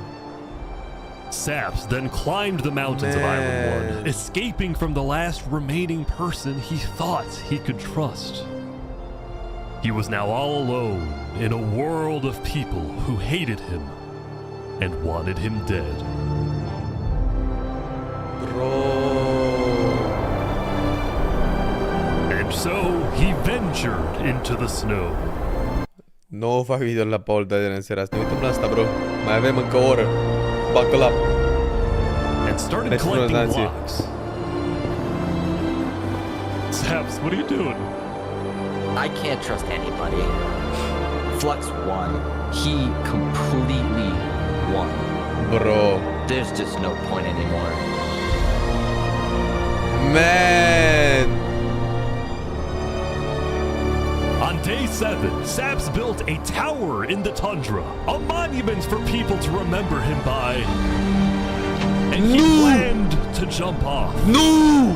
Saps then climbed the mountains of Island 1, escaping from the last remaining person he thought he could trust. He was now all alone in a world of people who hated him and wanted him dead. And so he ventured into the snow. Nu fac video la Paul Daniel în seara asta. Ne uităm la asta, bro. Mai avem încă o oră. Buckle up. And started collecting blocks. Saps, what are you doing? I can't trust anybody. Flux won. He completely won. Bro. There's just no point anymore. Man! On day 7, Saps built a tower in the tundra, a monument for people to remember him by. And he planned to jump off. Nu!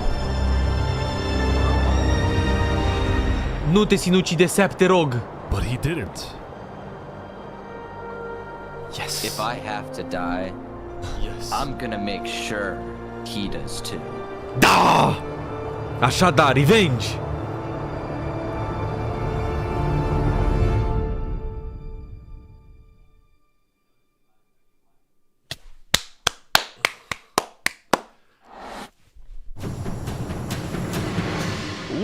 Nu te sinucide, Sap, te rog. But he didn't. Yes. If I have to die, I'm gonna make sure he does too. Da! Așa da, revenge!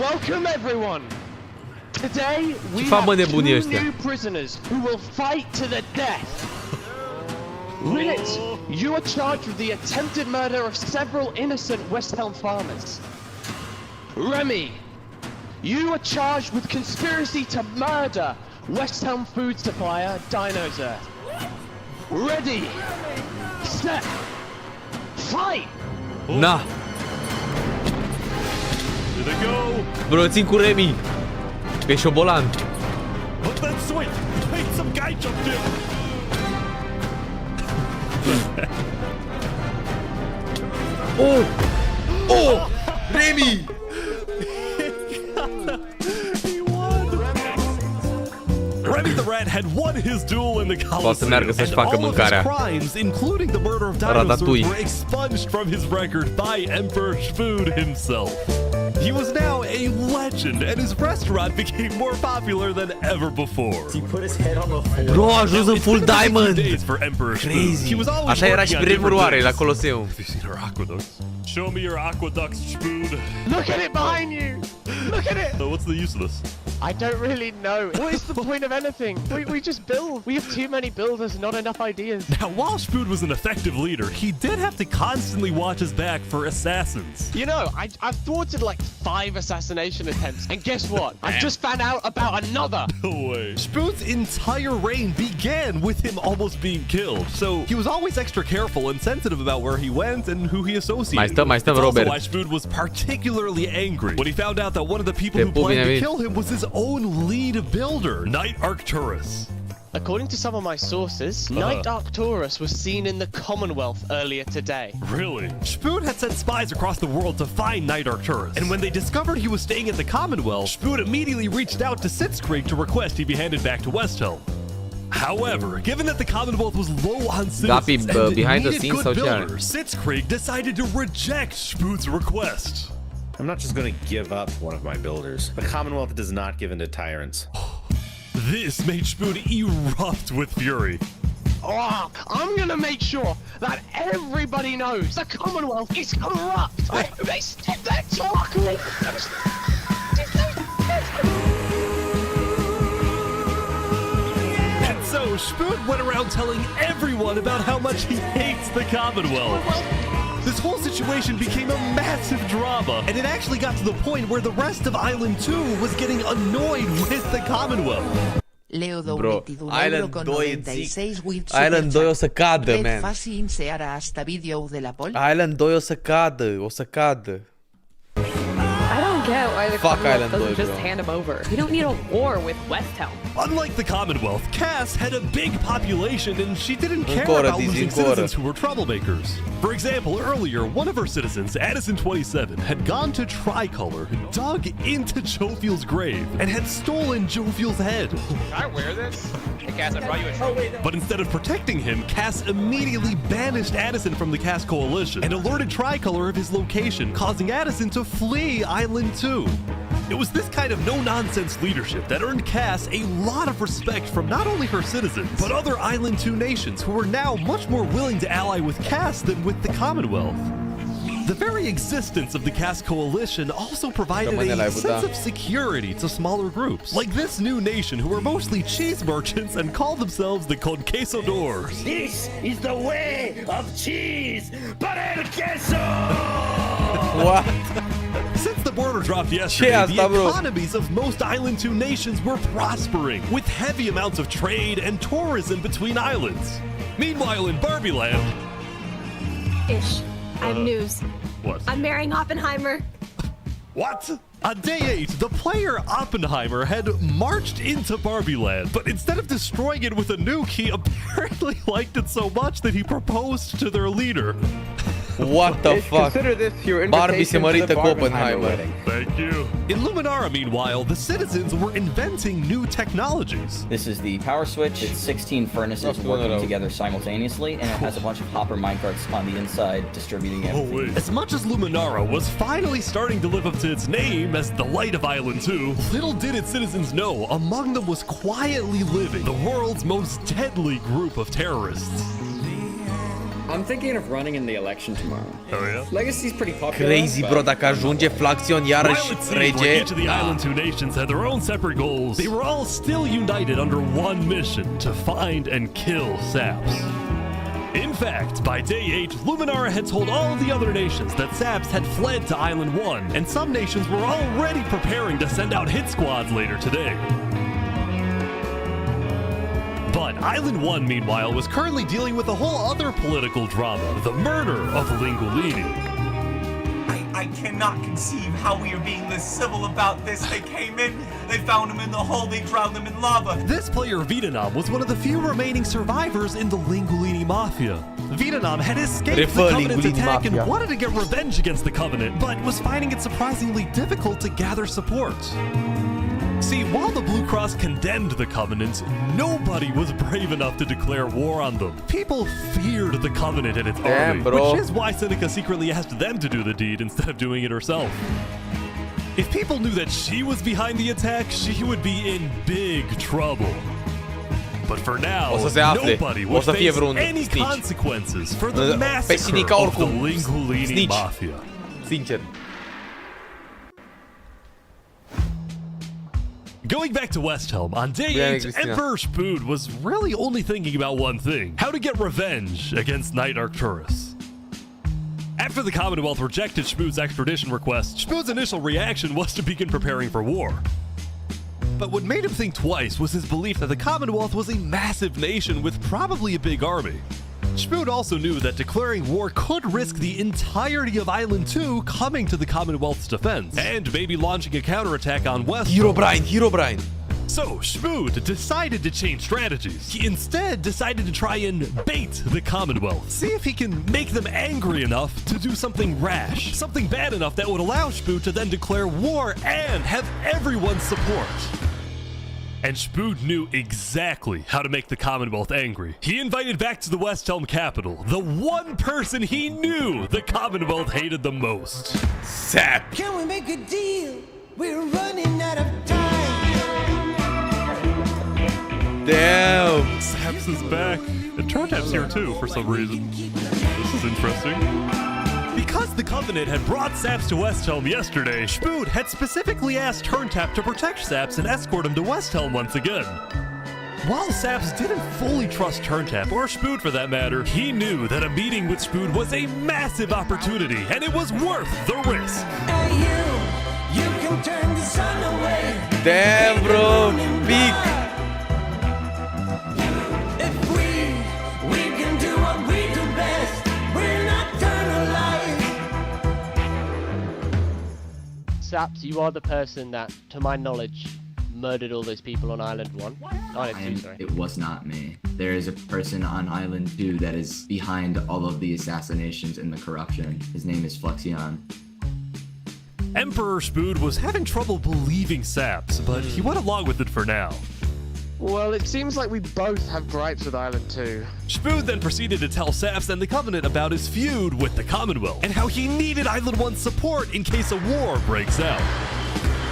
Welcome everyone! Today we Ce fac, mă, have nebunii two ăștia? new prisoners who will fight to the death. Rinit, you are charged with the attempted murder of several innocent West Helm farmers. Remy, you are charged with conspiracy to murder West Helm food supplier Dinosaur. Ready, set, fight! Na! Here they go! Bro, țin cu Remy. Pe șobolan. But then swing! Wait, some guy jumped in! Oh! Oh! Remy! He won! Remy the Rat had won his duel in the Colosseum, and all of his crimes, including the murder of dinosaurs, were expunged from his record by Emperor Spood himself. He was now a legend, and his restaurant became more popular than ever before. He put his head on the floor. Bro, a ajuns în full diamond! Crazy! Așa era și vremuri oare la Coloseum. Have you seen our aqueducts? Show me your aqueducts, Spood. Look at it behind you! Look at it! So what's the use of this? I don't really know. What is the point of anything? We just build. We have too many builders, not enough ideas. Now, while Spood was an effective leader, he did have to constantly watch his back for assassins. You know, I've thwarted like 5 assassination attempts, and guess what? I've just found out about another. No way. Spood's entire reign began with him almost being killed, so he was always extra careful and sensitive about where he went and who he associated with. Mai stăm, That's Robert. also why Spood was particularly angry when he found out that one of the people who planned to kill him was his own lead builder, Knight Arcturus. According to some of my sources, Knight Arcturus was seen in the Commonwealth earlier today. Really? Spood had sent spies across the world to find Knight Arcturus, and when they discovered he was staying at the Commonwealth, Spood immediately reached out to Sitzkrieg to request he be handed back to Westhelm. However, given that the Commonwealth was low on citizens and behind the needed scenes good builders, Sitzkrieg decided to reject Spood's request. I'm not just going to give up one of my builders. The Commonwealth does not give in to tyrants. This made Spood erupt with fury. Oh, I'm gonna make sure that everybody knows the Commonwealth is corrupt. They stood there talking. And so Spood went around telling everyone about how much he hates the Commonwealth. This whole situation became a massive drama, and it actually got to the point where the rest of Island 2 was getting annoyed with the Commonwealth. Bro, Island 2 zic. Island 2 o să cadă, man. Island 2 o să cadă. I don't get why the Fuck Commonwealth Island doesn't Boy, just bro. hand him over. We don't need a war with West Helm. Unlike the Commonwealth, Cass had a big population and she didn't care Ancora, about Dizzy, losing ancora. citizens who were troublemakers. For example, earlier, one of her citizens, Addison27, had gone to Tricolor, dug into Jovial's grave, and had stolen Jovial's head. Can I wear this? Hey, Cass, I brought you a trophy. But instead of protecting him, Cass immediately banished Addison from the Cass Coalition and alerted Tricolor of his location, causing Addison to flee Island 2. It was this kind of no-nonsense leadership that earned Cass a lot of respect from not only her citizens, but other Island 2 nations who were now much more willing to ally with Cass than with the Commonwealth. The very existence of the Cass Coalition also provided a sense of security to smaller groups, like this new nation who were mostly cheese merchants and called themselves the Conquistadors. This is the way of cheese, para el queso! What? Since the border dropped yesterday, the economies of most Island 2 nations were prospering, with heavy amounts of trade and tourism between islands. Meanwhile, in Barbie Land... Ish. I have news. What? I'm marrying Oppenheimer. What? On day 8, the player Oppenheimer had marched into Barbie Land, but instead of destroying it with a nuke, he apparently liked it so much that he proposed to their leader. What the fuck? Consider this your Barbie se invitation to the mărită cu Barbenheimer Oppenheimer. wedding. Thank you. In Luminara, meanwhile, the citizens were inventing new technologies. This is the power switch. It's 16 furnaces working together simultaneously, and it has a bunch of hopper minecarts on the inside distributing everything. As much as Luminara was finally starting to live up to its name as the light of Island 2, little did its citizens know among them was quietly living the world's most deadly group of terrorists. I'm thinking of running in the election tomorrow. Oh yeah? Legacy's pretty popular. Crazy, bro, dacă ajunge Flaxion iarăși While it seemed like rege. each of the Island 2 nations had their own separate goals, they were all still united under one mission: to find and kill Saps. In fact, by day 8, Luminara had told all of the other nations that Saps had fled to Island 1, and some nations were already preparing to send out hit squads later today. But Island 1, meanwhile, was currently dealing with a whole other political drama: the murder of Lingolini. I cannot conceive how we are being this civil about this. They came in, they found him in the hole, they drowned him in lava. This player, Uitam, was one of the few remaining survivors in the Lingolini Mafia. Uitam had escaped the Covenant's attack and wanted to get revenge against the Covenant, but was finding it surprisingly difficult to gather support. See, while the Blue Cross condemned the Covenant, nobody was brave enough to declare war on them. People feared the Covenant and its army, which is why Seneca secretly asked them to do the deed instead of doing it herself. If people knew that she was behind the attack, she would be in big trouble. But for now, nobody would face any consequences for the massacre of the Lingolini Mafia. Sincer. Going back to Westhelm, on day 8, Emperor Spood was really only thinking about one thing: how to get revenge against Knight Arcturus. After the Commonwealth rejected Spood's extradition request, Spood's initial reaction was to begin preparing for war. But what made him think twice was his belief that the Commonwealth was a massive nation with probably a big army. Spood also knew that declaring war could risk the entirety of Island 2 coming to the Commonwealth's defense, and maybe launching a counterattack on West. Herobrine. So, Spood decided to change strategies. He instead decided to try and bait the Commonwealth. See if he can make them angry enough to do something rash. Something bad enough that would allow Spood to then declare war and have everyone's support. And Spood knew exactly how to make the Commonwealth angry. He invited back to the Westhelm capital the one person he knew the Commonwealth hated the most: Sap. Can we make a deal? We're running out of time. Damn. Saps is back. And Turntap's here too for some reason. This is interesting. Because the Covenant had brought Saps to Westhelm yesterday, Spood had specifically asked Turntap to protect Saps and escort him to Westhelm once again. While Saps didn't fully trust Turntap, or Spood for that matter, he knew that a meeting with Spood was a massive opportunity, and it was worth the risk. Hey, you can turn the sun away. Damn, bro. Big. If we can do what we do best. We're nocturnal life. Saps, you are the person that, to my knowledge, murdered all those people on Island 1. Island 2, sorry. It was not me. There is a person on Island 2 that is behind all of the assassinations and the corruption. His name is Flexion. Emperor Spood was having trouble believing Saps, but he went along with it for now. Well, it seems like we both have gripes with Island 2. Spood then proceeded to tell Saps and the Covenant about his feud with the Commonwealth, and how he needed Island 1's support in case a war breaks out.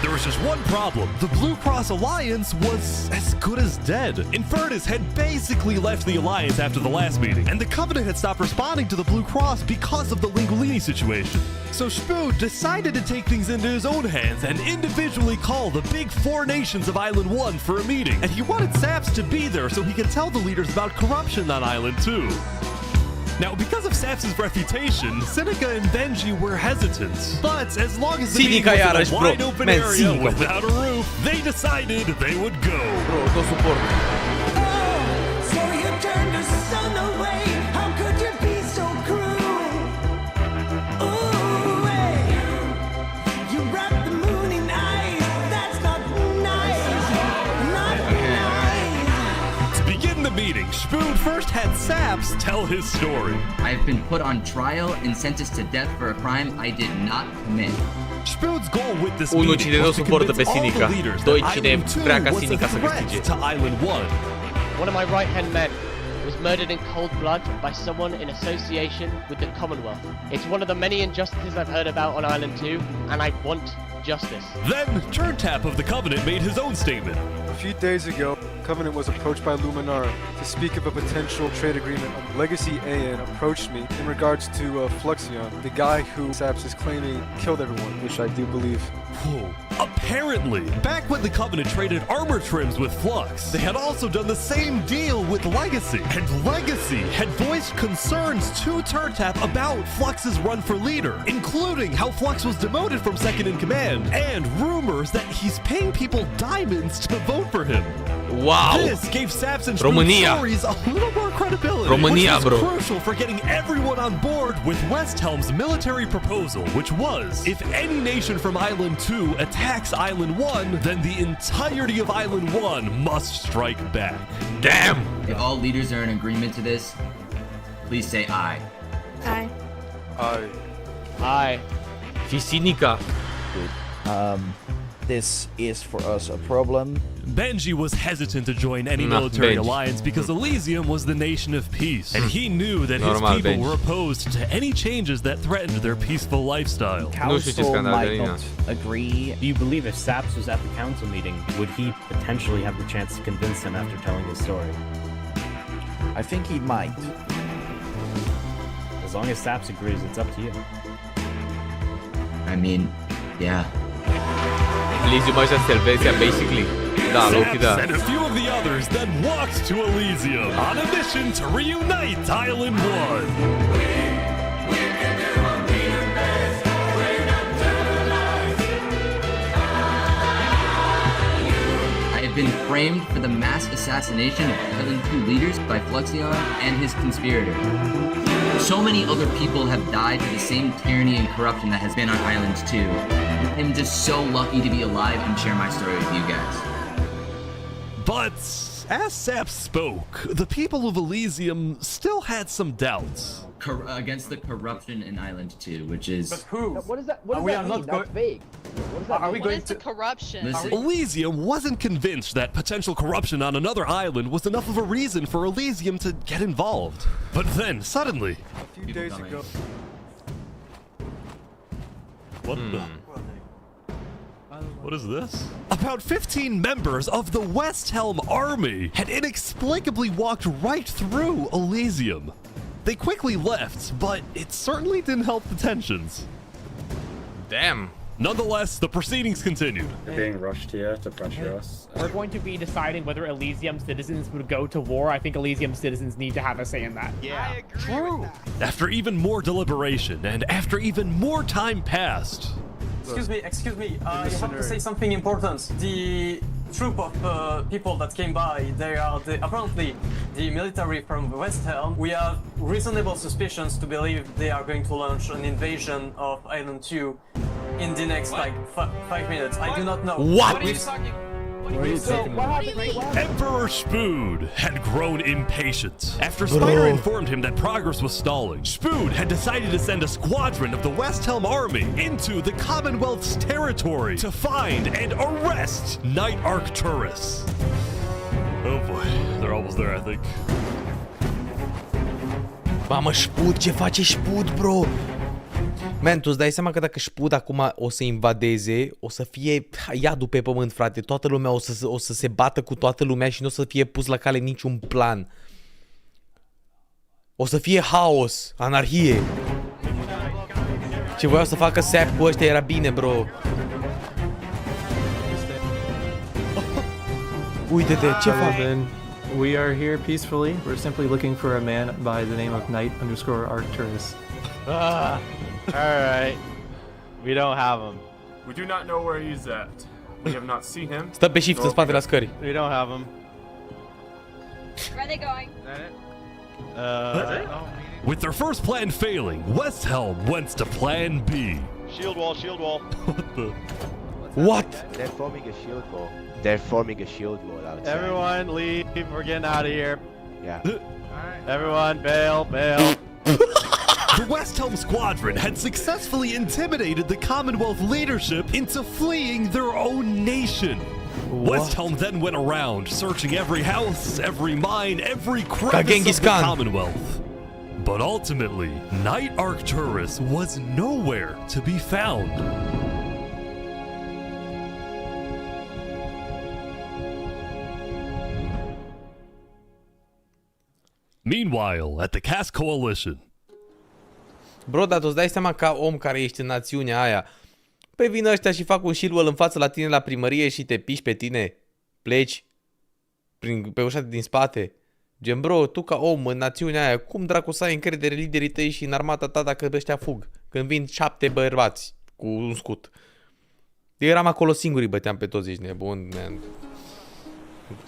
There was just one problem. The Blue Cross Alliance was as good as dead. Infernus had basically left the Alliance after the last meeting, and the Covenant had stopped responding to the Blue Cross because of the Lingolini situation. So Spood decided to take things into his own hands and individually call the big 4 nations of Island 1 for a meeting. And he wanted Saps to be there so he could tell the leaders about corruption on Island 2. Now, because of Saps' reputation, Seneca and Benji were hesitant. But as long as the meeting was in a wide open area without a roof, they decided they would go. So you turned the sun away. How could you be so cruel? Ooh, hey. You wrapped the moon in Spood first had Saps tell his story. I've been put on trial and sentenced to death for a crime I did not commit. Spood's goal with this Unul meeting cine nu was to suportă pe convince all Sinica. the leaders Doi, that cine Island 2 vrea ca was a Sinica să threat câștige. to Island 1. One of my right-hand men was murdered in cold blood by someone in association with the Commonwealth. It's one of the many injustices I've heard about on Island 2, and I want justice. Then, Turntap of the Covenant made his own statement. A few days ago, Covenant was approached by Luminara to speak of a potential trade agreement. Legacy AN approached me in regards to Fluxion, the guy who Saps is claiming killed everyone, which I do believe. Whoa. Apparently, back when the Covenant traded armor trims with Flux, they had also done the same deal with Legacy. And Legacy had voiced concerns to Turntap about Flux's run for leader, including how Flux was demoted from second in command, and rumors that he's paying people diamonds to vote for him. Wow! This gave Saps and Spoon's stories a little more credibility, România, which was bro. crucial for getting everyone on board with West Helm's military proposal, which was, if any nation from Island 2 attacks Island 1, then the entirety of Island 1 must strike back. Damn! If all leaders are in agreement to this, please say aye. Aye. Aye. Aye. Și Sinica. This is for us a problem. Benji was hesitant to join any military alliance because Elysium was the nation of peace, and he knew that his people were opposed to any changes that threatened their peaceful lifestyle. Council might not agree. Do you believe if Saps was at the council meeting, would he potentially have the chance to convince him after telling his story? I think he might. As long as Saps agrees, it's up to you. I mean, yeah. Elysium așa Helveția, basically. Da, Loki, da. And a few of the others then walked to Elysium on a mission to reunite Island 1. I have been framed for the mass assassination of Island 2 leaders by Fluxion and his conspirator. So many other people have died to the same tyranny and corruption that has been on Island 2. I'm just so lucky to be alive and share my story with you guys. But as Saps spoke, the people of Elysium still had some doubts. Against the corruption in Island 2, which is... But who? What does that mean? That's vague. What does that mean? What is the corruption? Elysium wasn't convinced that potential corruption on another island was enough of a reason for Elysium to get involved. But then, suddenly... A few days ago... What the... What is this? About 15 members of the West Helm army had inexplicably walked right through Elysium. They quickly left, but it certainly didn't help the tensions. Damn. Nonetheless, the proceedings continued. They're being rushed here to pressure us. We're going to be deciding whether Elysium citizens would go to war. I think Elysium citizens need to have a say in that. Yeah. I agree with that. After even more deliberation and after even more time passed... Excuse me, I have to say something important. The troop of people that came by, they are apparently the military from West Helm. We have reasonable suspicions to believe they are going to launch an invasion of Island 2 in the next, 5 minutes. I do not know. What? Emperor Spood had grown impatient. After Spider informed him that progress was stalling, Spood had decided to send a squadron of the West Helm army into the Commonwealth's territory to find and arrest Night Arcturus. Oh boy, they're almost there, I think. Mamă, Spood, ce face Spood, bro? Man, tu îți dai seama că dacă Spood acum o să invadeze, o să fie iadul pe pământ, frate. Toată lumea o să se bată cu toată lumea și nu o să fie pus la cale niciun plan. O să fie haos, anarhie. Ce voiau să facă Sap cu ăștia era bine, bro. Uite-te, ce fac? We are here peacefully. We're simply looking for a man by the name of Knight_Arcturus. Alright. We don't have him. We do not know where he's at. We have not seen him. Stă pe shift în spatele scării. We don't have him. Where are they going? With their first plan failing, West Helm went to plan B. Shield wall, shield wall. What? They're forming a shield wall. They're forming a shield wall outside. Everyone leave. We're getting out of here. Yeah. Everyone, bail, bail. The West Helm Squadron had successfully intimidated the Commonwealth leadership into fleeing their own nation. West Helm then went around searching every house, every mine, every crevice of the Commonwealth. But ultimately, Knight Arcturus was nowhere to be found. Meanwhile, at the Caste Coalition. Bro, dar tu îți dai seama ca om care ești în națiunea aia. Păi vin ăștia și fac un shirwell în față la tine la primărie și te piși pe tine. Pleci pe ușa din spate. Gen, bro, tu ca om în națiunea aia, cum dracu să ai încredere în liderii tăi și în armata ta dacă ăștia fug? Când vin 7 bărbați cu un scut. Eu eram acolo singur, îi băteam pe toți, ești nebun, man.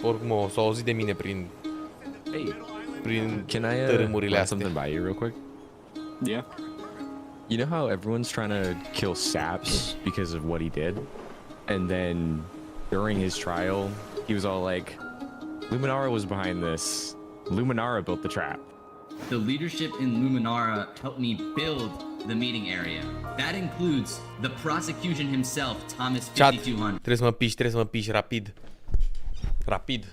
Oricum s-au auzit de mine prin tărâmurile astea. Something by you real quick? Yeah. You know how everyone's trying to kill Saps because of what he did? And then during his trial, he was all like, Luminara was behind this. Luminara built the trap. The leadership in Luminara helped me build the meeting area. That includes the prosecution himself, Thomas 5200. Trebuie să mă piși rapid. Rapid.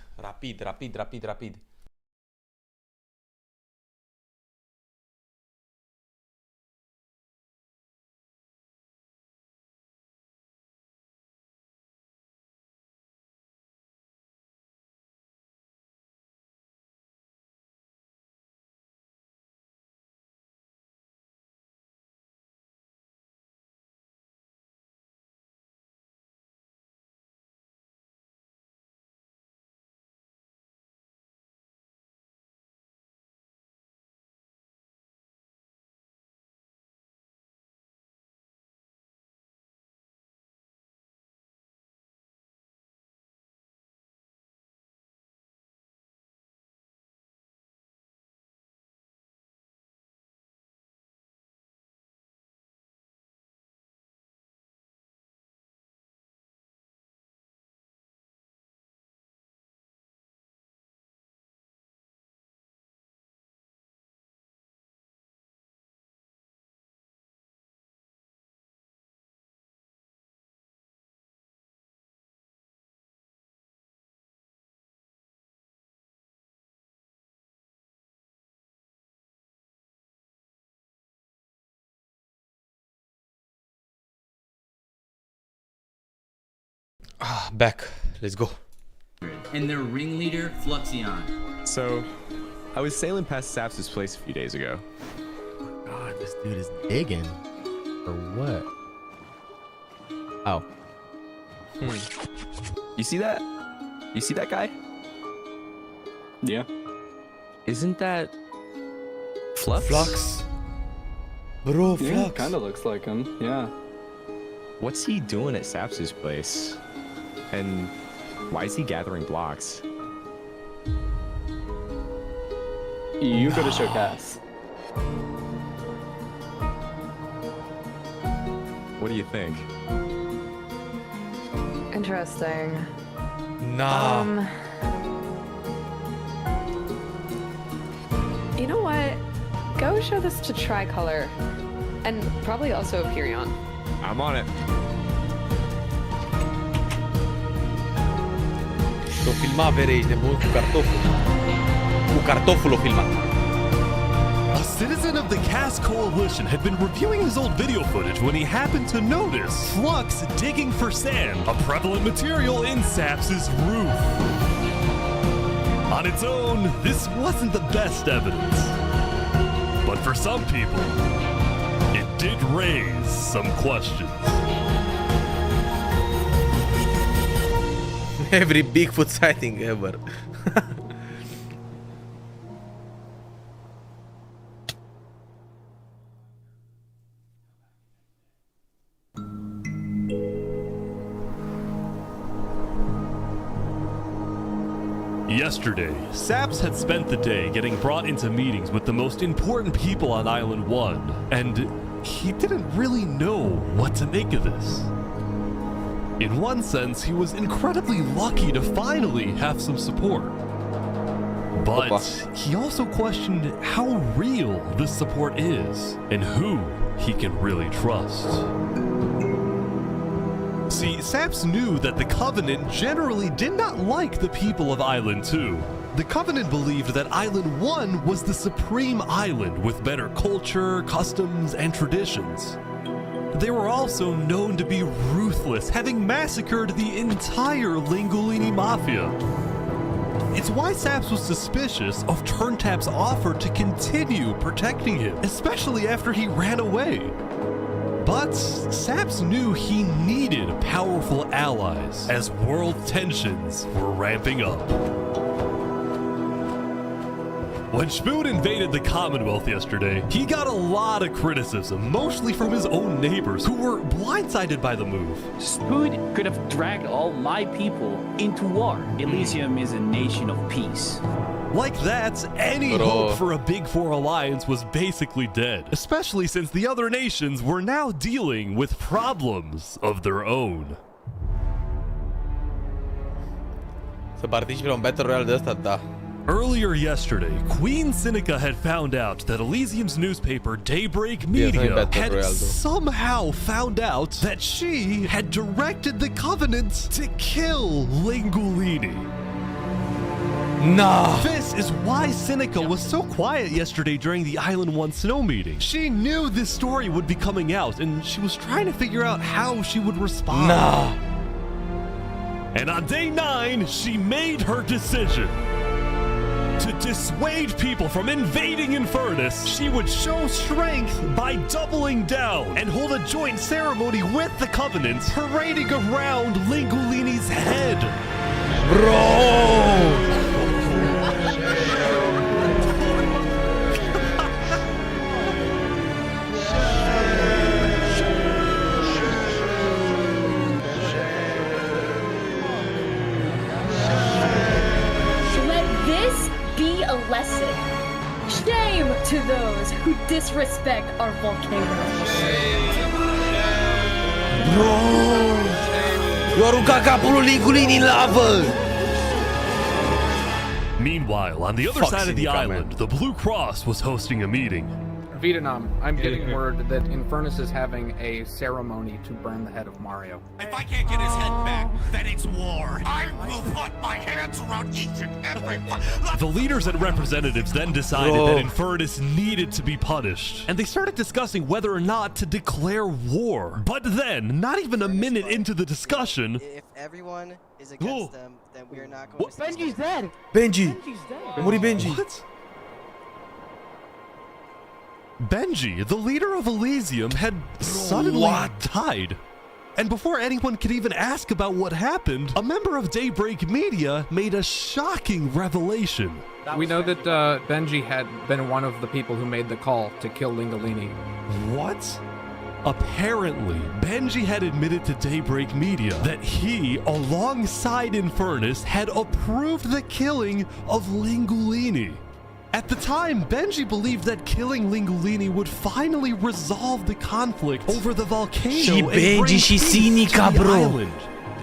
Back. Let's go. And their ringleader, Fluxion. So, I was sailing past Saps' place a few days ago. God, this dude is digging. Or what? Oh. You see that? You see that guy? Yeah. Isn't that Flux? Flux. Bro, Yeah, Flux. kind of looks like him. Yeah. What's he doing at Saps' place? And why is he gathering blocks? You go to show Cass. What do you think? Interesting. Nah. You know what? Go show this to Tricolor. And probably also Hyperion. I'm on it. O filma vere, ești nebun cu cartoful. Cu cartoful o filma. A citizen of the Caste Coalition had been reviewing his old video footage when he happened to notice Flux digging for sand, a prevalent material in Saps' roof. On its own, this wasn't the best evidence. But for some people, it did raise some questions. Every Bigfoot sighting ever. Yesterday, Saps had spent the day getting brought into meetings with the most important people on Island 1, and he didn't really know what to make of this. In one sense, he was incredibly lucky to finally have some support. But he also questioned how real this support is and who he can really trust. See, Saps knew that the Covenant generally did not like the people of Island 2. The Covenant believed that Island 1 was the supreme island with better culture, customs, and traditions. They were also known to be ruthless, having massacred the entire Lingolini Mafia. It's why Saps was suspicious of Turntap's offer to continue protecting him, especially after he ran away. But Saps knew he needed powerful allies as world tensions were ramping up. When Spoon invaded the Commonwealth yesterday, he got a lot of criticism, mostly from his own neighbors, who were blindsided by the move. Spoon could have dragged all my people into war. Elysium is a nation of peace. Like that, any hope for a Big Four alliance was basically dead, especially since the other nations were now dealing with problems of their own. Să participe la un Battle Royale de ăsta, da. Earlier yesterday, Queen Seneca had found out that Elysium's newspaper, Daybreak Media, had somehow found out that she had directed the Covenant to kill Lingolini. No. This is why Seneca was so quiet yesterday during the Island 1 snow meeting. She knew this story would be coming out, and she was trying to figure out how she would respond. No. And on day 9, she made her decision. To dissuade people from invading Infernus, she would show strength by doubling down and hold a joint ceremony with the Covenant, parading around Lingolini's head. Bro! Lesson. Shame to those who disrespect our volcano. Bro! I-a aruncat capul lui Lingolini în lavă! Meanwhile, on the other side of the island, the Blue Cross was hosting a meeting. Vietnam, I'm getting word that Infernus is having a ceremony to burn the head of Mario. If I can't get his head back, then it's war. I will put my hands around each and every one. The leaders and representatives then decided that Infernus needed to be punished, and they started discussing whether or not to declare war. But then, not even a minute into the discussion, If everyone is against them, then we are not going to... Benji's dead! Benji! Benji's dead! Muri Benji! What? Benji, the leader of Elysium, had suddenly died. And before anyone could even ask about what happened, a member of Daybreak Media made a shocking revelation. We know that Benji had been one of the people who made the call to kill Lingolini. What? Apparently, Benji had admitted to Daybreak Media that he, alongside Infernus, had approved the killing of Lingolini. At the time, Benji believed that killing Lingolini would finally resolve the conflict over the volcano Și and Benji bring și peace Sinica, to the bro! island.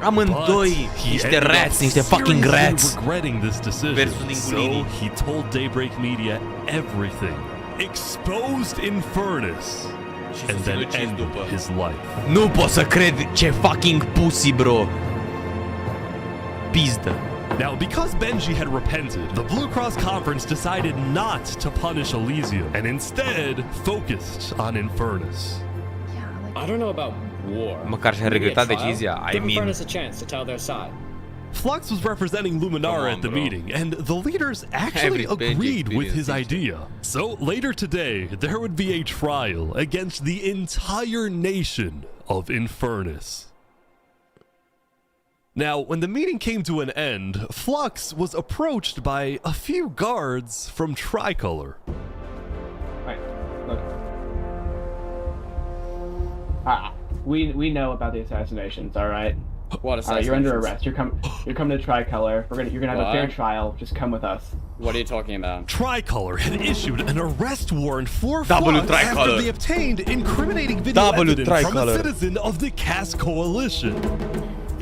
Amândoi niște rats, niște fucking rats! Regretting this decision, Versus Lingolini. so he told Daybreak Media everything, exposed Infernus, and then ended his life. Nu pot să cred ce fucking pussy, bro! Pizdă. Now, because Benji had repented, the Blue Cross Conference decided not to punish Elysium and instead focused on Infernus. I don't know about war. Măcar și-a regretat decizia. I Give mean... Infernus a chance to tell their side. Flux was representing Luminara at the meeting, and the leaders actually agreed with his idea. So later today, there would be a trial against the entire nation of Infernus. Now, when the meeting came to an end, Flux was approached by a few guards from Tricolor. Right, look. We know about the assassinations, all right? What assassinations? You're under arrest. You're coming to Tricolor. You're gonna have a fair trial. Just come with us. What are you talking about? Tricolor had issued an arrest warrant for W Flux after Tricolor. they obtained incriminating video W evidence from a Tricolor. citizen of the Cass Coalition.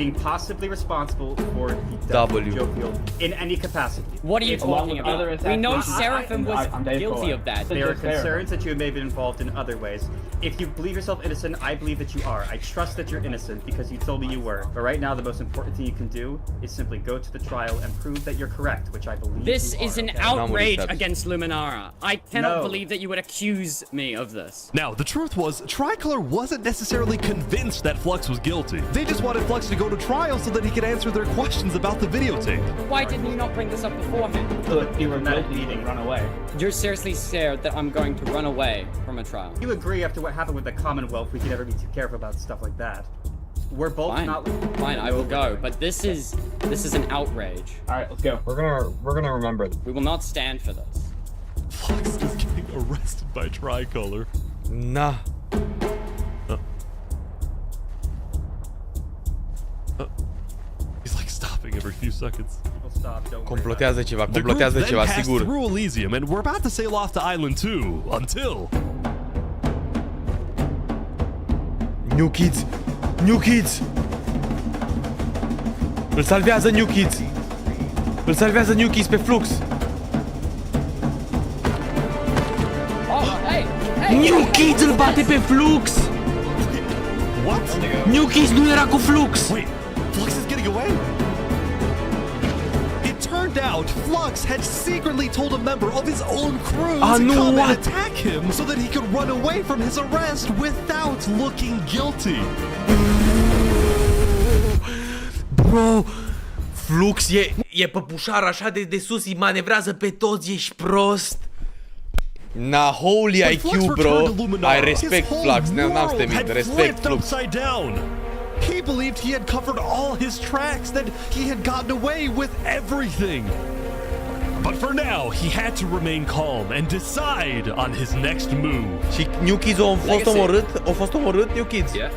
being possibly responsible for the death of Joe Field in any capacity. What are you talking about? We know Seraphim was guilty of that. There are concerns that you may have been involved in other ways. If you believe yourself innocent, I believe that you are. I trust that you're innocent because you told me you were. But right now, the most important thing you can do is simply go to the trial and prove that you're correct, which I believe This you is are, an okay? outrage against Luminara. I cannot believe that you would accuse me of this. Now, the truth was, Tricolor wasn't necessarily convinced that Flux was guilty. They just wanted Flux to go to trial so that he could answer their questions about the videotape. Why didn't you not bring this up beforehand? So that you were guilty and run away. You're seriously scared that I'm going to run away from a trial. You agree after what happened with the Commonwealth, we could never be too careful about stuff like that. We're both not. Fine, I will go. But this is an outrage. All right, let's go. We're gonna remember this. We will not stand for this. Flux is getting arrested by Tricolor. Nah. He's like stopping every few seconds. Complotează ceva, The group complotează then ceva, passed sigur. through Elysium, and we're about to sail off to Island 2 until New Kids! New Kids! Îl salvează New Kids! Îl salvează New Kids pe Flux! New Kids îl bate pe Flux! What? New Kids nu era cu Flux! Wait, Flux is getting away? It turned out Flux had secretly told a member of his own crew to come and attack him so that he could run away from his arrest without looking guilty. Bro, Flux e păpușar așa de sus, îi manevrează pe toți, ești prost. Na, holy IQ, bro. I respect Flux. N-am să te mint, respect Flux. He believed he had covered all his tracks, that he had gotten away with everything. But for now, he had to remain calm and decide on his next move. Și New Kids au fost omorât, New Kids. Yeah.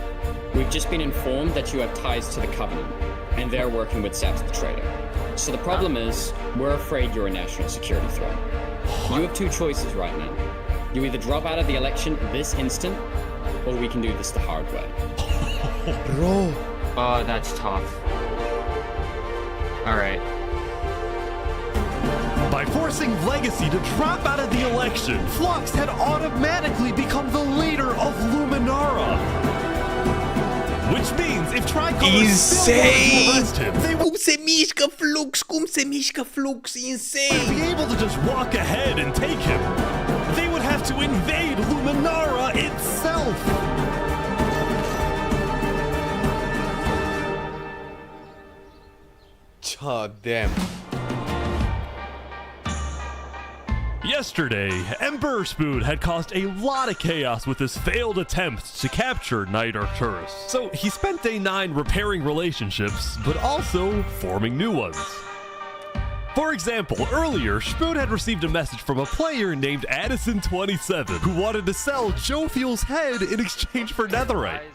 We've just been informed that you have ties to the Covenant, and they're working with Saps the Traitor. So the problem is, we're afraid you're a national security threat. You have two choices right now. You either drop out of the election this instant, or we can do this the hard way. Bro. Oh, that's tough. All right. By forcing Legacy to drop out of the election, Flux had automatically become the leader of Luminara. Which means if Tricolor still wanted to arrest him, they Cum se mișcă Flux? Cum se mișcă Flux? Insane! would be able to just walk ahead and take him. They would have to invade Luminara itself. God damn. Yesterday, Emperor Spoon had caused a lot of chaos with his failed attempt to capture Knight Arcturus. So he spent day 9 repairing relationships, but also forming new ones. For example, earlier, Spoon had received a message from a player named Addison27 who wanted to sell Joe Fuel's head in exchange for netherite.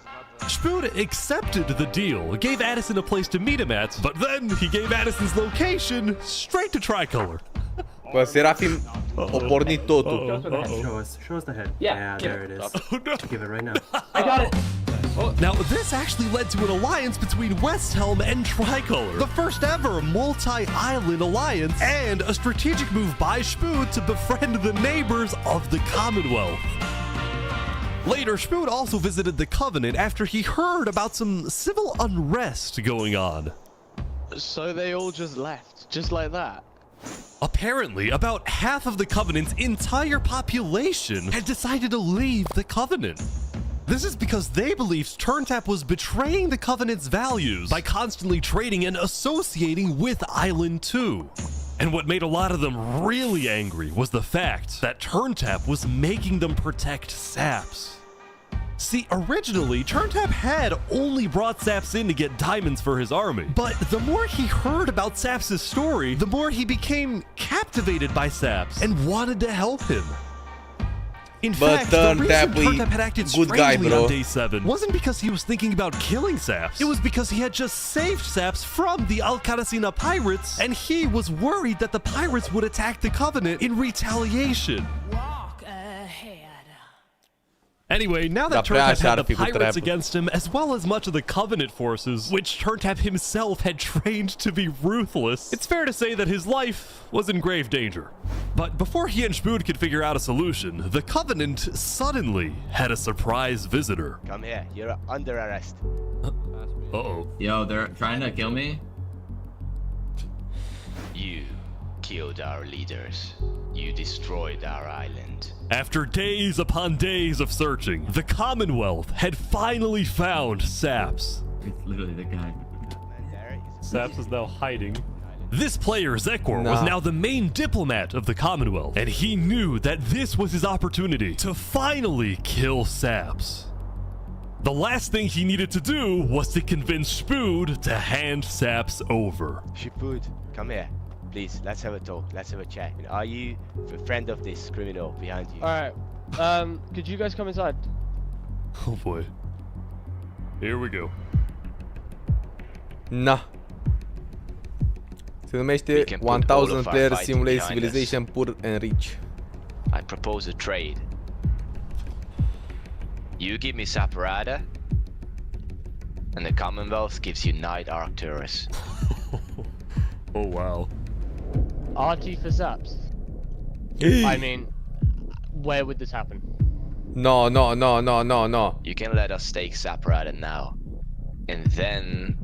Spoon accepted the deal, gave Addison a place to meet him at, but then he gave Addison's location straight to Tricolor. Bă, Seraphim o pornit totul. Show us the head. Yeah, there it is. Oh, no. Give it right now. I got it. Now, this actually led to an alliance between Westhelm and Tricolor, the first ever multi-island alliance, and a strategic move by Spoon to befriend the neighbors of the Commonwealth. Later, Spoon also visited the Covenant after he heard about some civil unrest going on. So they all just left, just like that? Apparently, about half of the Covenant's entire population had decided to leave the Covenant. This is because they believed TurnTap was betraying the Covenant's values by constantly trading and associating with Island 2. And what made a lot of them really angry was the fact that TurnTap was making them protect Saps. See, originally, TurnTap had only brought Saps in to get diamonds for his army. But the more he heard about Saps' story, the more he became captivated by Saps and wanted to help him. In fact, the reason TurnTap had acted strangely on day 7 wasn't because he was thinking about killing Saps. It was because he had just saved Saps from the Alcaracina pirates, and he was worried that the pirates would attack the Covenant in retaliation. Anyway, now that Da prea Turntap had ar the fi cu pirates treabă. against him, as well as much of the Covenant forces, which Turntap himself had trained to be ruthless, it's fair to say that his life was in grave danger. But before he and Spood could figure out a solution, the Covenant suddenly had a surprise visitor. Come here. You're under arrest. Uh-oh. Yo, they're trying to kill me? You killed our leaders. You destroyed our island. After days upon days of searching, the Commonwealth had finally found Saps. It's literally the guy. Saps is now hiding. This player, Zekor, was now the main diplomat of the Commonwealth, and he knew that this was his opportunity to finally kill Saps. The last thing he needed to do was to convince Spood to hand Saps over. Spood, come here. Please, let's have a talk. Let's have a chat. Are you a friend of this criminal behind you? Alright. Could you guys come inside? Oh boy. Here we go. Na. Se numește 1000 Player Simulated Civilization Pur Enrich. I propose a trade. You give me Saparada, and the Commonwealth gives you Knight Arcturus. Oh wow. RT for Saps? I mean, where would this happen? No. You can let us take Saparada now, and then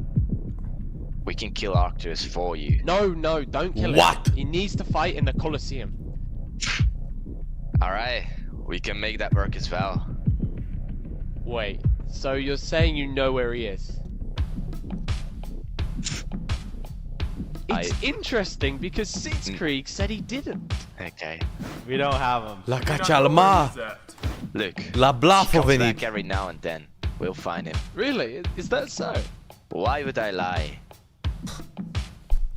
we can kill Arcturus for you. No, don't kill him. What? He needs to fight in the Colosseum. Alright, we can make that work as well. Wait, so you're saying you know where he is? It's interesting because Sitzkrieg said he didn't. Okay. We don't have him. La Cachalma. Look, La Blaf he a comes venit. back every now and then. We'll find him. Really? Is that so? Why would I lie?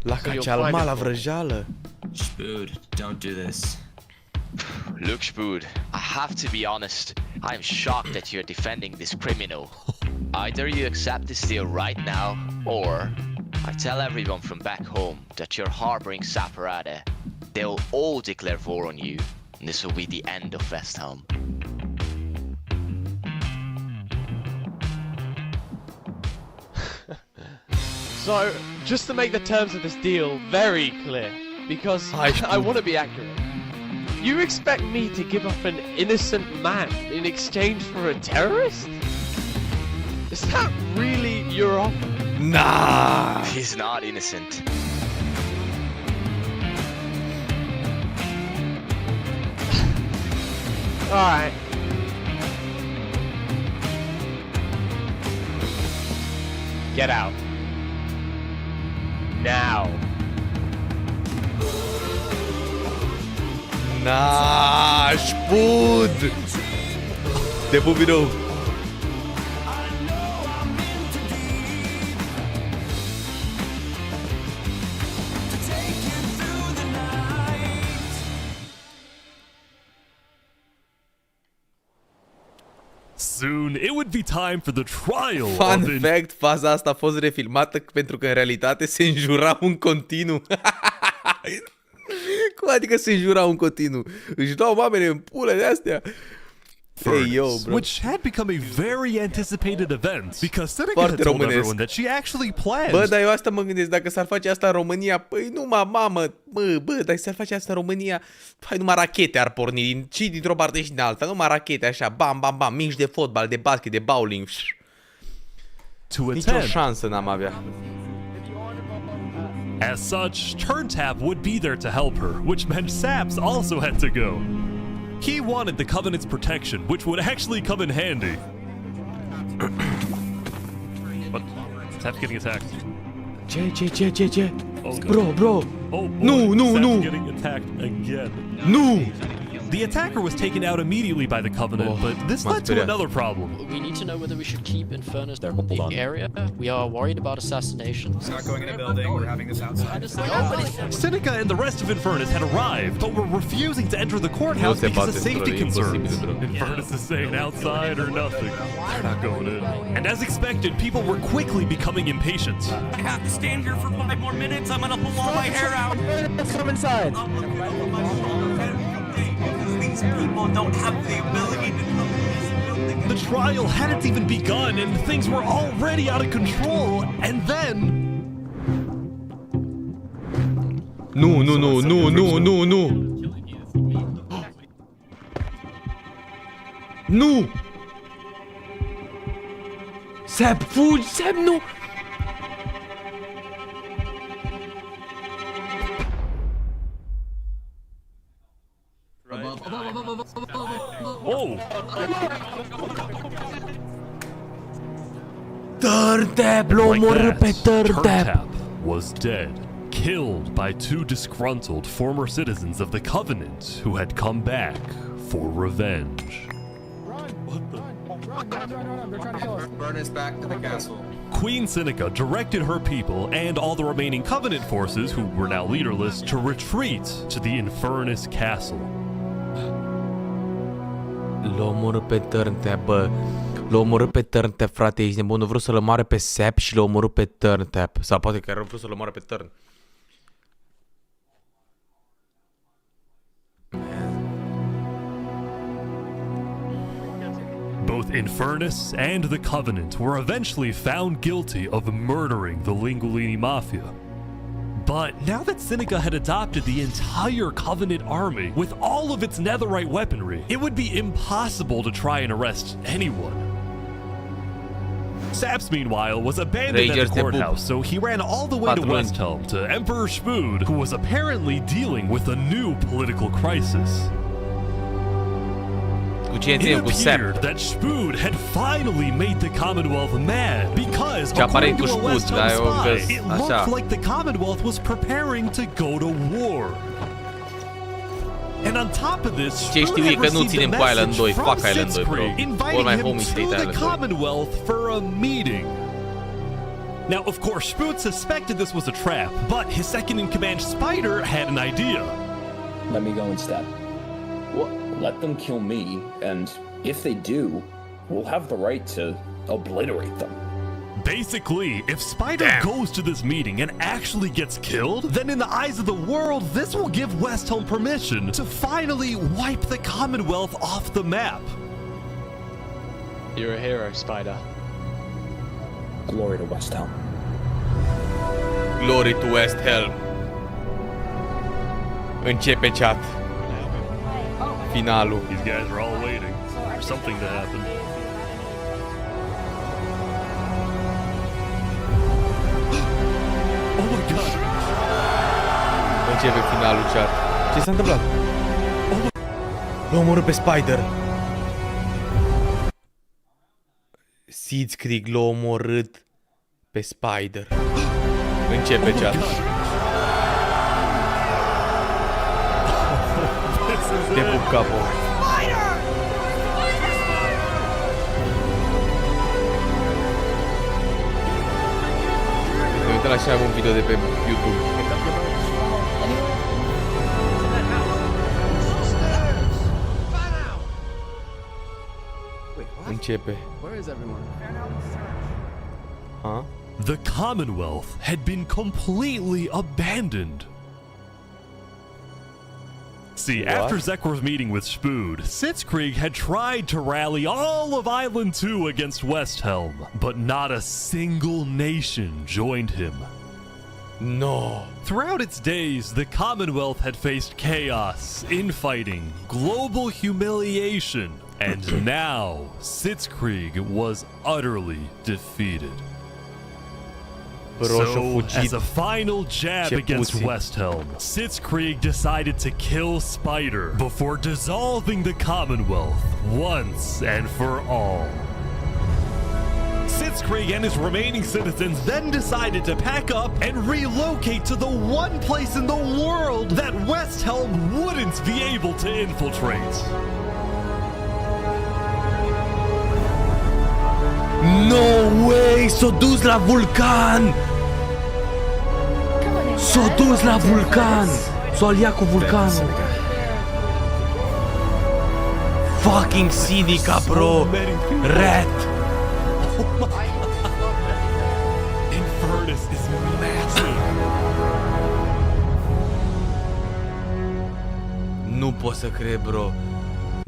La Cachalma, la vrăjeală. Spood, don't do this. Look, Spood, I have to be honest. I'm shocked that you're defending this criminal. Either you accept this deal right now, or I tell everyone from back home that you're harboring Saparada. They'll all declare war on you, and this will be the end of Westhelm. So, just to make the terms of this deal very clear, because I want to be accurate. You expect me to give up an innocent man in exchange for a terrorist? Is that really your offer? Nah. He's not innocent. Alright. Get out. Now. Na, Spood. Te pup birou. Soon, it would be time for the trial Fun of fact, faza asta a fost refilmată pentru că în realitate se înjurau în continuu. Cum adică se înjurau în continuu? Își dau mamele în pule de astea. Hey, yo, bro. which had become a very anticipated event because Seneca Foarte had told românesc. everyone that she actually planned. Bă, dar eu asta mă gândesc, dacă s-ar face asta în România, păi numai mamă, bă, dacă s-ar face asta în România, hai numai rachete ar porni, și dintr-o parte și din alta, numai rachete așa, bam, bam, bam, mici de fotbal, de basket, de bowling. Nici o șansă n-am avea. As such, Turntap would be there to help her, which meant Saps also had to go. He wanted the Covenant's protection, which would actually come in handy. What? Sap's getting attacked. Ce? Oh, Bro. Oh, boy. No. Sap's getting attacked again. No! The attacker was taken out immediately by the Covenant, but this led to another problem. We need to know whether we should keep Infernus in the area. We are worried about assassinations. We're not going in a building, we're having this outside. Seneca and the rest of Infernus had arrived, but were refusing to enter the courthouse because of safety concerns. Infernus is saying outside or nothing. They're not going in. And as expected, people were quickly becoming impatient. I have to stand here for 5 more minutes. I'm gonna pull all my hair out. Let's come inside. These people don't have the ability to come in this building. something. The trial hadn't even begun and things were already out of control, and then... Nu. Nu! Seb, fugi! Seb, nu! Oh! Turntap! L-a omorât pe Turntap! Was dead, killed by two disgruntled former citizens of the Covenant who had come back for revenge. Burn us back to the castle. Queen Seneca directed her people and all the remaining Covenant forces, who were now leaderless, to retreat to the Infernus Castle. L-a omorât pe Turntap, bă. L-a omorât pe Turntap, frate, ești nebun. A vrut să-l omoare pe Seb și l-a omorât pe Turntap. Sau poate că a vrut să-l omoare pe Turn. Both Infernus and the Covenant were eventually found guilty of murdering the Lingulini Mafia. But now that Seneca had adopted the entire Covenant army with all of its netherite weaponry, it would be impossible to try and arrest anyone. Saps, meanwhile, was abandoned at the courthouse, so he ran all the way to Westhelm to Emperor Spood, who was apparently dealing with a new political crisis. It appeared that Spood had finally made the Commonwealth mad because, according to a Westhelm spy, it looked like the Commonwealth was preparing to go to war. And on top of this, Spood had received a message from Sitzkrieg inviting him to the Commonwealth for a meeting. Now, of course, Spood suspected this was a trap, but his second-in-command Spider had an idea. Let me go instead. Let them kill me, and if they do, we'll have the right to obliterate them. Basically, if Spider goes to this meeting and actually gets killed, then in the eyes of the world, this will give Westhelm permission to finally wipe the Commonwealth off the map. You're a hero, Spider. Glory to Westhelm. Glory to Westhelm. Începe chat. Finalul. These guys are all waiting for something to happen. Oh my god. Începe finalul, chat. Ce s-a întâmplat? L-a omorât pe Spider. Sitzkrieg l-a omorât pe Spider. Începe chat. Te pup capul. Ne uităm la cel mai bun video de pe YouTube. Începe. Where is everyone? Huh? The Commonwealth had been completely abandoned. See, after Zekor's meeting with Spood, Sitzkrieg had tried to rally all of Island 2 against Westhelm, but not a single nation joined him. No. Throughout its days, the Commonwealth had faced chaos, infighting, global humiliation, and now Sitzkrieg was utterly defeated. So, as a final jab against Westhelm, Sitzkrieg decided to kill Spider before dissolving the Commonwealth once and for all. Sitzkrieg and his remaining citizens then decided to pack up and relocate to the one place in the world that Westhelm wouldn't be able to infiltrate. No way! S-o dus la vulcan! S-o dus la vulcan! S-o aliat cu vulcanul! Fucking Sinica, bro! Rat! Infernus is massive! Nu pot să cred, bro.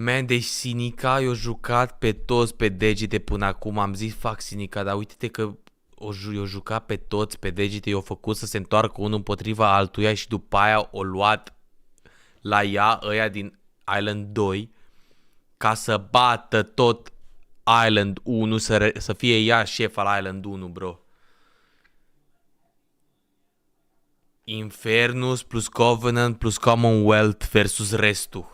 Man, deci Sinica i-a jucat pe toți pe degete până acum. Am zis fac Sinica, dar uite-te că i-a jucat pe toți pe degete, i-a făcut să se întoarcă unul împotriva altuia și după aia o luat la ea ăia din Island 2 ca să bată tot Island 1, să fie ea șef al Island 1, bro. Infernus plus Covenant plus Commonwealth versus restul.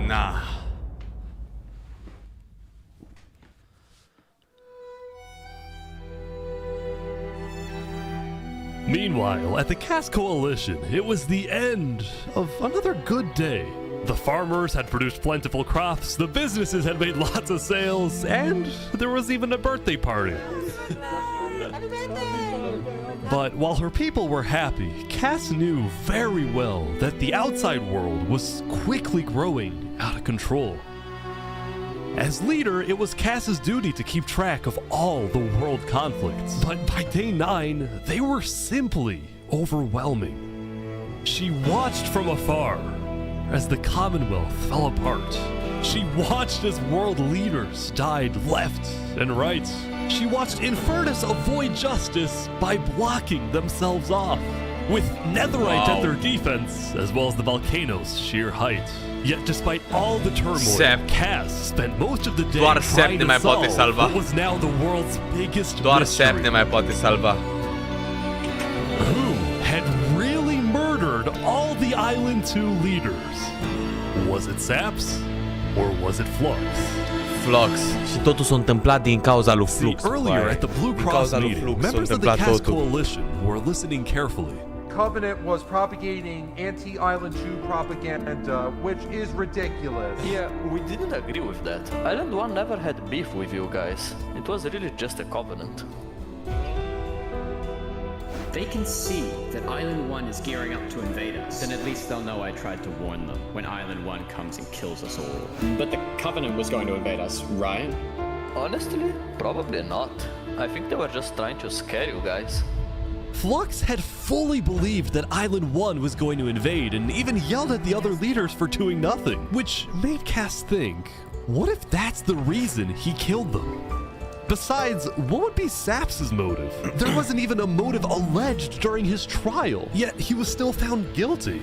Nah. Meanwhile, at the Cass Coalition, it was the end of another good day. The farmers had produced plentiful crops, the businesses had made lots of sales, and there was even a birthday party. But while her people were happy, Cass knew very well that the outside world was quickly growing out of control. As leader, it was Cass's duty to keep track of all the world conflicts. But by day 9, they were simply overwhelming. She watched from afar as the Commonwealth fell apart. She watched as world leaders died left and right. She watched Infernus avoid justice by blocking themselves off, with Netherite at their defense, as well as the volcano's sheer height. Yet despite all the turmoil, Cass spent most of the day trying to solve what was now the world's biggest mystery. Who had really murdered all the Island 2 leaders? Was it Saps or was it Flux? Flux. Și totul s-a întâmplat din cauza lui Flux. Earlier at the Blue Cross meeting, members of the Cass Coalition were listening carefully. Covenant was propagating anti-Island 2 propaganda, which is ridiculous. Yeah, we didn't agree with that. Island 1 never had beef with you guys. It was really just a Covenant. They can see that Island 1 is gearing up to invade us. Then at least they'll know I tried to warn them when Island 1 comes and kills us all. But the Covenant was going to invade us, right? Honestly, probably not. I think they were just trying to scare you guys. Flux had fully believed that Island 1 was going to invade and even yelled at the other leaders for doing nothing, which made Cass think, what if that's the reason he killed them? Besides, what would be Saps' motive? There wasn't even a motive alleged during his trial, yet he was still found guilty.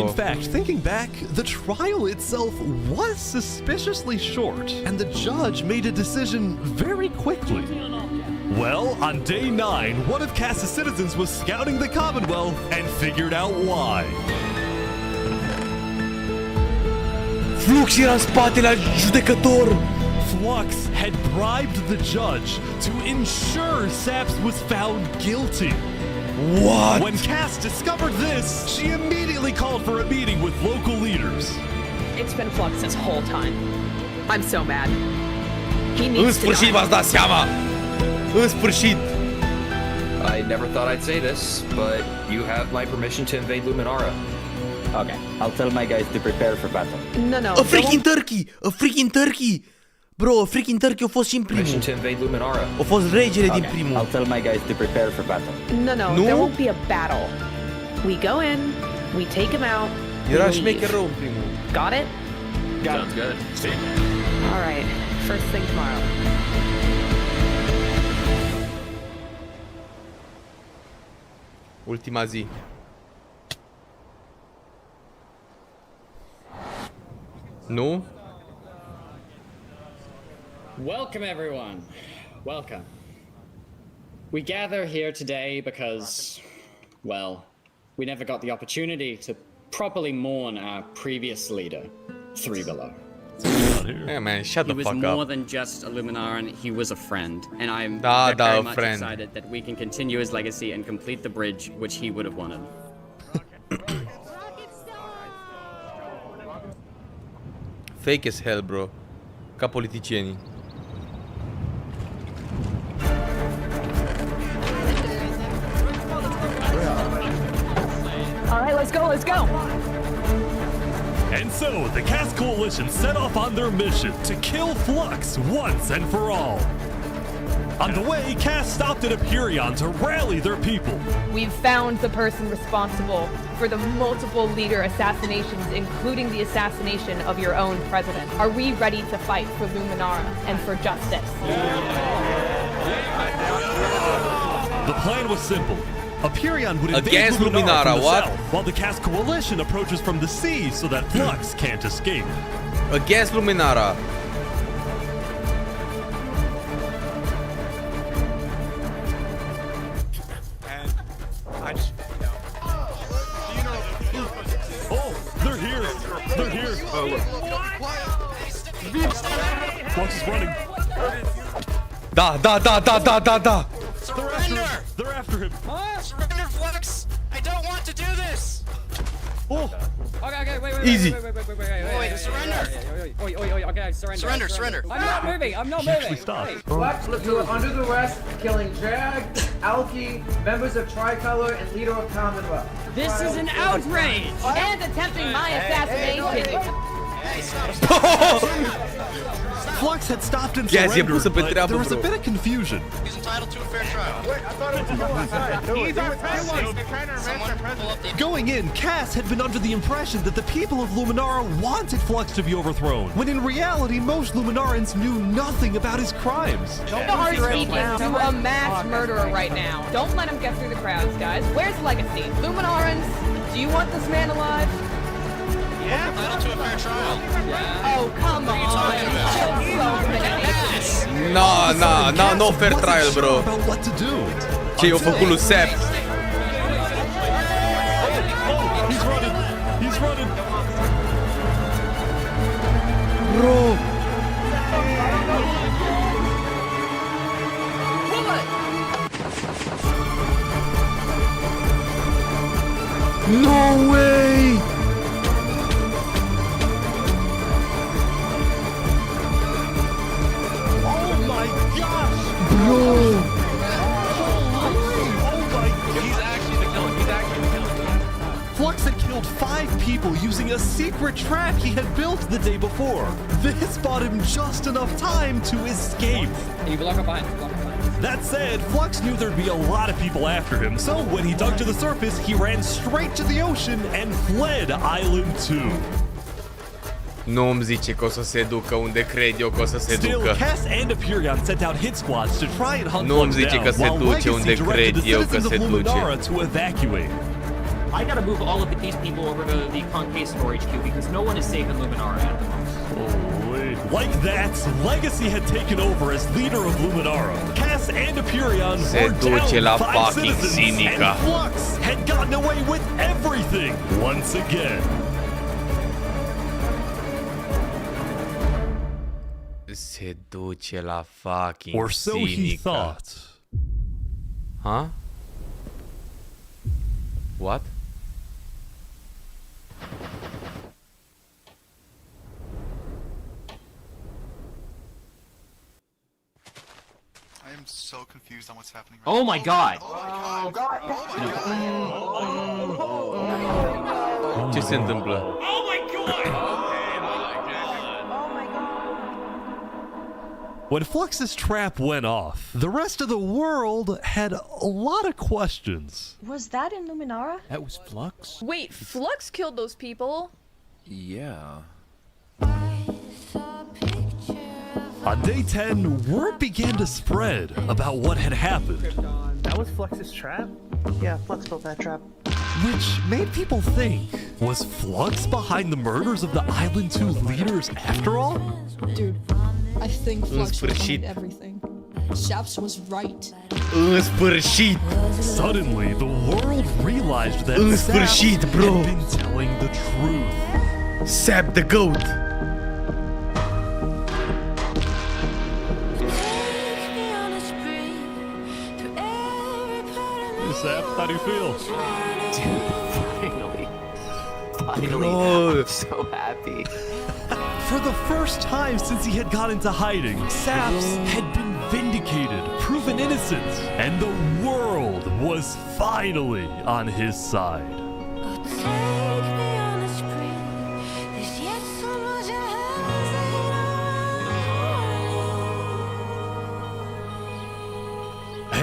In fact, thinking back, the trial itself was suspiciously short, and the judge made a decision very quickly. Well, on day 9, one of Cass's citizens was scouting the Commonwealth and figured out why. Flux era în spatele judecător! Flux had bribed the judge to ensure Saps was found guilty. What? When Cass discovered this, she immediately called for a meeting with local leaders. It's been Flux this whole time. I'm so mad. He În needs to sfârșit v-ați dat seama! În sfârșit! I never thought I'd say this, but you have my permission to invade Luminara. Okay, I'll tell my guys to prepare for battle. No. A freaking turkey! A freaking turkey! Bro, a freaking turkey a fost și în primul. Permission to invade Luminara. A fost regele din primul. I'll tell my guys to prepare for battle. No, there won't be a battle. We go in, we take him out, Era șmecher rău în primul. Got it? Sounds good. See? All right, first thing tomorrow. Ultima zi. Nu? Welcome, everyone. Welcome. We gather here today because, well, we never got the opportunity to properly mourn our previous leader, Three Below. Hey man, shut the fuck up. He was more than just a Luminaran, he was a friend. And I'm very much excited that we can continue his legacy and complete the bridge which he would have wanted. Fake as hell, bro. Ca politicienii. All right, let's go. And so, the Cass Coalition set off on their mission to kill Flux once and for all. On the way, Cass stopped at Empyreon to rally their people. We've found the person responsible for the multiple leader assassinations, including the assassination of your own president. Are we ready to fight for Luminara and for justice? The plan was simple. Empyreon would invade Against Luminara from the what? south, while the Cass coalition approaches from the sea so that Flux can't escape. Against Luminara. Oh, they're here. They're here. Flux is running. Da. Surrender! They're after him. Surrender, Flux! I don't want to do this! Oh. Okay, wait. Easy. Wait, surrender! Okay, Surrender. I'm not He actually moving. stopped. Flux, you are under the arrest, killing Jag, Alki, members of Tricolor, and leader of Commonwealth. This is an outrage! And attempting my assassination. Flux had stopped and Yes, surrendered, pus-o pe but treabă, there was a bro. bit of confusion. He's entitled to a fair trial. Going in, Cass had been under the impression that the people of Luminara wanted Flux to be overthrown, when in reality, most Luminarans knew nothing about his crimes. Are speaking to a mass murderer right now. Don't let him get through the crowds, guys. Where's Legacy? Luminarans, do you want this man alive? Yeah, entitled to a fair trial. Oh, come on. No fair trial, bro. About what to do. Ce i-a făcut lui Sepp? He's running. Bro. No way! Oh my gosh! Bro! He's actually the killer. Flux had killed 5 people using a secret trap he had built the day before. This bought him just enough time to escape. You block up behind. That said, Flux knew there'd be a lot of people after him, so when he dug to the surface, he ran straight to the ocean and fled Island 2. Nu îmi zice că o să se ducă unde cred eu că o să se Still, ducă. Cass and Empyreon sent out hit squads to try and hunt Nu îmi Flux zice down, că se while duce unde Legacy directed cred the eu că citizens se of duce. Luminara to evacuate. I gotta move all of these people over to the Conquistador HQ because no one is safe in Luminara at the moment. Like that, Legacy had taken over as leader of Luminara. Cass and Empyreon Se were duce down la 5 fucking citizens, Sinica. and Flux had gotten away with everything once again. Se duce la fucking Or so he Sinica. thought. Huh? What? I am so confused on what's happening Oh my god! Ce se întâmplă? Oh my god! When Flux's trap went off, the rest of the world had a lot of questions. Was that in Luminara? That was Flux? Wait, Flux killed those people? Yeah. On day 10, word began to spread about what had happened, That was Flux's trap? Yeah, Flux built that trap. which made people think, was Flux behind the murders of the Island 2 leaders after all? Dude, I think În Flux was sfârșit. behind everything. Shaps was right. În sfârșit! Suddenly, the world realized that În Sap sfârșit, had bro! been telling the truth. Sap the goat! Sap, how do you feel? Finally, Oh. I'm so happy. For the first time since he had gone into hiding, Saps had been vindicated, proven innocent, and the world was finally on his side.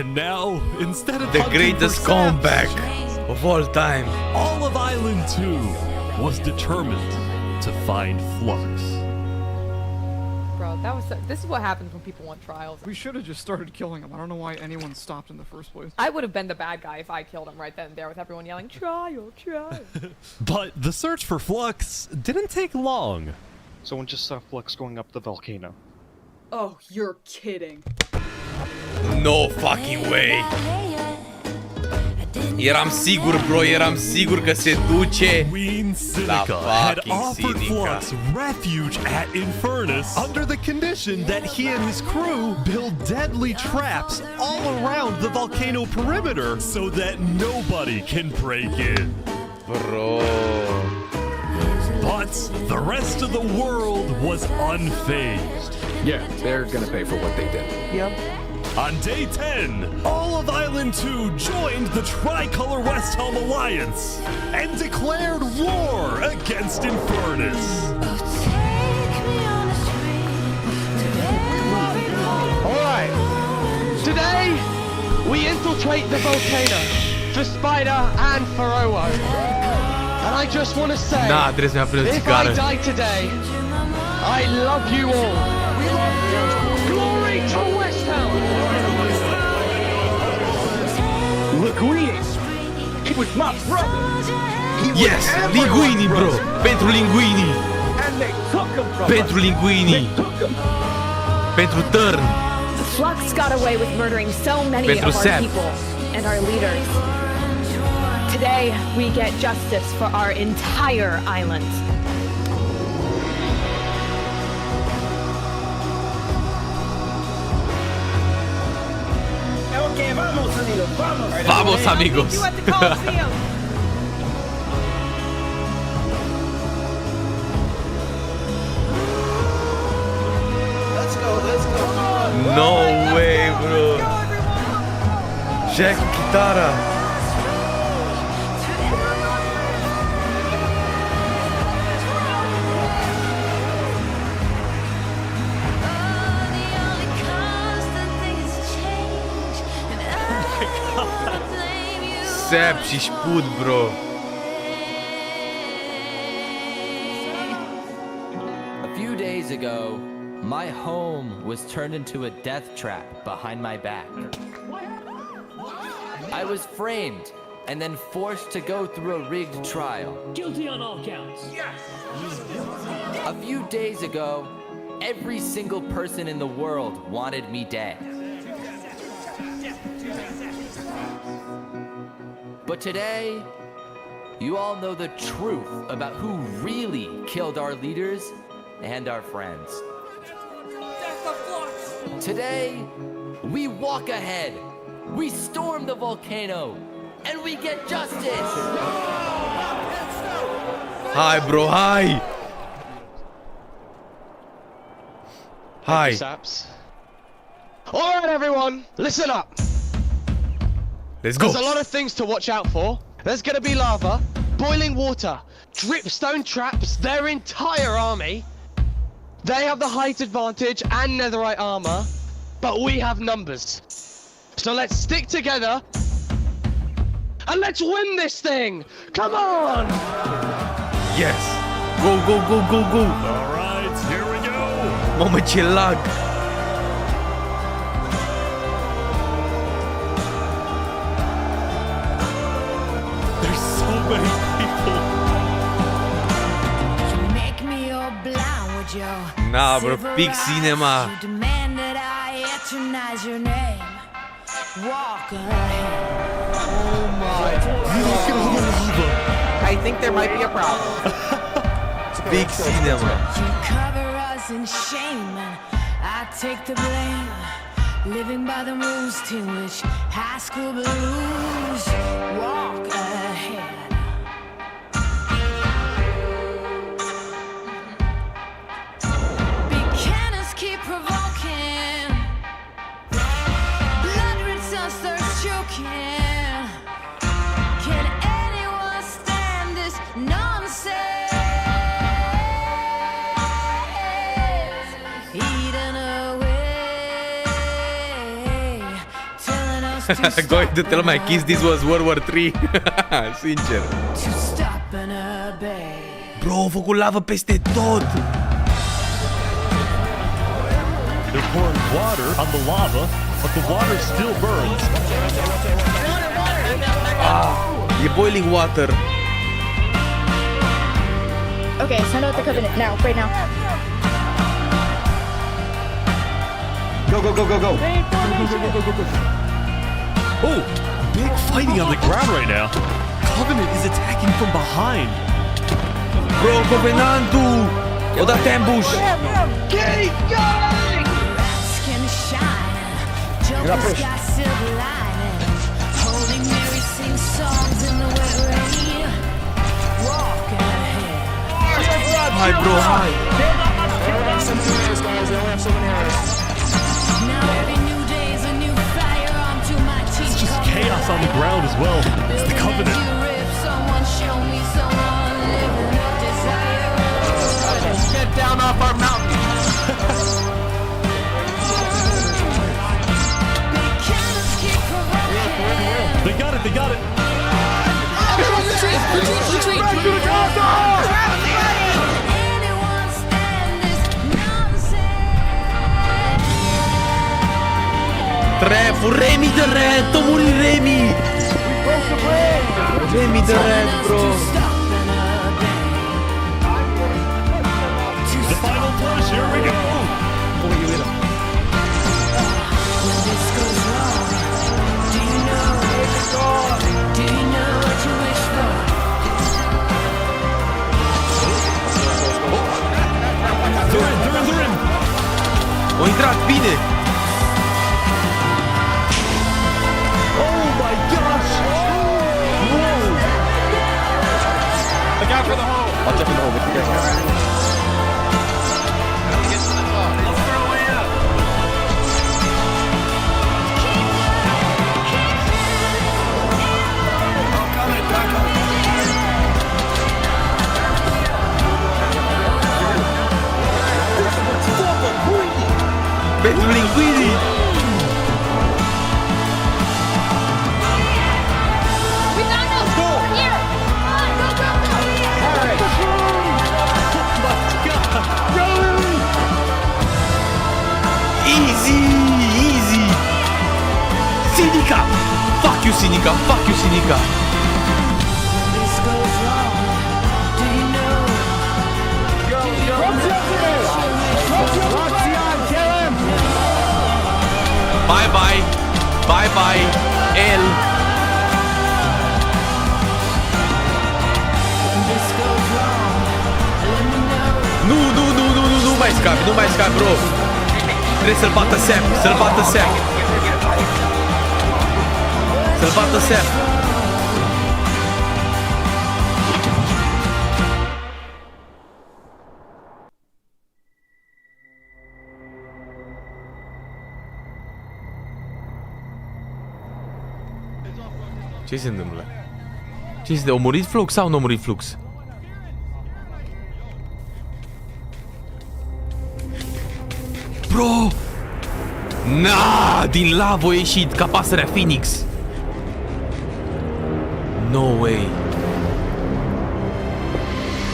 And now, instead of the hunting greatest for saps, comeback of all time. all of Island 2 was determined to find Flux. Bro, this is what happens when people want trials. We should have just started killing him. I don't know why anyone stopped in the first place. I would have been the bad guy if I killed him right then and there with everyone yelling, trial, trial. But the search for Flux didn't take long. Someone just saw Flux going up the volcano. Oh, you're kidding. No fucking way. Eram sigur, bro, eram sigur că se duce la had fucking offered Sinica. Flux refuge at Infernus under the condition that he and his crew build deadly traps all around the volcano perimeter so that nobody can break in. Bro. But the rest of the world was unfazed. Yeah, they're gonna pay for what they did. Yep. On day 10, all of Island 2 joined the Tricolor West Helm Alliance and declared war against Infernus. Alright, today we infiltrate the volcano for Spider and for Owo. And I just want to say, Da, trebuie să-mi aprinde o if I țigară. die today, I love you all. Glory to West Helm! Linguini! He was my brother! Yes, Linguini, bro! Pentru Linguini! And they took him from Pentru Linguini! Pentru Turn! Flux got away with murdering so many Pentru of our Sep. people and our leaders. Today, we get justice for our entire island. Okay, vamos, amigos, vamos! Vamos, amigos! You at the Coliseum! Let's go. No way, bro! Jack Kitara! Sep și Spud, bro! A few days ago, my home was turned into a death trap behind my back. I was framed and then forced to go through a rigged trial. Guilty on all counts. A few days ago, every single person in the world wanted me dead. But today, you all know the truth about who really killed our leaders and our friends. Today, we walk ahead, we storm the volcano, and we get justice! Hai, bro, hai! Hai! Saps. Alright, everyone, listen up! Let's go! There's a lot of things to watch out for. There's gonna be lava, boiling water, dripstone traps, their entire army. They have the height advantage and netherite armor, but we have numbers. So let's stick together and let's win this thing! Come on! Yes! Go, go, go, go, go! Alright, here we go! Mamă, ce lag! There's so many people. Make me all blind with your Nah, bro, Big Cinema! You demand that I eternize your name. Walk ahead. Oh my God. I think there might be a problem. Big Cinema! You cover us in shame, and I take the blame. Living by the rules to which high school blues. Walk ahead. Big cannons keep provoking. Blood red suns thirst choking. Can anyone stand this nonsense? Eaten away, telling us Going to tell my kids this was World War 3. Sincer. To stop and obey. Bro, au făcut lavă peste tot. They're pouring water on the lava, but the water still burns. E boiling water. Okay, send out the covenant now, right now. Go, go, go, go, go. Oh, big fighting on the ground right now. Covenant is attacking from behind. Bro, Covenantul! O dat ambush! Keep going! Skin shine. Joker's got silver lining. Holy Mary sings songs in the wet rain. Walk ahead. Hai, bro, hai! Now every new day is a new fire onto my teeth. It's just chaos on the ground as well. It's the Covenant. Someone show me someone living with desire. Get down off our mountain. They got it, they got it. Everyone retreat, retreat, retreat. Trefu, Remy the Red! T'o murit Remy! Remy the Red, bro! The final push, here we go! They're in! O intrat bine! Oh my gosh! Whoa! Look out for the hole. I'll jump in the hole with you guys. Pentru linguini! Easy! Easy! Sinica! Fuck you, Sinica! Fuck you, Sinica! Bye bye! Bye bye! El! Nu, nu, nu, nu, nu, nu mai scapi, nu mai scapi, bro! Trebuie să-l bată Sam, să-l bată Sam! Să-l bată Sam! Ce se întâmplă? Ce se întâmplă? A murit Flux sau nu a murit Flux? Bro! Na, din lavă a ieșit ca pasărea Phoenix. No way.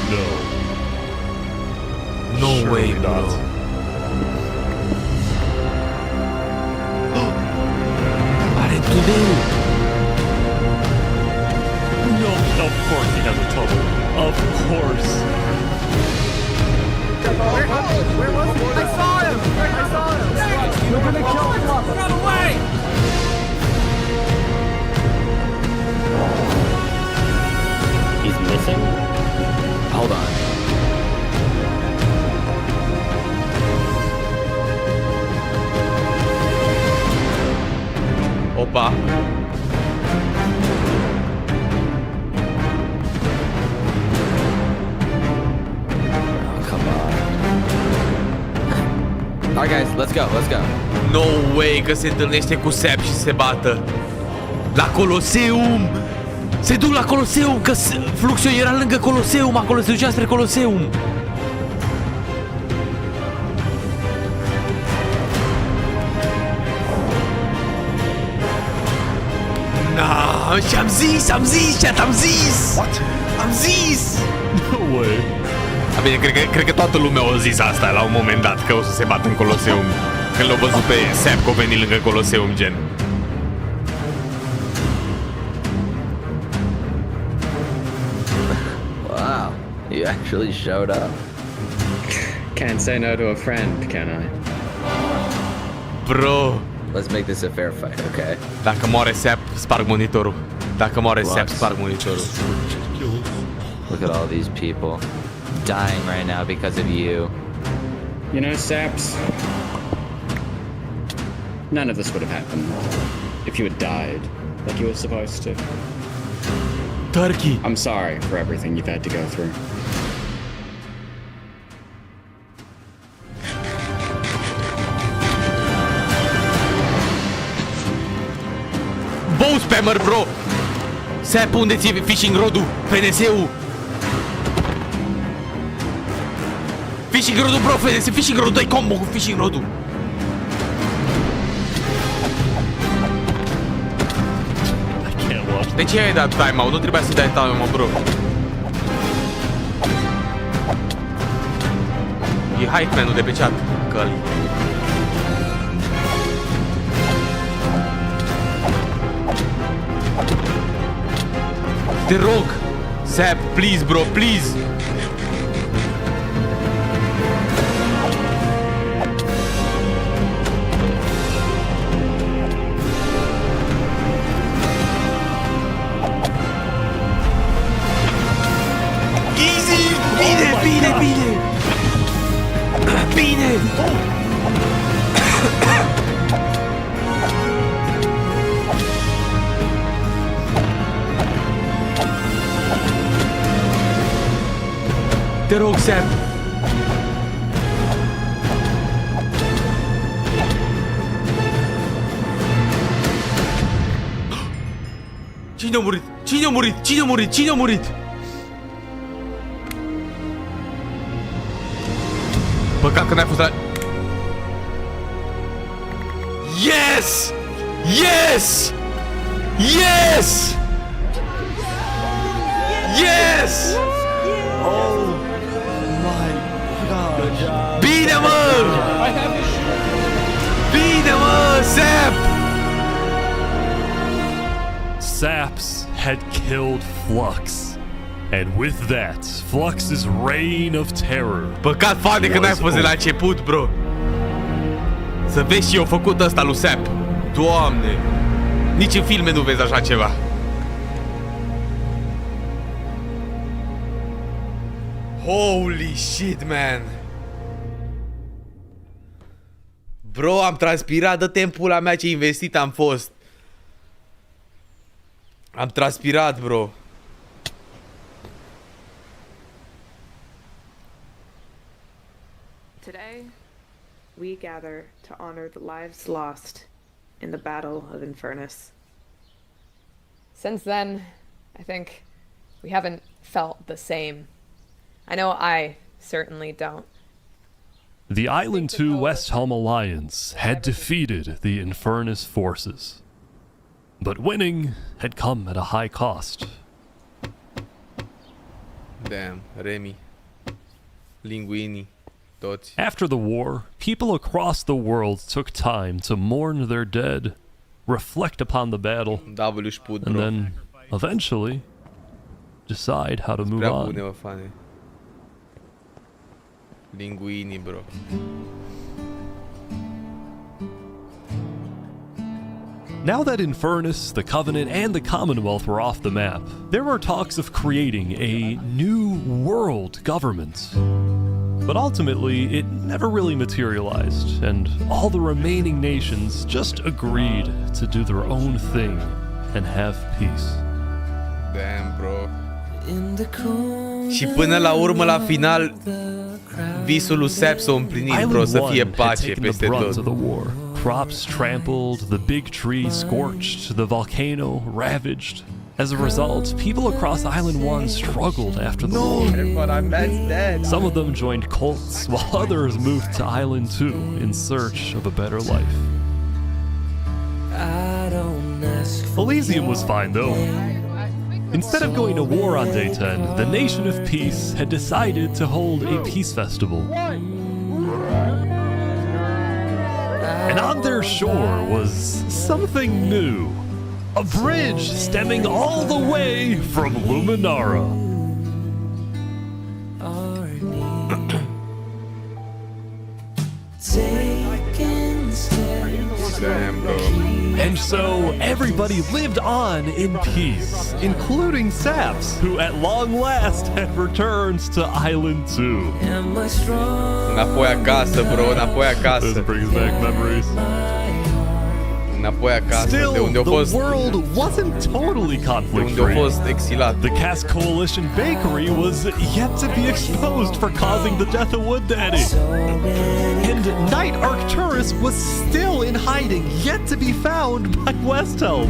No. No way, bro. Are tunel. No, of course he has a tunnel. Of course. Where was he? I saw him! I saw him! We're gonna kill him! Run away! He's missing? Hold on. Opa. Alright guys, let's go, let's go. No way că se întâlnește cu Sep și se bată. La Coloseum! Se duc la Coloseum, că Fluxio era lângă Coloseum, acolo se ducea spre Coloseum. Nah, și-am zis, am zis! What? Am zis! No way. Bine, cred că toată lumea a zis asta la un moment dat, că o să se bată în Coloseum. Când l-au văzut pe Sepp că a venit lângă Coloseum, gen. Wow, you actually showed up. Can't say no to a friend, can I? Bro. Let's make this a fair fight, okay? Dacă moare Sepp, sparg monitorul. Dacă moare Sepp, sparg monitorul. Look at all these people dying right now because of you. You know, Saps, none of this would have happened if you had died like you were supposed to. Turkey. I'm sorry for everything you've had to go through. Bow spammer, bro! Sepp, unde ți-e fishing rod-ul? FNS-ul! Fishing rod-ul, bro, FNS, fishing rod-ul, dai combo cu fishing rod-ul! De ce ai dat timeout? Nu trebuia să dai timeout, bro. E hype man-ul de pe chat. Căl. Te rog! Sepp, please, bro, please! Easy! Bine, bine, bine! Bine! Te rog, Sepp! Cine a murit? Cine a murit? Cine a murit? Cine a murit? Păcat că n-ai fost la... Yes! Yes! Yes! Yes! Oh my god! Bine, mă! Bine, mă, Sepp! Saps had killed Flux. And with that, Flux's reign of terror. Păcat, fane, că n-ai fost de la început, bro. Să vezi și eu făcut ăsta lui Sepp. Doamne! Nici în filme nu vezi așa ceva. Holy shit, man! Bro, am transpirat, dă-te în pula mea ce investit am fost. Am transpirat, bro. Today, we gather to honor the lives lost in the Battle of Infernus. Since then, I think we haven't felt the same. I know I certainly don't. The Island 2 West Helm Alliance had defeated the Infernus forces. But winning had come at a high cost. Damn, Remy. Linguini. Toți. After the war, people across the world took time to mourn their dead, reflect upon the battle, and then, eventually, decide how to move on. Linguini, bro. Now that Infernus, the Covenant, and the Commonwealth were off the map, there were talks of creating a new world government. But ultimately, it never really materialized, and all the remaining nations just agreed to do their own thing and have peace. Damn, bro. Și până la urmă, la final, visul lui Sepp s-a împlinit, bro, să fie pace peste tot. Crops trampled, the big tree scorched, the volcano ravaged. As a result, people across Island 1 struggled after the war. Some of them joined cults, while others moved to Island 2 in search of a better life. I don't ask Elysium was fine, though. Instead of going to war on day 10, the Nation of Peace had decided to hold a peace festival. And on their shore was something new. A bridge stemming all the way from Luminara. Damn, bro. And so everybody lived on in peace, including Saps, who at long last had returned to Island 2. Înapoi acasă, bro, înapoi acasă. This brings back memories. Înapoi acasă, Still, de unde a fost, the world wasn't totally conflict-free. de unde a fost exilat. The Cass Coalition Bakery was yet to be exposed for causing the death of Wood Daddy. And Knight Arcturus was still in hiding, yet to be found by Westhelm.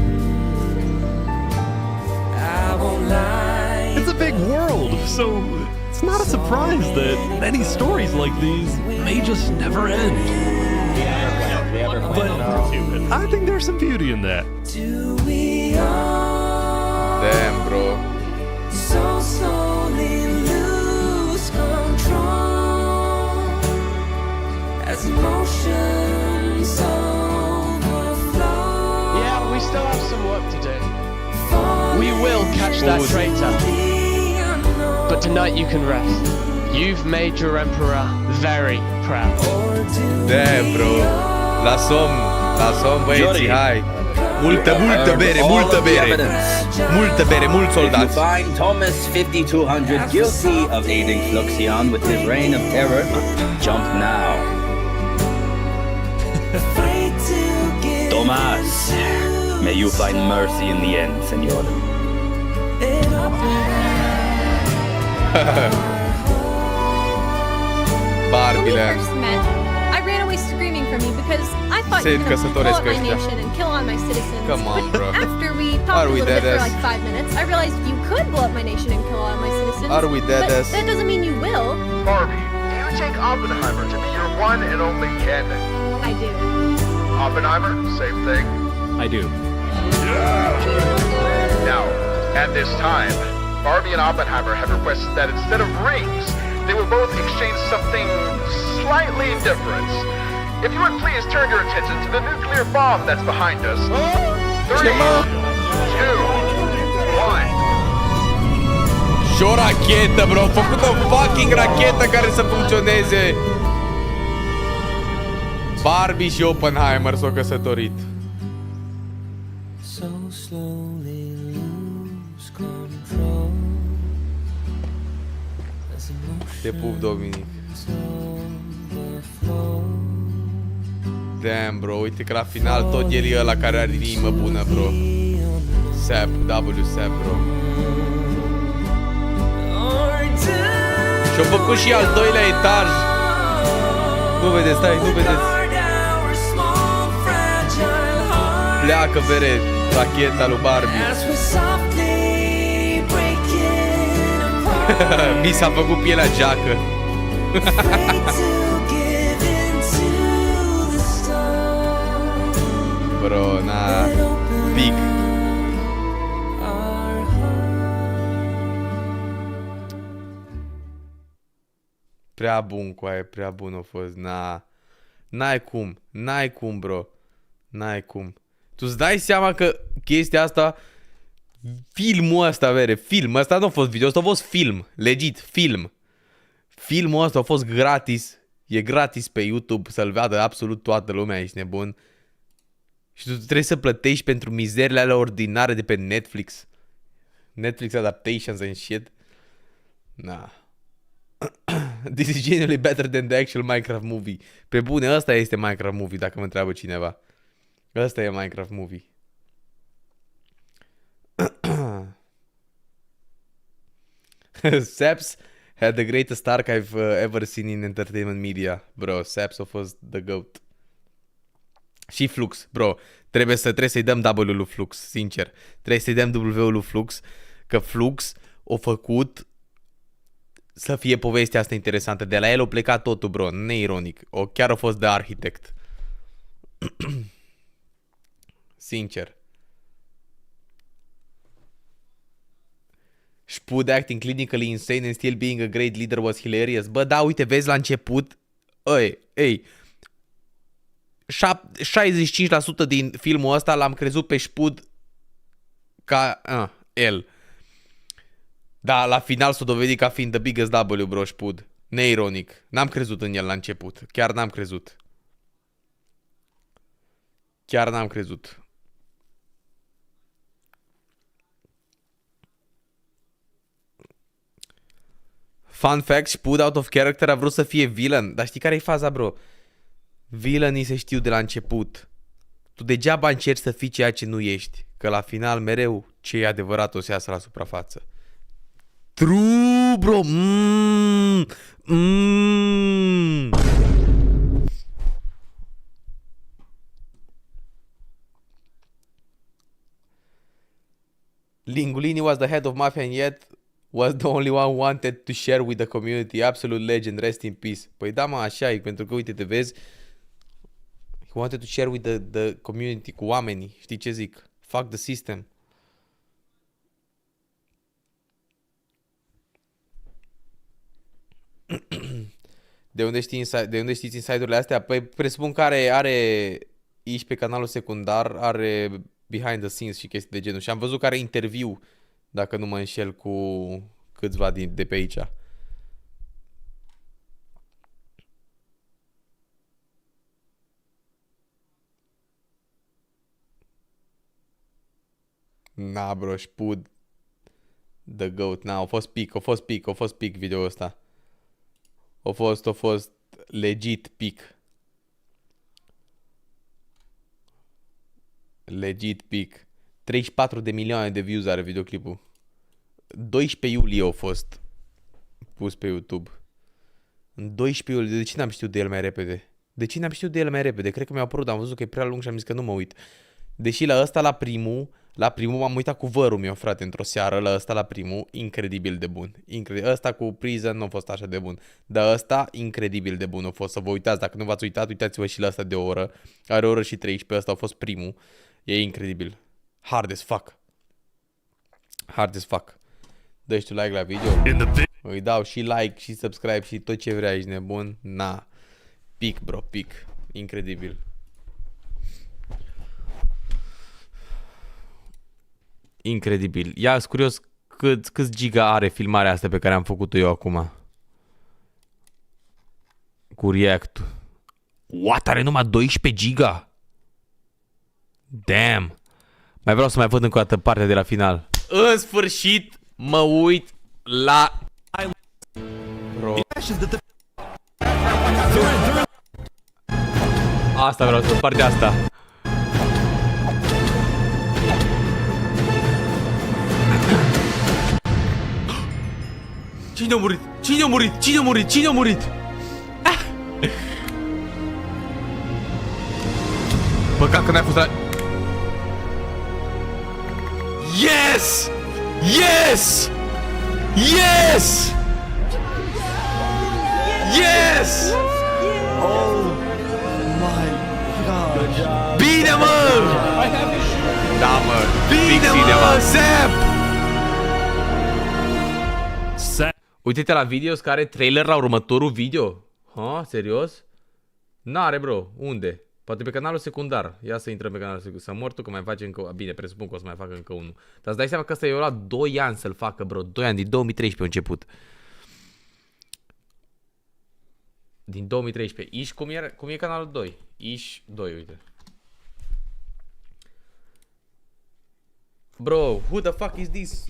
It's a big world, so it's not a surprise that many stories like these may just never end. But I think there's some beauty in that. Damn, bro. So slowly lose control as emotions overflow. Yeah, we still have some work to do. We will catch that traitor. But tonight you can rest. You've made your emperor very proud. Damn, bro. La somn, băieții, hai. Multă bere, multă bere. Multă bere, mulți soldați. You find Thomas 5200 guilty of aiding Fluxion with his reign of terror, jump now. Thomas, may you find mercy in the end, senor. Barbile. I ran away screaming from you because I thought you were going to blow up my nation and kill all my citizens. Come on, but bro. after we talked a little bit for like 5 minutes, I realized you could blow up my nation and kill all my citizens. Are we dead But ass? that doesn't mean you will. Barbie, do you take Oppenheimer to be your one and only candidate? I do. Oppenheimer, same thing. I do. Now, at this time, Barbie and Oppenheimer have requested that instead of rings, they will both exchange something slightly different. If you would please turn your attention to the nuclear bomb that's behind us. 3, 2, 1. Și o rachetă, bro. Au făcut o fucking rachetă care să funcționeze. Barbie și Oppenheimer s-au căsătorit. Te pup, Dominic. Damn, bro, uite că la final tot el e ăla care are inimă bună, bro. Sap, Sap, bro. Și-au făcut și al doilea etaj. Nu vedeți, stai, nu vedeți. Pleacă, vere, racheta lui Barbie. Mi s-a făcut pielea geacă. Bro, na, pic. Prea bun, coaie, prea bun a fost, na. N-ai cum, bro. N-ai cum. Tu-ți dai seama că chestia asta, filmul ăsta, vere, film, ăsta nu a fost video, ăsta a fost film, legit, film. Filmul ăsta a fost gratis, e gratis pe YouTube, să-l vadă absolut toată lumea, ești nebun. Și tu trebuie să plătești pentru mizerile alea ordinare de pe Netflix. Netflix adaptations and shit. Nah. This is genuinely better than the actual Minecraft movie. Pe bune, ăsta este Minecraft movie, dacă mă întreabă cineva. Ăsta e Minecraft movie. Saps had the greatest arc I've ever seen in entertainment media. Bro, Saps a fost the GOAT. Și Flux, bro. Trebuie să-i dăm W-ul lui Flux, sincer. Trebuie să-i dăm W-ul lui Flux, că Flux a făcut să fie povestea asta interesantă. De la el a plecat totul, bro, neironic. Chiar a fost de arhitect. Sincer. Spud acting clinically insane and still being a great leader was hilarious. Bă, da, uite, vezi la început, ei, 65% din filmul ăsta l-am crezut pe Spud ca el. Da, la final s-a dovedit ca fiind the biggest W, bro, Spud. Neironic. N-am crezut în el la început. Chiar n-am crezut. Chiar n-am crezut. Fun fact, Spud out of character a vrut să fie villain. Dar știi care e faza, bro? Villainii se știu de la început. Tu degeaba încerci să fii ceea ce nu ești. Că la final mereu ce e adevărat o să iasă la suprafață. True, bro. Lingulini was the head of mafia and yet was the only one wanted to share with the community. Absolute legend, rest in peace. Păi da, mă, așa e, pentru că uite, te vezi, he wanted to share with the community, cu oamenii. Știi ce zic? Fuck the system. De unde știți inside-urile astea? Păi presupun că are iși pe canalul secundar, are behind the scenes și chestii de genul. Și am văzut că are interviu, dacă nu mă înșel, cu câțiva de pe aici. Na, bro, Spud the goat. Na, a fost pic video ăsta. A fost legit pic. Legit pic. 34 de milioane de views are videoclipul. 12 iulie a fost pus pe YouTube. În 12 iulie. De ce n-am știut de el mai repede? Cred că mi-au apărut, am văzut că e prea lung și am zis că nu mă uit. Deși la ăsta, la primul m-am uitat cu vărul meu, frate, într-o seară, la ăsta, la primul, incredibil de bun. Ăsta cu Prison nu a fost așa de bun. Dar ăsta, incredibil de bun a fost. Să vă uitați, dacă nu v-ați uitat, uitați-vă și la ăsta de o oră. Are o oră și 13, ăsta a fost primul. E incredibil. Hard as fuck. Dă-și tu like la video. Îi dau și like și subscribe și tot ce vrea, ești nebun. Na. Pic, bro, pic. Incredibil. Incredibil. Ia-s curios câți giga are filmarea asta pe care am făcut-o eu acum. Cu React. What? Are numai 12 giga? Damn. Mai vreau să mai văd încă o dată partea de la final. În sfârșit mă uit la... Bro. Asta vreau să văd, partea asta. Cine a murit? Cine a murit? Păcat că n-ai fost la... Yes! Yes! Yes! Yes! Oh my god. Bine, mă! Da, mă. Bine, mă, Zep! Uite-te la videos care trailer la următorul video. Ha, serios? N-are, bro. Unde? Poate pe canalul secundar. Ia să intrăm pe canalul secundar. Să mor tu că mai face încă... Bine, presupun că o să mai facă încă unul. Dar îți dai seama că ăsta i-a luat 2 ani să-l facă, bro. 2 ani, din 2013 a început. Din 2013. Ish, cum e canalul 2? Ish 2, uite. Bro, who the fuck is this?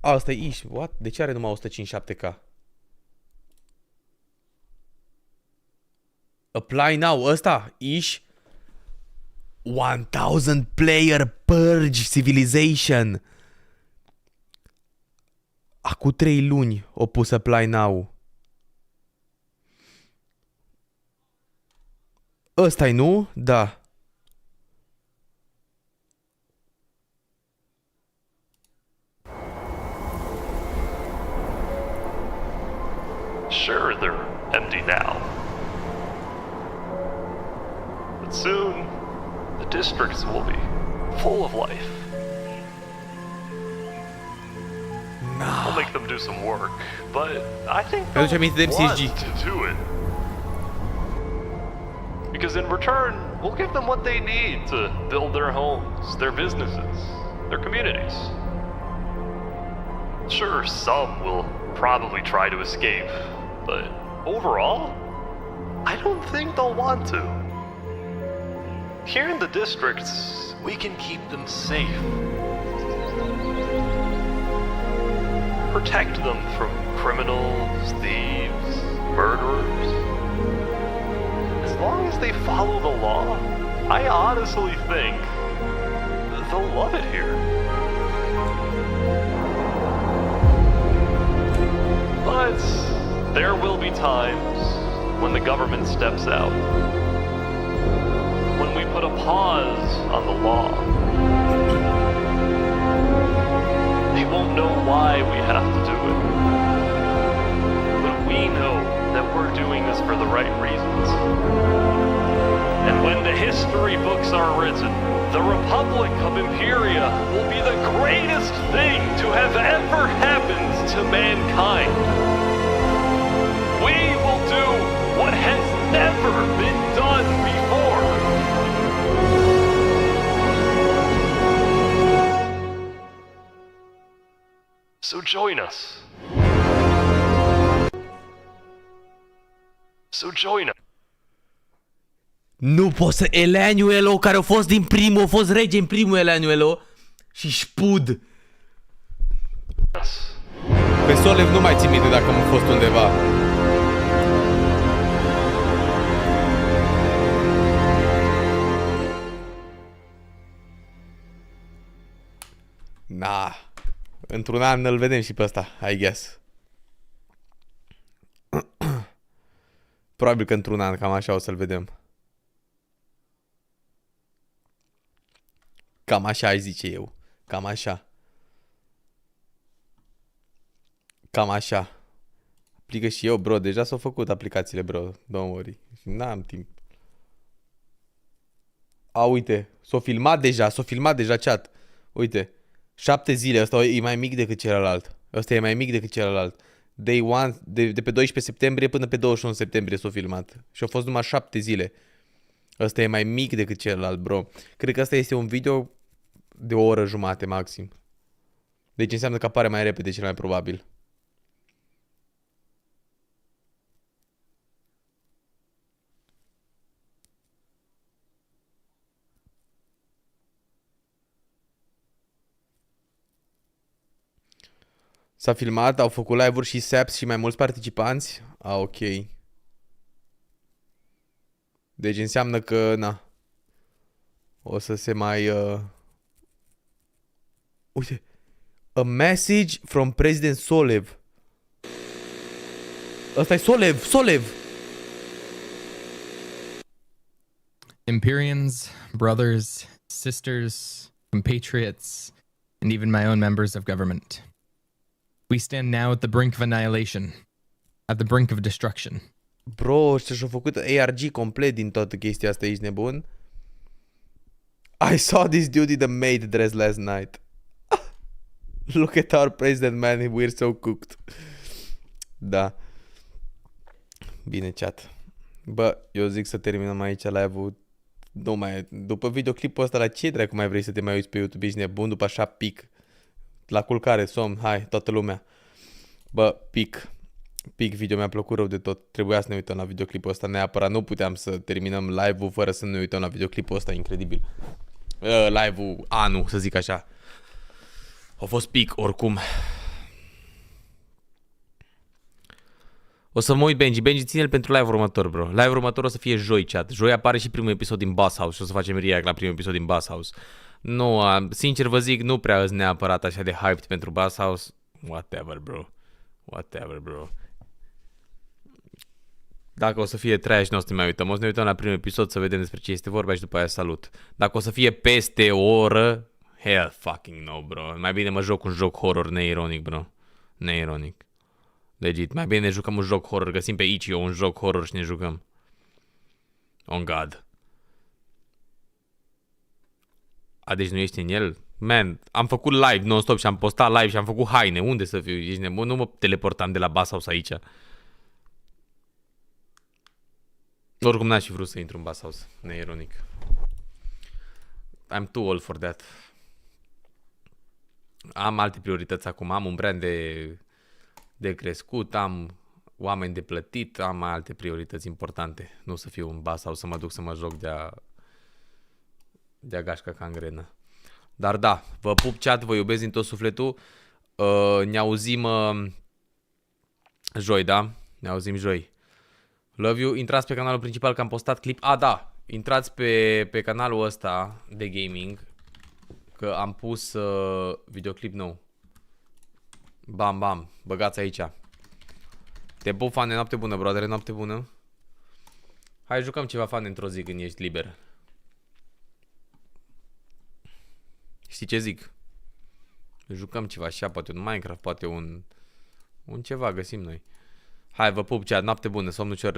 Asta e Ish. What? De ce are numai 157k? Apply now. Ăsta, Ish. 1000 player purge civilization. Acum 3 luni o pus apply now. Ăsta-i, nu? Da. Sure, they're empty now. But soon, the districts will be full of life. We'll make them do some work, but I think Mi-aduce aminte de they'll want MCSG. to do it. Because in return, we'll give them what they need to build their homes, their businesses, their communities. Sure, some will probably try to escape, but overall, I don't think they'll want to. Here in the districts, we can keep them safe. Protect them from criminals, thieves, murderers. As long as they follow the law, I honestly think they'll love it here. But there will be times when the government steps out. When we put a pause on the law. They won't know why we have to do it. But we know that we're doing this for the right reasons. And when the history books are written, the Republic of Imperia will be the greatest thing to have ever happened to mankind. We will do what has never been done before. So join us. So join us. Nu pot să... Eleanuelo, care a fost din primul, a fost rege în primul Eleanuelo și Șpud. Pe Solev nu mai țin minte dacă am fost undeva. Na, într-un an îl vedem și pe ăsta, I guess. Probabil că într-un an, cam așa o să-l vedem. Cam așa aș zice eu. Cam așa. Cam așa. Aplică și eu, bro. Deja s-au făcut aplicațiile, bro. Don't worry. N-am timp. A, uite. S-a filmat deja chat. Uite. 7 zile. Ăsta e mai mic decât celălalt. Ăsta e mai mic decât celălalt. Day one, de pe 12 septembrie până pe 21 septembrie s-a filmat. Și au fost numai 7 zile. Ăsta e mai mic decât celălalt, bro. Cred că ăsta este un video de o oră jumate maxim. Deci înseamnă că apare mai repede, cel mai probabil. S-a filmat, au făcut live-uri și SAPS și mai mulți participanți. Ah, ok. Deci înseamnă că, na, o să se mai... Uite. A message from President Solev. Ăsta e Solev! Empyreans, brothers, sisters, compatriots, and even my own members of government. We stand now at the brink of annihilation, at the brink of destruction. Bro, și-a făcut ARG complet din toată chestia asta, ești nebun? I saw this dude in the maid dress last night. Look at our president, man, we're so cooked. Da. Bine, chat. Bă, eu zic să terminăm aici live-ul. Nu mai, după videoclipul ăsta, la ce dracu mai vrei să te mai uiți pe YouTube? Ești nebun după așa pic. La culcare, somn, hai, toată lumea. Bă, pic video, mi-a plăcut rău de tot. Trebuia să ne uităm la videoclipul ăsta neapărat. Nu puteam să terminăm live-ul fără să ne uităm la videoclipul ăsta, incredibil. Live-ul anul, să zic așa. A fost pic, oricum. O să mă uit, Benji, ține-l pentru live următor, bro. Live următor o să fie joi, chat. Joi apare și primul episod din Boss House și o să facem react la primul episod din Boss House. Nu, sincer vă zic, nu prea îți neapărat așa de hyped pentru Boss House. Whatever, bro. Dacă o să fie trash, nu o să ne mai uităm. O să ne uităm la primul episod să vedem despre ce este vorba și după aia salut. Dacă o să fie peste o oră, hell fucking no, bro. Mai bine mă joc un joc horror neironic, bro. Neironic. Legit, mai bine ne jucăm un joc horror. Găsim pe Itch.io un joc horror și ne jucăm. On God. A, deci nu ești în el? Man, am făcut live non-stop și am postat live și am făcut haine. Unde să fiu? Ești nebun? Nu mă teleportam de la Basshouse aici. Oricum n-aș fi vrut să intru în Basshouse. Neironic. I'm too old for that. Am alte priorități acum. Am un brand de crescut, am oameni de plătit, am alte priorități importante. Nu să fiu în Basshouse, să mă duc să mă joc de-a gașca ca îngrenă. Dar da, vă pup chat, vă iubesc din tot sufletul. Ne auzim joi, da? Ne auzim joi. Love you. Intrați pe canalul principal că am postat clip. Da, intrați pe canalul ăsta de gaming că am pus videoclip nou. Bam, bam. Băgați aici. Te pup, fane, noapte bună, broadere, noapte bună. Hai, jucăm ceva, fane, într-o zi când ești liber. Știi ce zic? Jucăm ceva așa, poate un Minecraft, poate un ceva găsim noi. Hai, vă pup, cea, noapte bună, somn ușor.